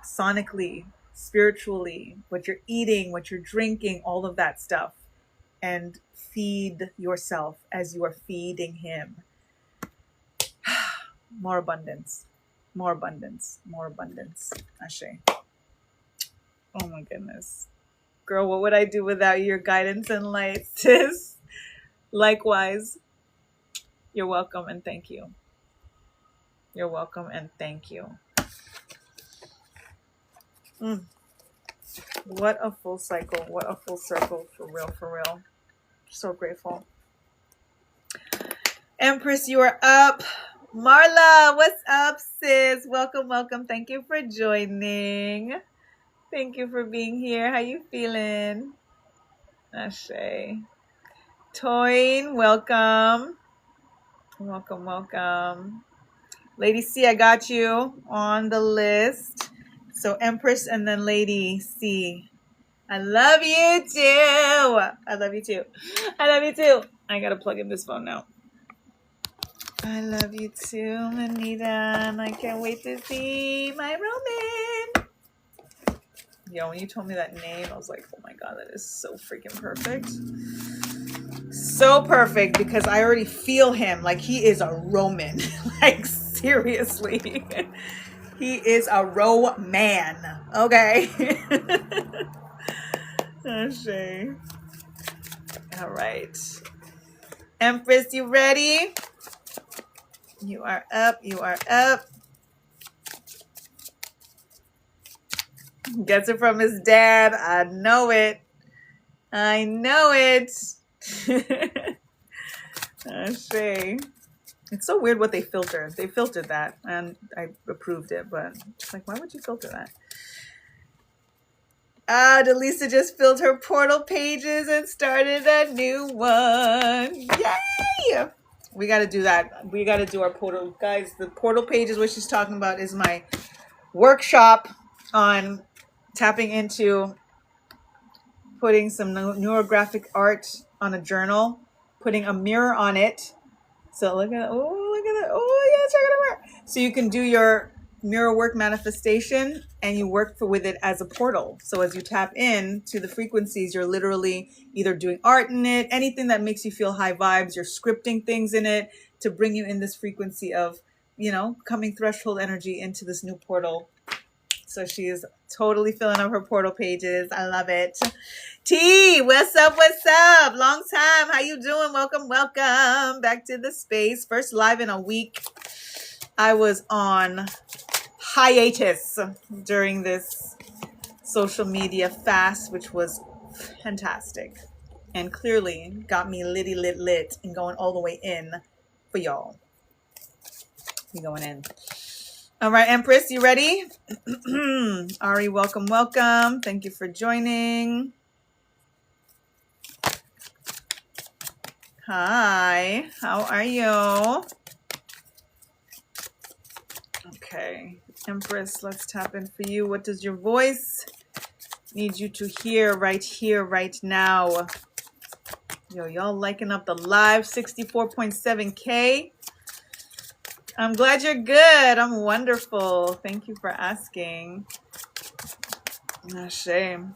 Sonically, spiritually, what you're eating, what you're drinking, all of that stuff. And feed yourself as you are feeding him. More abundance, more abundance, more abundance. Ashe. Oh my goodness. Girl, what would I do without your guidance and light, sis? Likewise, you're welcome and thank you. You're welcome and thank you. What a full cycle. What a full circle. For real, for real. So grateful. Empress, you are up. Marla, what's up, sis? Welcome, welcome. Thank you for joining. Thank you for being here. How you feeling? Ashe. Toyin, welcome. Welcome, welcome. Lady C, I got you on the list. So Empress and then Lady C. I love you too. I love you too. I love you too. I gotta plug in this phone now. I love you too, Manita. And I can't wait to see my Roman. Yo, when you told me that name, I was like, oh my God, that is so freaking perfect. So perfect, because I already feel him. Like, he is a Roman. Like, seriously. He is a Roman. Okay. Oh, shame. All right. Empress, you ready? You are up. You are up. Gets it from his dad. I know it. I know it. Shame. It's so weird what they filtered. They filtered that, and I approved it, but it's like, why would you filter that? Delisa just filled her portal pages and started a new one. Yay! We got to do that. We got to do our portal. Guys, the portal pages, what she's talking about is my workshop on tapping into putting some neurographic art on a journal, putting a mirror on it. So look at that. Oh, look at that. Oh, yeah, check it out. So you can do your mirror work manifestation and you work with it as a portal. So as you tap in to the frequencies, you're literally either doing art in it, anything that makes you feel high vibes, you're scripting things in it to bring you in this frequency of, you know, coming threshold energy into this new portal. So she is totally filling up her portal pages. I love it. T, what's up? What's up? Long time. How you doing? Welcome, welcome back to the space. First live in a week. I was on hiatus during this social media fast, which was fantastic and clearly got me lit and going all the way in for y'all. We going in. All right, Empress, you ready? Ari, welcome. Thank you for joining. Hi, how are you? Okay, Empress, let's tap in for you. What does your voice need you to hear, right now? Yo, y'all liking up the live, 64.7K. I'm glad you're good. I'm wonderful. Thank you for asking. No shame.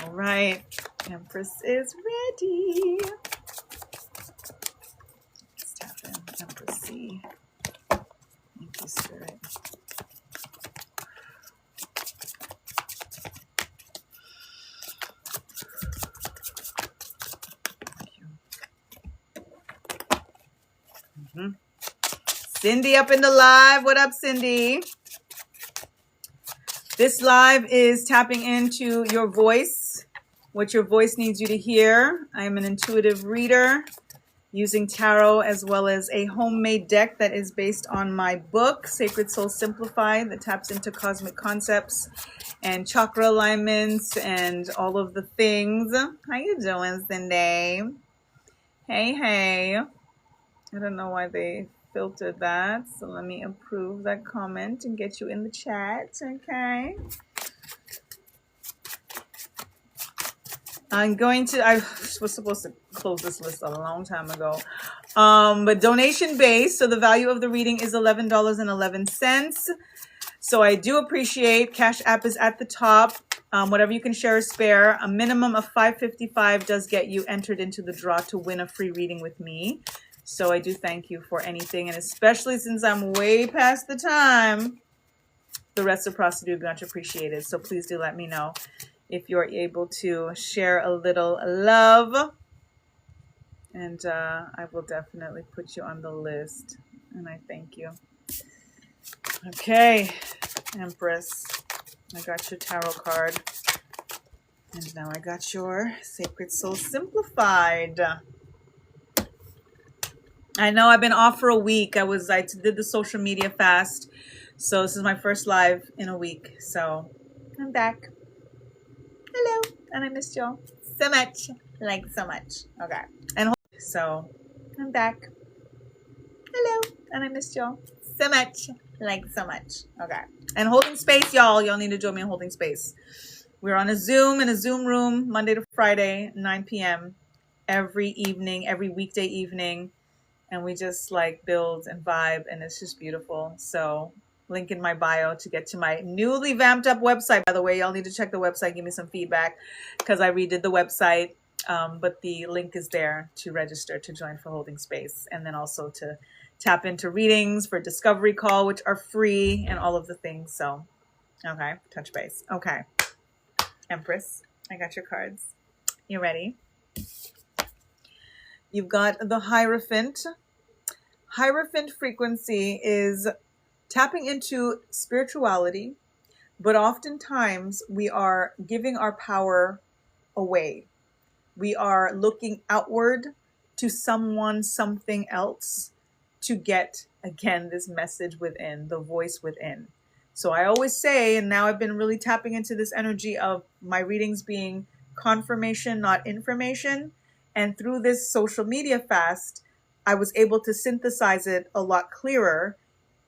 All right, Empress is ready. Let's tap in, Empress C. Thank you, Spirit. Cindy up in the live. What up, Cindy? This live is tapping into your voice, what your voice needs you to hear. I am an intuitive reader using tarot as well as a homemade deck that is based on my book, Sacred Soul Simplified, that taps into cosmic concepts and chakra alignments and all of the things. How you doing, Cindy? Hey. I don't know why they filtered that, so let me approve that comment and get you in the chat, okay? I was supposed to close this list a long time ago. But donation based, so the value of the reading is $11.11. So I do appreciate, Cash App is at the top. Whatever you can share or spare, a minimum of $5.55 does get you entered into the draw to win a free reading with me. So I do thank you for anything, and especially since I'm way past the time, the reciprocity would be much appreciated. So please do let me know if you're able to share a little love, and I will definitely put you on the list, and I thank you. Okay, Empress, I got your tarot card, and now I got your Sacred Soul Simplified. I know I've been off for a week. I did the social media fast. So this is my first live in a week. So I'm back. Hello. And I missed y'all so much. Like so much. Okay. So I'm back. Hello. And I missed y'all so much. Like so much. Okay. And holding space, y'all. Y'all need to join me in holding space. We're on a Zoom in a Zoom room Monday to Friday, 9 p.m. every evening, every weekday evening. And we just like build and vibe, and it's just beautiful. So link in my bio to get to my newly vamped up website. By the way, y'all need to check the website, give me some feedback, because I redid the website. But the link is there to register to join for holding space, and then also to tap into readings for discovery call, which are free, and all of the things. So, okay, touch base. Okay, Empress, I got your cards. You ready? You've got the Hierophant. Hierophant frequency is tapping into spirituality, but oftentimes we are giving our power away. We are looking outward to someone, something else to get, again, this message within, the voice within. So I always say, and now I've been really tapping into this energy of my readings being confirmation, not information. And through this social media fast, I was able to synthesize it a lot clearer,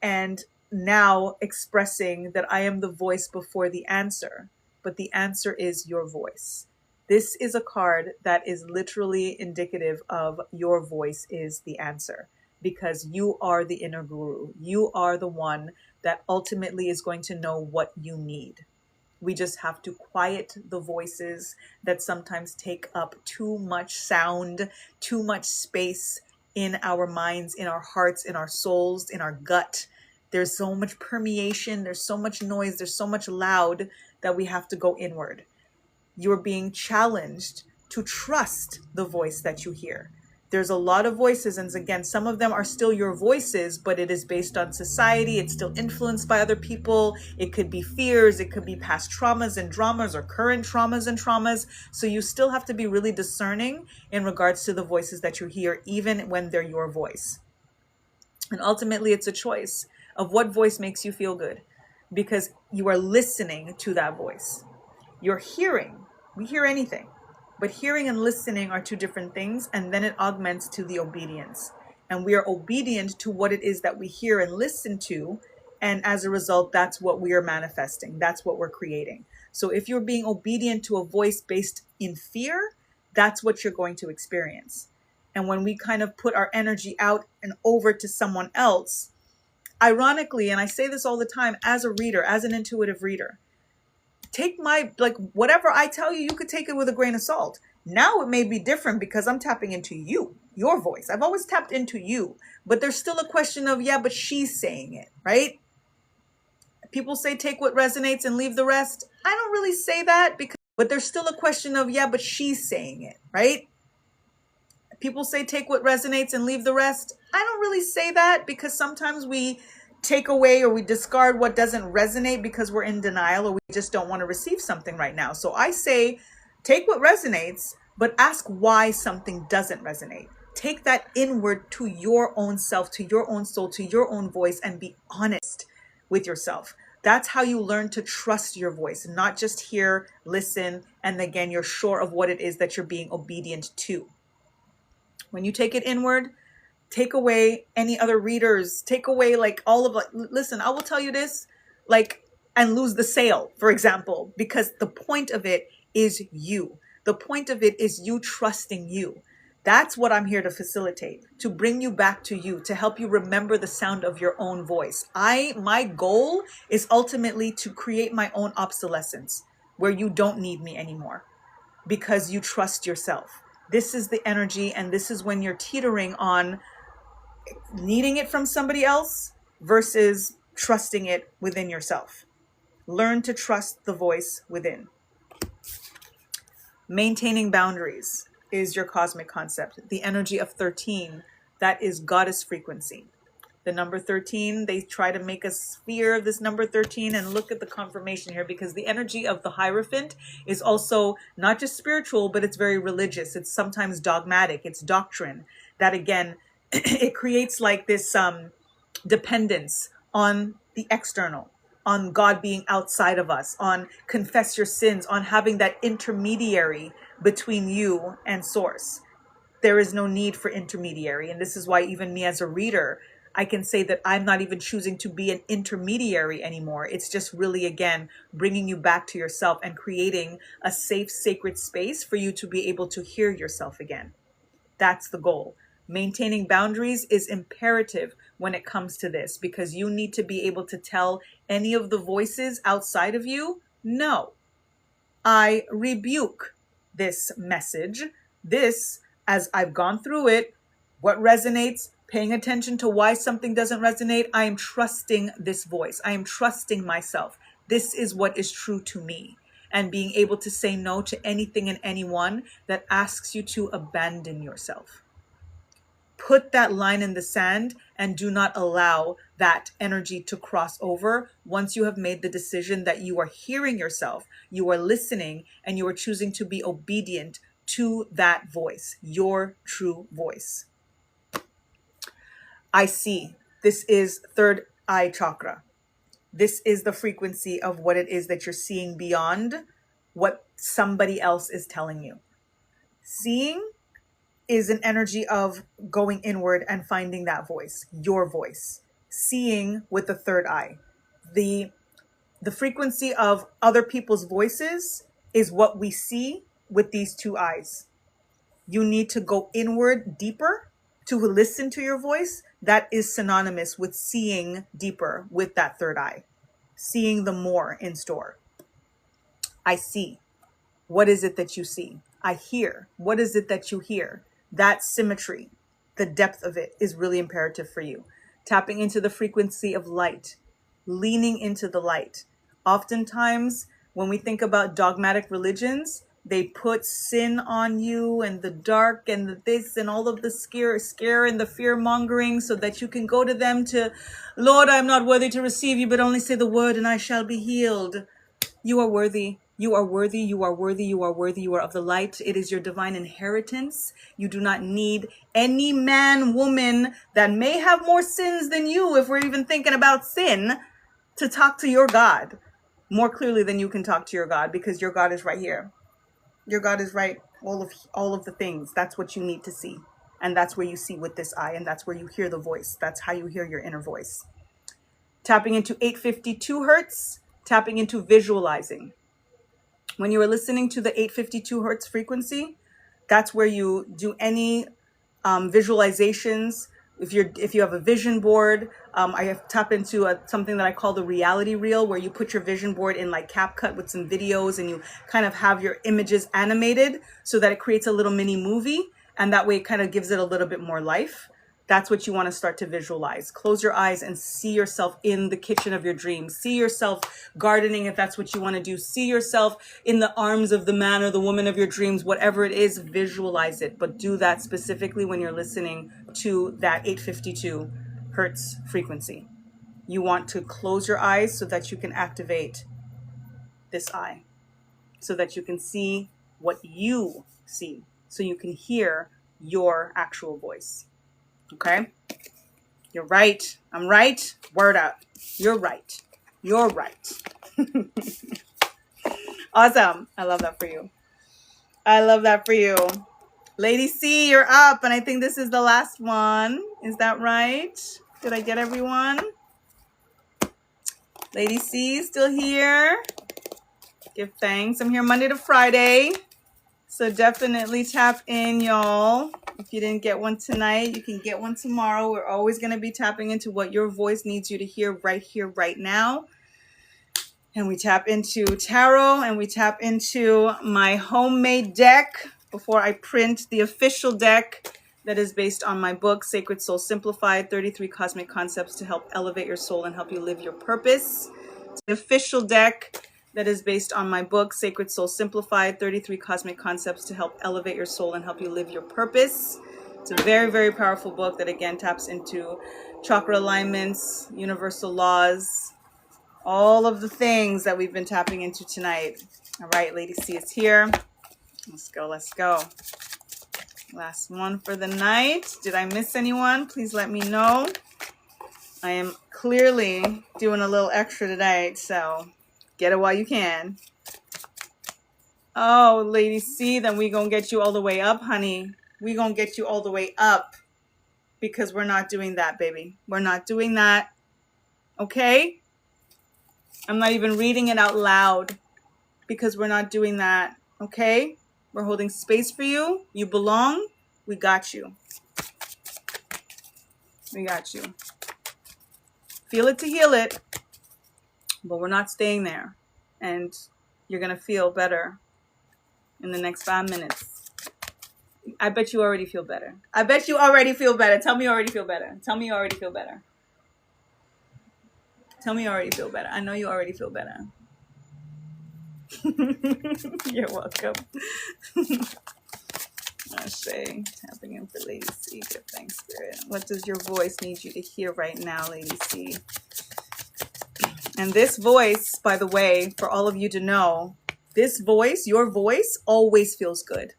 and now expressing that I am the voice before the answer, but the answer is your voice. This is a card that is literally indicative of your voice is the answer, because you are the inner guru. You are the one that ultimately is going to know what you need. We just have to quiet the voices that sometimes take up too much sound, too much space in our minds, in our hearts, in our souls, in our gut. There's so much permeation, there's so much noise, there's so much loud that we have to go inward. You're being challenged to trust the voice that you hear. There's a lot of voices, and again, some of them are still your voices, but it is based on society. It's still influenced by other people. It could be fears, it could be past traumas and dramas, or current traumas and traumas. So you still have to be really discerning in regards to the voices that you hear, even when they're your voice. And ultimately, it's a choice of what voice makes you feel good, because you are listening to that voice. You're hearing. We hear anything. But hearing and listening are two different things, and then it augments to the obedience. And we are obedient to what it is that we hear and listen to, and as a result, that's what we are manifesting. That's what we're creating. So if you're being obedient to a voice based in fear, that's what you're going to experience. And when we kind of put our energy out and over to someone else, ironically, and I say this all the time as a reader, as an intuitive reader, take my, like, whatever I tell you, you could take it with a grain of salt. Now it may be different because I'm tapping into you, your voice. I've always tapped into you, but there's still a question of, yeah, but she's saying it, right? People say take what resonates and leave the rest. I don't really say that, but there's still a question of, yeah, but she's saying it, right? People say take what resonates and leave the rest. I don't really say that, because sometimes we take away or we discard what doesn't resonate because we're in denial or we just don't want to receive something right now. So I say take what resonates, but ask why something doesn't resonate. Take that inward to your own self, to your own soul, to your own voice, and be honest with yourself. That's how you learn to trust your voice, not just hear, listen, and again, you're sure of what it is that you're being obedient to. When you take it inward, take away any other readers, take away like all of, like, listen, I will tell you this, like, and lose the sale, for example, because the point of it is you. The point of it is you trusting you. That's what I'm here to facilitate, to bring you back to you, to help you remember the sound of your own voice. My goal is ultimately to create my own obsolescence where you don't need me anymore because you trust yourself. This is the energy, and this is when you're teetering on needing it from somebody else versus trusting it within yourself. Learn to trust the voice within. Maintaining boundaries is your cosmic concept. The energy of 13, that is goddess frequency. The number 13, they try to make us fear this number 13, and look at the confirmation here, because the energy of the Hierophant is also not just spiritual, but it's very religious. It's sometimes dogmatic. It's doctrine that, again, it creates like this dependence on the external, on God being outside of us, on confess your sins, on having that intermediary between you and source. There is no need for intermediary. And this is why even me as a reader, I can say that I'm not even choosing to be an intermediary anymore. It's just really, again, bringing you back to yourself and creating a safe, sacred space for you to be able to hear yourself again. That's the goal. Maintaining boundaries is imperative when it comes to this, because you need to be able to tell any of the voices outside of you, no, I rebuke this message. This, as I've gone through it, what resonates, paying attention to why something doesn't resonate, I am trusting this voice. I am trusting myself. This is what is true to me. And being able to say no to anything and anyone that asks you to abandon yourself. Put that line in the sand and do not allow that energy to cross over once you have made the decision that you are hearing yourself, you are listening, and you are choosing to be obedient to that voice, your true voice. I see. This is third eye chakra. This is the frequency of what it is that you're seeing beyond what somebody else is telling you. Seeing is an energy of going inward and finding that voice, your voice. Seeing with the third eye. The frequency of other people's voices is what we see with these two eyes. You need to go inward deeper to listen to your voice. That is synonymous with seeing deeper with that third eye. Seeing the more in store. I see. What is it that you see? I hear. What is it that you hear? That symmetry, the depth of it is really imperative for you. Tapping into the frequency of light, leaning into the light. Oftentimes, when we think about dogmatic religions, They put sin on you and the dark and the this and all of the scare and the fear mongering so that you can go to them to, Lord, I am not worthy to receive you, but only say the word and I shall be healed. You are worthy. You are worthy. You are worthy. You are worthy. You are of the light. It is your divine inheritance. You do not need any man, woman that may have more sins than you, if we're even thinking about sin, to talk to your God more clearly than you can talk to your God, because your God is right here. Your God is right. All of the things. That's what you need to see. And that's where you see with this eye. And that's where you hear the voice. That's how you hear your inner voice. Tapping into 852 hertz, tapping into visualizing. When you are listening to the 852 hertz frequency, that's where you do any visualizations. If you have a vision board, I have tap into something that I call the reality reel, where you put your vision board in like CapCut with some videos, and you kind of have your images animated so that it creates a little mini movie, and that way it kind of gives it a little bit more life. That's what you want to start to visualize. Close your eyes and see yourself in the kitchen of your dreams. See yourself gardening if that's what you want to do. See yourself in the arms of the man or the woman of your dreams. Whatever it is, visualize it. But do that specifically when you're listening to that 852 hertz frequency. You want to close your eyes so that you can activate this eye, so that you can see what you see, so you can hear your actual voice. Okay? You're right. I'm right. Word up. You're right. You're right. Awesome. I love that for you. I love that for you. Lady C, you're up. And I think this is the last one. Is that right? Did I get everyone? Lady C, still here? Give thanks. I'm here Monday to Friday. So definitely tap in, y'all. If you didn't get one tonight, you can get one tomorrow. We're always going to be tapping into what your voice needs you to hear right here, right now. And we tap into tarot, and we tap into my homemade deck before I print the official deck that is based on my book, Sacred Soul Simplified, 33 Cosmic Concepts to help elevate your soul and help you live your purpose. It's the official deck that is based on my book, Sacred Soul Simplified, 33 Cosmic Concepts to help elevate your soul and help you live your purpose. It's a very, very powerful book that, again, taps into chakra alignments, universal laws, all of the things that we've been tapping into tonight. All right, Lady C is here. Let's go, let's go. Last one for the night. Did I miss anyone? Please let me know. I am clearly doing a little extra tonight, so get it while you can. Oh, Lady C, then we gonna get you all the way up, honey. We gonna get you all the way up, because we're not doing that, baby. We're not doing that. Okay? I'm not even reading it out loud, because we're not doing that. Okay? We're holding space for you. You belong. We got you. We got you. Feel it to heal it, but we're not staying there. And you're going to feel better in the next 5 minutes. I bet you already feel better. I bet you already feel better. Tell me you already feel better. Tell me you already feel better. Tell me you already feel better. I know you already feel better. You're welcome. Ashe, tapping in for Lady C. Give thanks, Spirit. What does your voice need you to hear right now, Lady C? And this voice, by the way, for all of you to know, this voice, your voice, always feels good.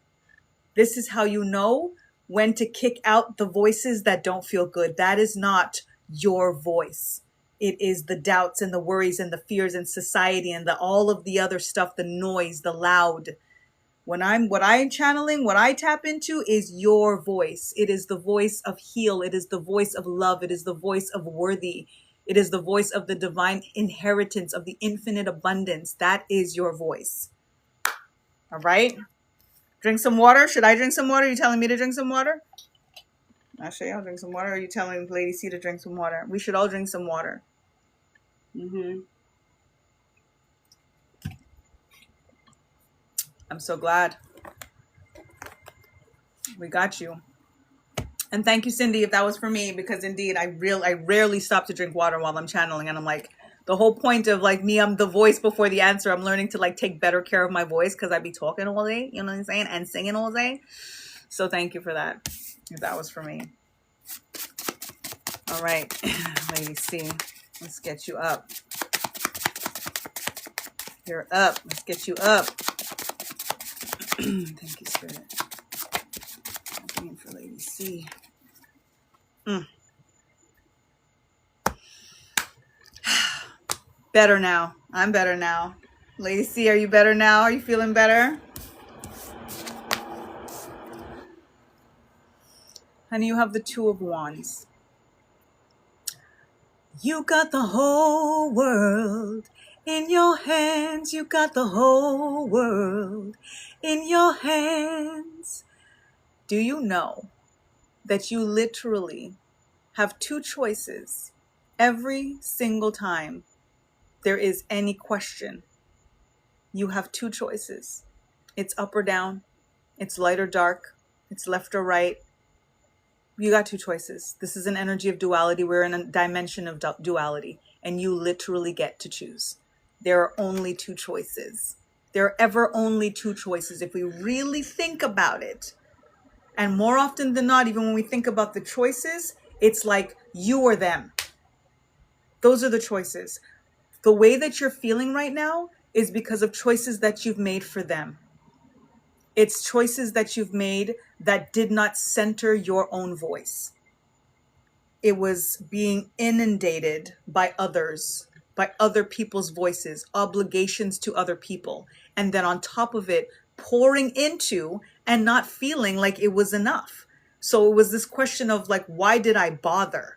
This is how you know when to kick out the voices that don't feel good. That is not your voice. It is the doubts and the worries and the fears and society and all of the other stuff, the noise, the loud. What I'm channeling, what I tap into is your voice. It is the voice of heal. It is the voice of love. It is the voice of worthy. It is the voice of the divine inheritance of the infinite abundance. That is your voice. All right. Drink some water. Should I drink some water? Are you telling me to drink some water? Actually, I'll drink some water. Or are you telling Lady C to drink some water? We should all drink some water. I'm so glad. We got you. And thank you, Cindy, if that was for me, because indeed, I rarely stop to drink water while I'm channeling. And I'm like, The whole point of like me, I'm the voice before the answer. I'm learning to like take better care of my voice because I be talking all day, you know what I'm saying? And singing all day. So thank you for that. That was for me. All right, Lady C, let's get you up. You're up. Let's get you up. Thank you, Spirit. Looking for Lady C. Better now. I'm better now. Lady C, are you better now? Are you feeling better? Honey, you have the Two of Wands. You got the whole world in your hands. You got the whole world in your hands. Do you know that you literally have two choices every single time there is any question? You have two choices. It's up or down. It's light or dark. It's left or right. You got two choices. This is an energy of duality. We're in a dimension of duality, and you literally get to choose. There are only two choices. There are ever only two choices if we really think about it. And more often than not, even when we think about the choices, it's like you or them. Those are the choices. The way that you're feeling right now is because of choices that you've made for them. It's choices that you've made that did not center your own voice. It was being inundated by others, by other people's voices, obligations to other people. And then on top of it, pouring into and not feeling like it was enough. So it was this question of like, why did I bother?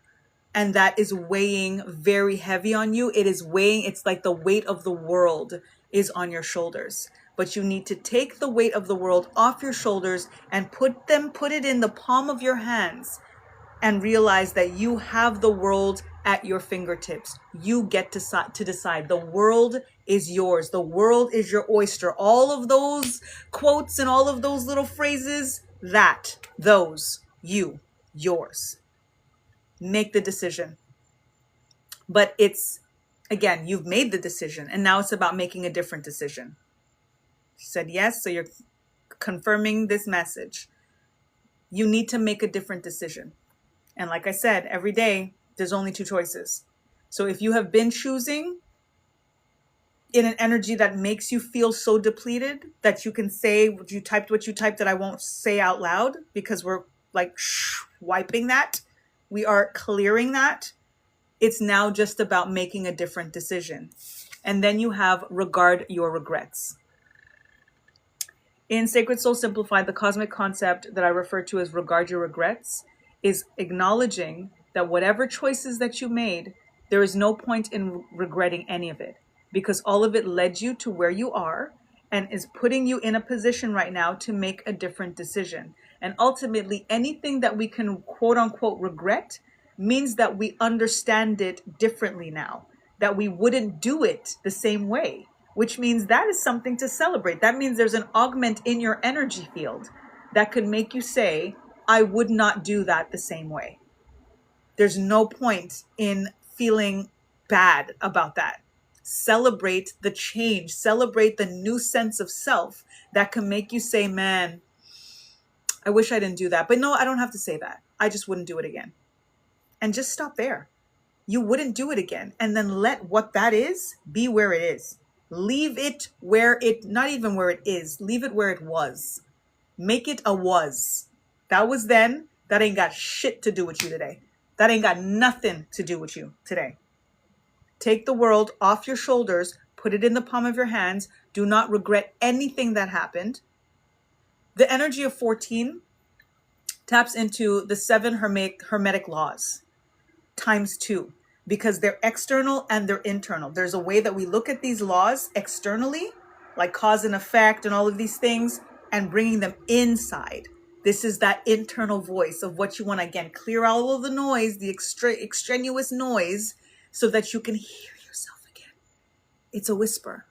And that is weighing very heavy on you. It is weighing, it's like the weight of the world is on your shoulders. But you need to take the weight of the world off your shoulders and put it in the palm of your hands and realize that you have the world at your fingertips. You get to decide. The world is yours. The world is your oyster. All of those quotes and all of those little phrases, yours. Make the decision. But it's, again, you've made the decision, and now it's about making a different decision. She said yes, so you're confirming this message. You need to make a different decision. And like I said, every day, there's only two choices. So if you have been choosing in an energy that makes you feel so depleted that you can say what you typed that I won't say out loud because we're like wiping that. We are clearing that. It's now just about making a different decision. And then you have regard your regrets. In Sacred Soul Simplified, the cosmic concept that I refer to as regard your regrets is acknowledging that whatever choices that you made, there is no point in regretting any of it because all of it led you to where you are and is putting you in a position right now to make a different decision. And ultimately, anything that we can quote unquote regret means that we understand it differently now, that we wouldn't do it the same way, which means that is something to celebrate. That means there's an augment in your energy field that could make you say, I would not do that the same way. There's no point in feeling bad about that. Celebrate the change, celebrate the new sense of self that can make you say, man, I wish I didn't do that. But no, I don't have to say that. I just wouldn't do it again. And just stop there. You wouldn't do it again. And then let what that is be where it is. Leave it where it, not even where it is, leave it where it was. Make it a was. That was then. That ain't got shit to do with you today. That ain't got nothing to do with you today. Take the world off your shoulders, put it in the palm of your hands. Do not regret anything that happened. The energy of 14 taps into the 7 hermetic laws times 2 because they're external and they're internal. There's a way that we look at these laws externally, like cause and effect and all of these things, and bringing them inside. This is that internal voice of what you want to, again, clear all of the noise, the extraneous noise, so that you can hear yourself again. It's a whisper.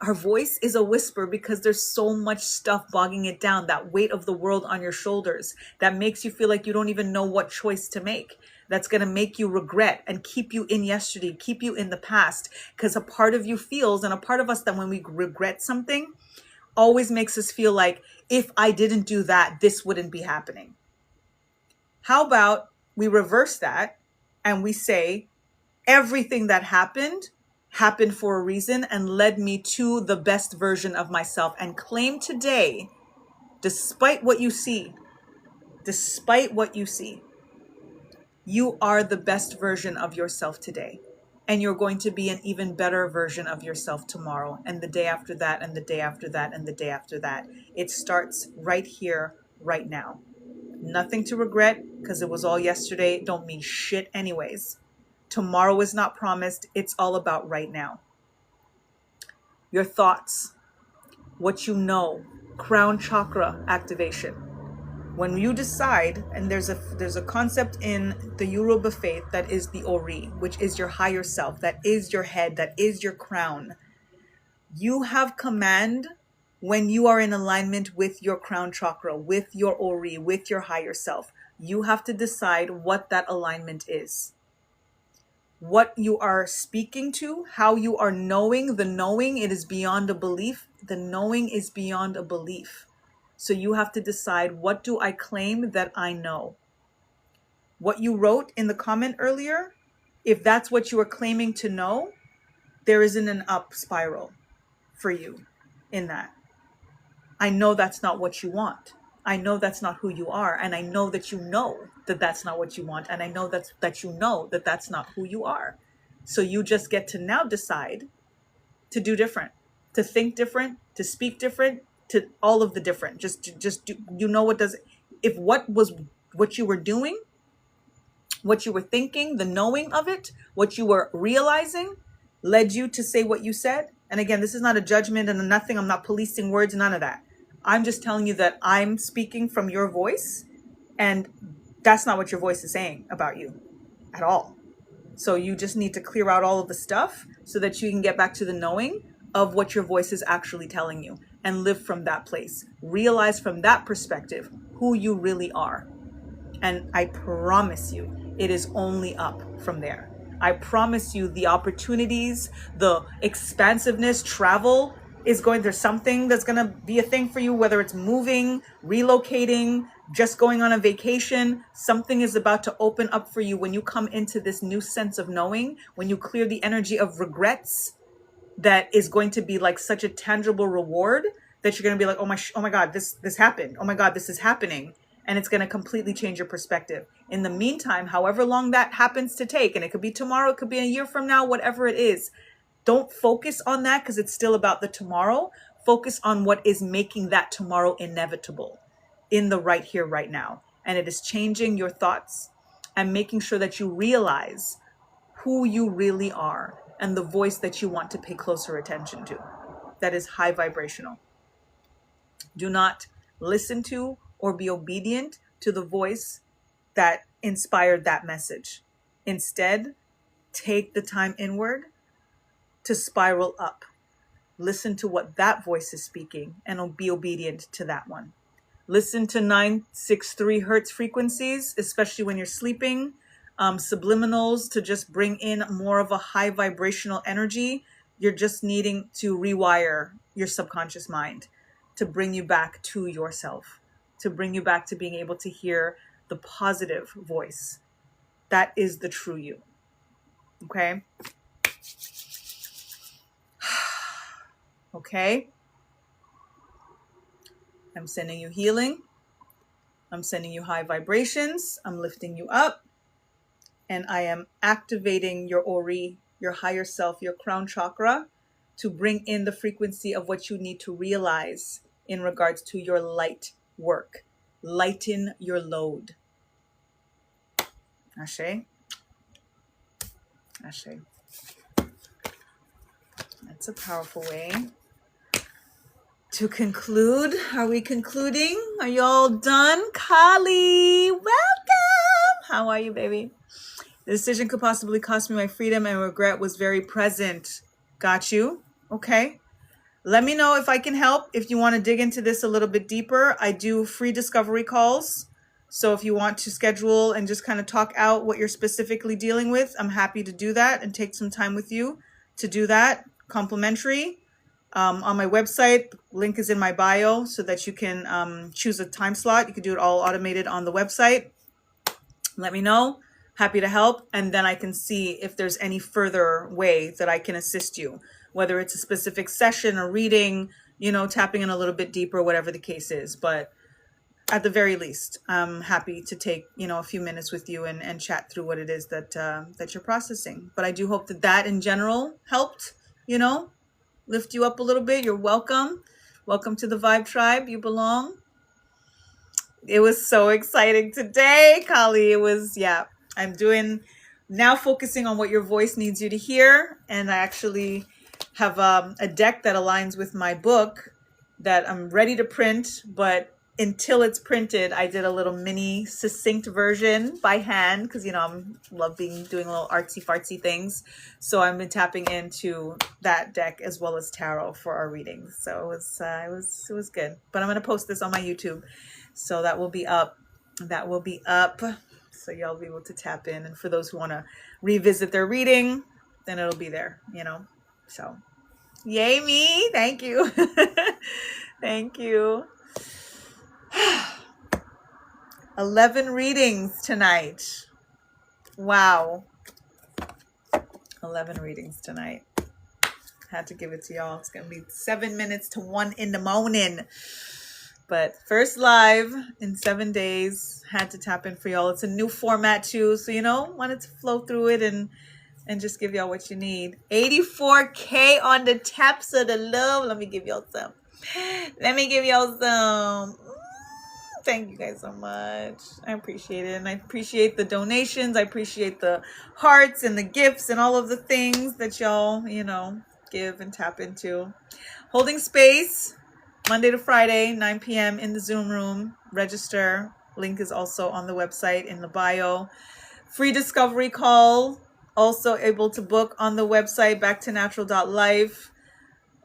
Our voice is a whisper because there's so much stuff bogging it down, that weight of the world on your shoulders that makes you feel like you don't even know what choice to make. That's going to make you regret and keep you in yesterday, keep you in the past, because a part of you feels, and a part of us, that when we regret something always makes us feel like, if I didn't do that, this wouldn't be happening. How about we reverse that and we say, everything that happened for a reason and led me to the best version of myself, and claim today, despite what you see, you are the best version of yourself today. And you're going to be an even better version of yourself tomorrow, and the day after that, and the day after that, and the day after that. It starts right here, right now. Nothing to regret, because it was all yesterday. Don't mean shit anyways. Tomorrow is not promised. It's all about right now. Your thoughts, what you know, crown chakra activation. When you decide, and there's a concept in the Yoruba faith that is the Ori, which is your higher self, that is your head, that is your crown. You have command when you are in alignment with your crown chakra, with your Ori, with your higher self. You have to decide what that alignment is. What you are speaking to, how you are knowing. The knowing, it is beyond a belief. The knowing is beyond a belief. So you have to decide, what do I claim that I know? What you wrote in the comment earlier, if that's what you are claiming to know, there isn't an up spiral for you in that. I know that's not what you want. I know that's not who you are. And I know that that's not what you want. And I know that you know that that's not who you are. So you just get to now decide to do different, to think different, to speak different, to all of the different. Just do, you know what does, if what you were doing, what you were thinking, the knowing of it, what you were realizing led you to say what you said. And again, this is not a judgment and nothing. I'm not policing words, none of that. I'm just telling you that I'm speaking from your voice, and that's not what your voice is saying about you at all. So you just need to clear out all of the stuff so that you can get back to the knowing of what your voice is actually telling you, and live from that place. Realize from that perspective who you really are. And I promise you, it is only up from there. I promise you, the opportunities, the expansiveness, travel is going, there's something that's going to be a thing for you, whether it's moving, relocating, just going on a vacation. Something is about to open up for you when you come into this new sense of knowing, when you clear the energy of regrets. That is going to be like such a tangible reward that you're going to be like, oh my God, this happened. Oh my God, this is happening. And it's going to completely change your perspective. In the meantime, however long that happens to take, and it could be tomorrow, it could be a year from now, whatever it is, don't focus on that, because it's still about the tomorrow. Focus on what is making that tomorrow inevitable in the right here, right now. And it is changing your thoughts and making sure that you realize who you really are and the voice that you want to pay closer attention to. That is high vibrational. Do not listen to or be obedient to the voice that inspired that message. Instead, take the time inward to spiral up. Listen to what that voice is speaking and be obedient to that one. Listen to 963 hertz frequencies, especially when you're sleeping. Subliminals to just bring in more of a high vibrational energy. You're just needing to rewire your subconscious mind to bring you back to yourself, to bring you back to being able to hear the positive voice. That is the true you. Okay? Okay? I'm sending you healing. I'm sending you high vibrations. I'm lifting you up. And I am activating your Ori, your higher self, your crown chakra, to bring in the frequency of what you need to realize in regards to your light work. Lighten your load. Ashe. Ashe. That's a powerful way to conclude. Are we concluding? Are y'all done? Kali, welcome. How are you, baby? The decision could possibly cost me my freedom, and regret was very present. Got you. Okay. Let me know if I can help. If you want to dig into this a little bit deeper, I do free discovery calls. So if you want to schedule and just kind of talk out what you're specifically dealing with, I'm happy to do that and take some time with you to do that complimentary. On my website, link is in my bio so that you can choose a time slot. You can do it all automated on the website. Let me know. Happy to help. And then I can see if there's any further way that I can assist you, whether it's a specific session or reading, tapping in a little bit deeper, whatever the case is. But at the very least, I'm happy to take, a few minutes with you and chat through what it is that you're processing. But I do hope that in general helped, lift you up a little bit. You're welcome. Welcome to the Vibe Tribe. You belong. It was so exciting today, Kali. It was, I'm now focusing on what your voice needs you to hear. And I actually have a deck that aligns with my book that I'm ready to print, but until it's printed, I did a little mini succinct version by hand because I love doing little artsy fartsy things. So I've been tapping into that deck as well as tarot for our readings. So it was good. But I'm gonna post this on my YouTube, so that will be up. So y'all be able to tap in. And for those who want to revisit their reading, then it'll be there. So yay me! Thank you, thank you. 11 readings tonight. Wow. 11 readings tonight. Had to give it to y'all. It's going to be 7 minutes to 1 in the morning. But first live in 7 days. Had to tap in for y'all. It's a new format too. So, wanted to flow through it and just give y'all what you need. 84K on the taps of the love. Let me give y'all some. Thank you guys so much. I appreciate it. And I appreciate the donations. I appreciate the hearts and the gifts and all of the things that y'all, give and tap into. Holding space, Monday to Friday, 9 p.m. in the Zoom room. Register. Link is also on the website in the bio. Free discovery call. Also able to book on the website, backtonnatural.life.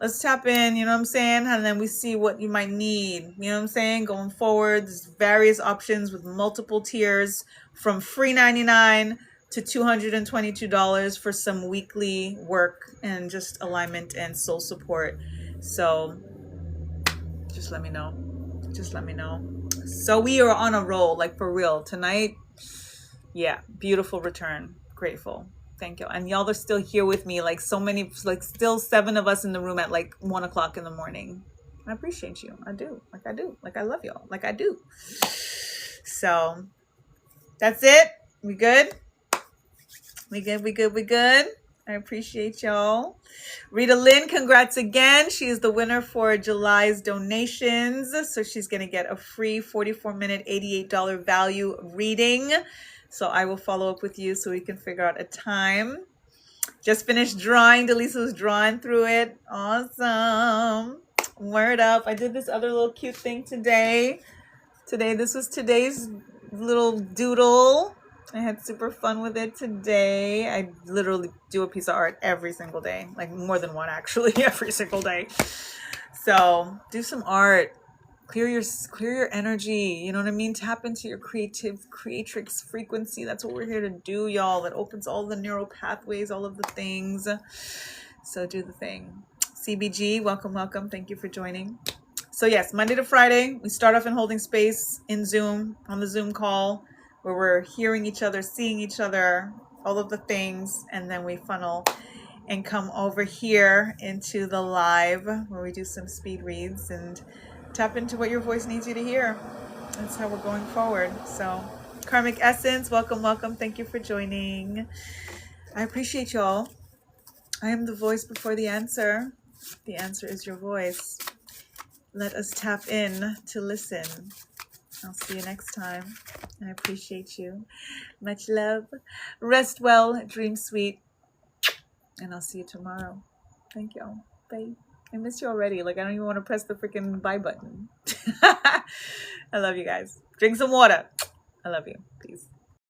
Let's tap in, you know what I'm saying? And then we see what you might need, you know what I'm saying? Going forward, there's various options with multiple tiers from free $99 to $222 for some weekly work and just alignment and soul support. So just let me know. So we are on a roll, like for real. Tonight, beautiful return. Grateful. Thank you. And y'all are still here with me, like so many, like still 7 of us in the room at like 1 o'clock in the morning. I appreciate you. I do. Like I love y'all. Like I do. So that's it. We good? We good. I appreciate y'all. Rita Lynn, congrats again. She is the winner for July's donations. So she's going to get a free 44-minute, $88 value reading. So I will follow up with you so we can figure out a time. Just finished drawing. Delisa was drawing through it. Awesome. Word up. I did this other little cute thing today. This was today's little doodle. I had super fun with it today. I literally do a piece of art every single day. Like more than one actually, every single day. So do some art. Clear your energy, you know what I mean? Tap into your creatrix frequency. That's what we're here to do, y'all. That opens all the neural pathways, all of the things. So do the thing. CBG, welcome. Thank you for joining. So yes, Monday to Friday, we start off in holding space in Zoom, on the Zoom call, where we're hearing each other, seeing each other, all of the things, and then we funnel and come over here into the live where we do some speed reads and tap into what your voice needs you to hear. That's how we're going forward. So Karmic Essence, welcome. Thank you for joining. I appreciate y'all. I am the voice before the answer. The answer is your voice. Let us tap in to listen. I'll see you next time. I appreciate you. Much love. Rest well. Dream sweet. And I'll see you tomorrow. Thank y'all. Bye. I miss you already. Like, I don't even want to press the freaking bye button. I love you guys. Drink some water. I love you. Peace.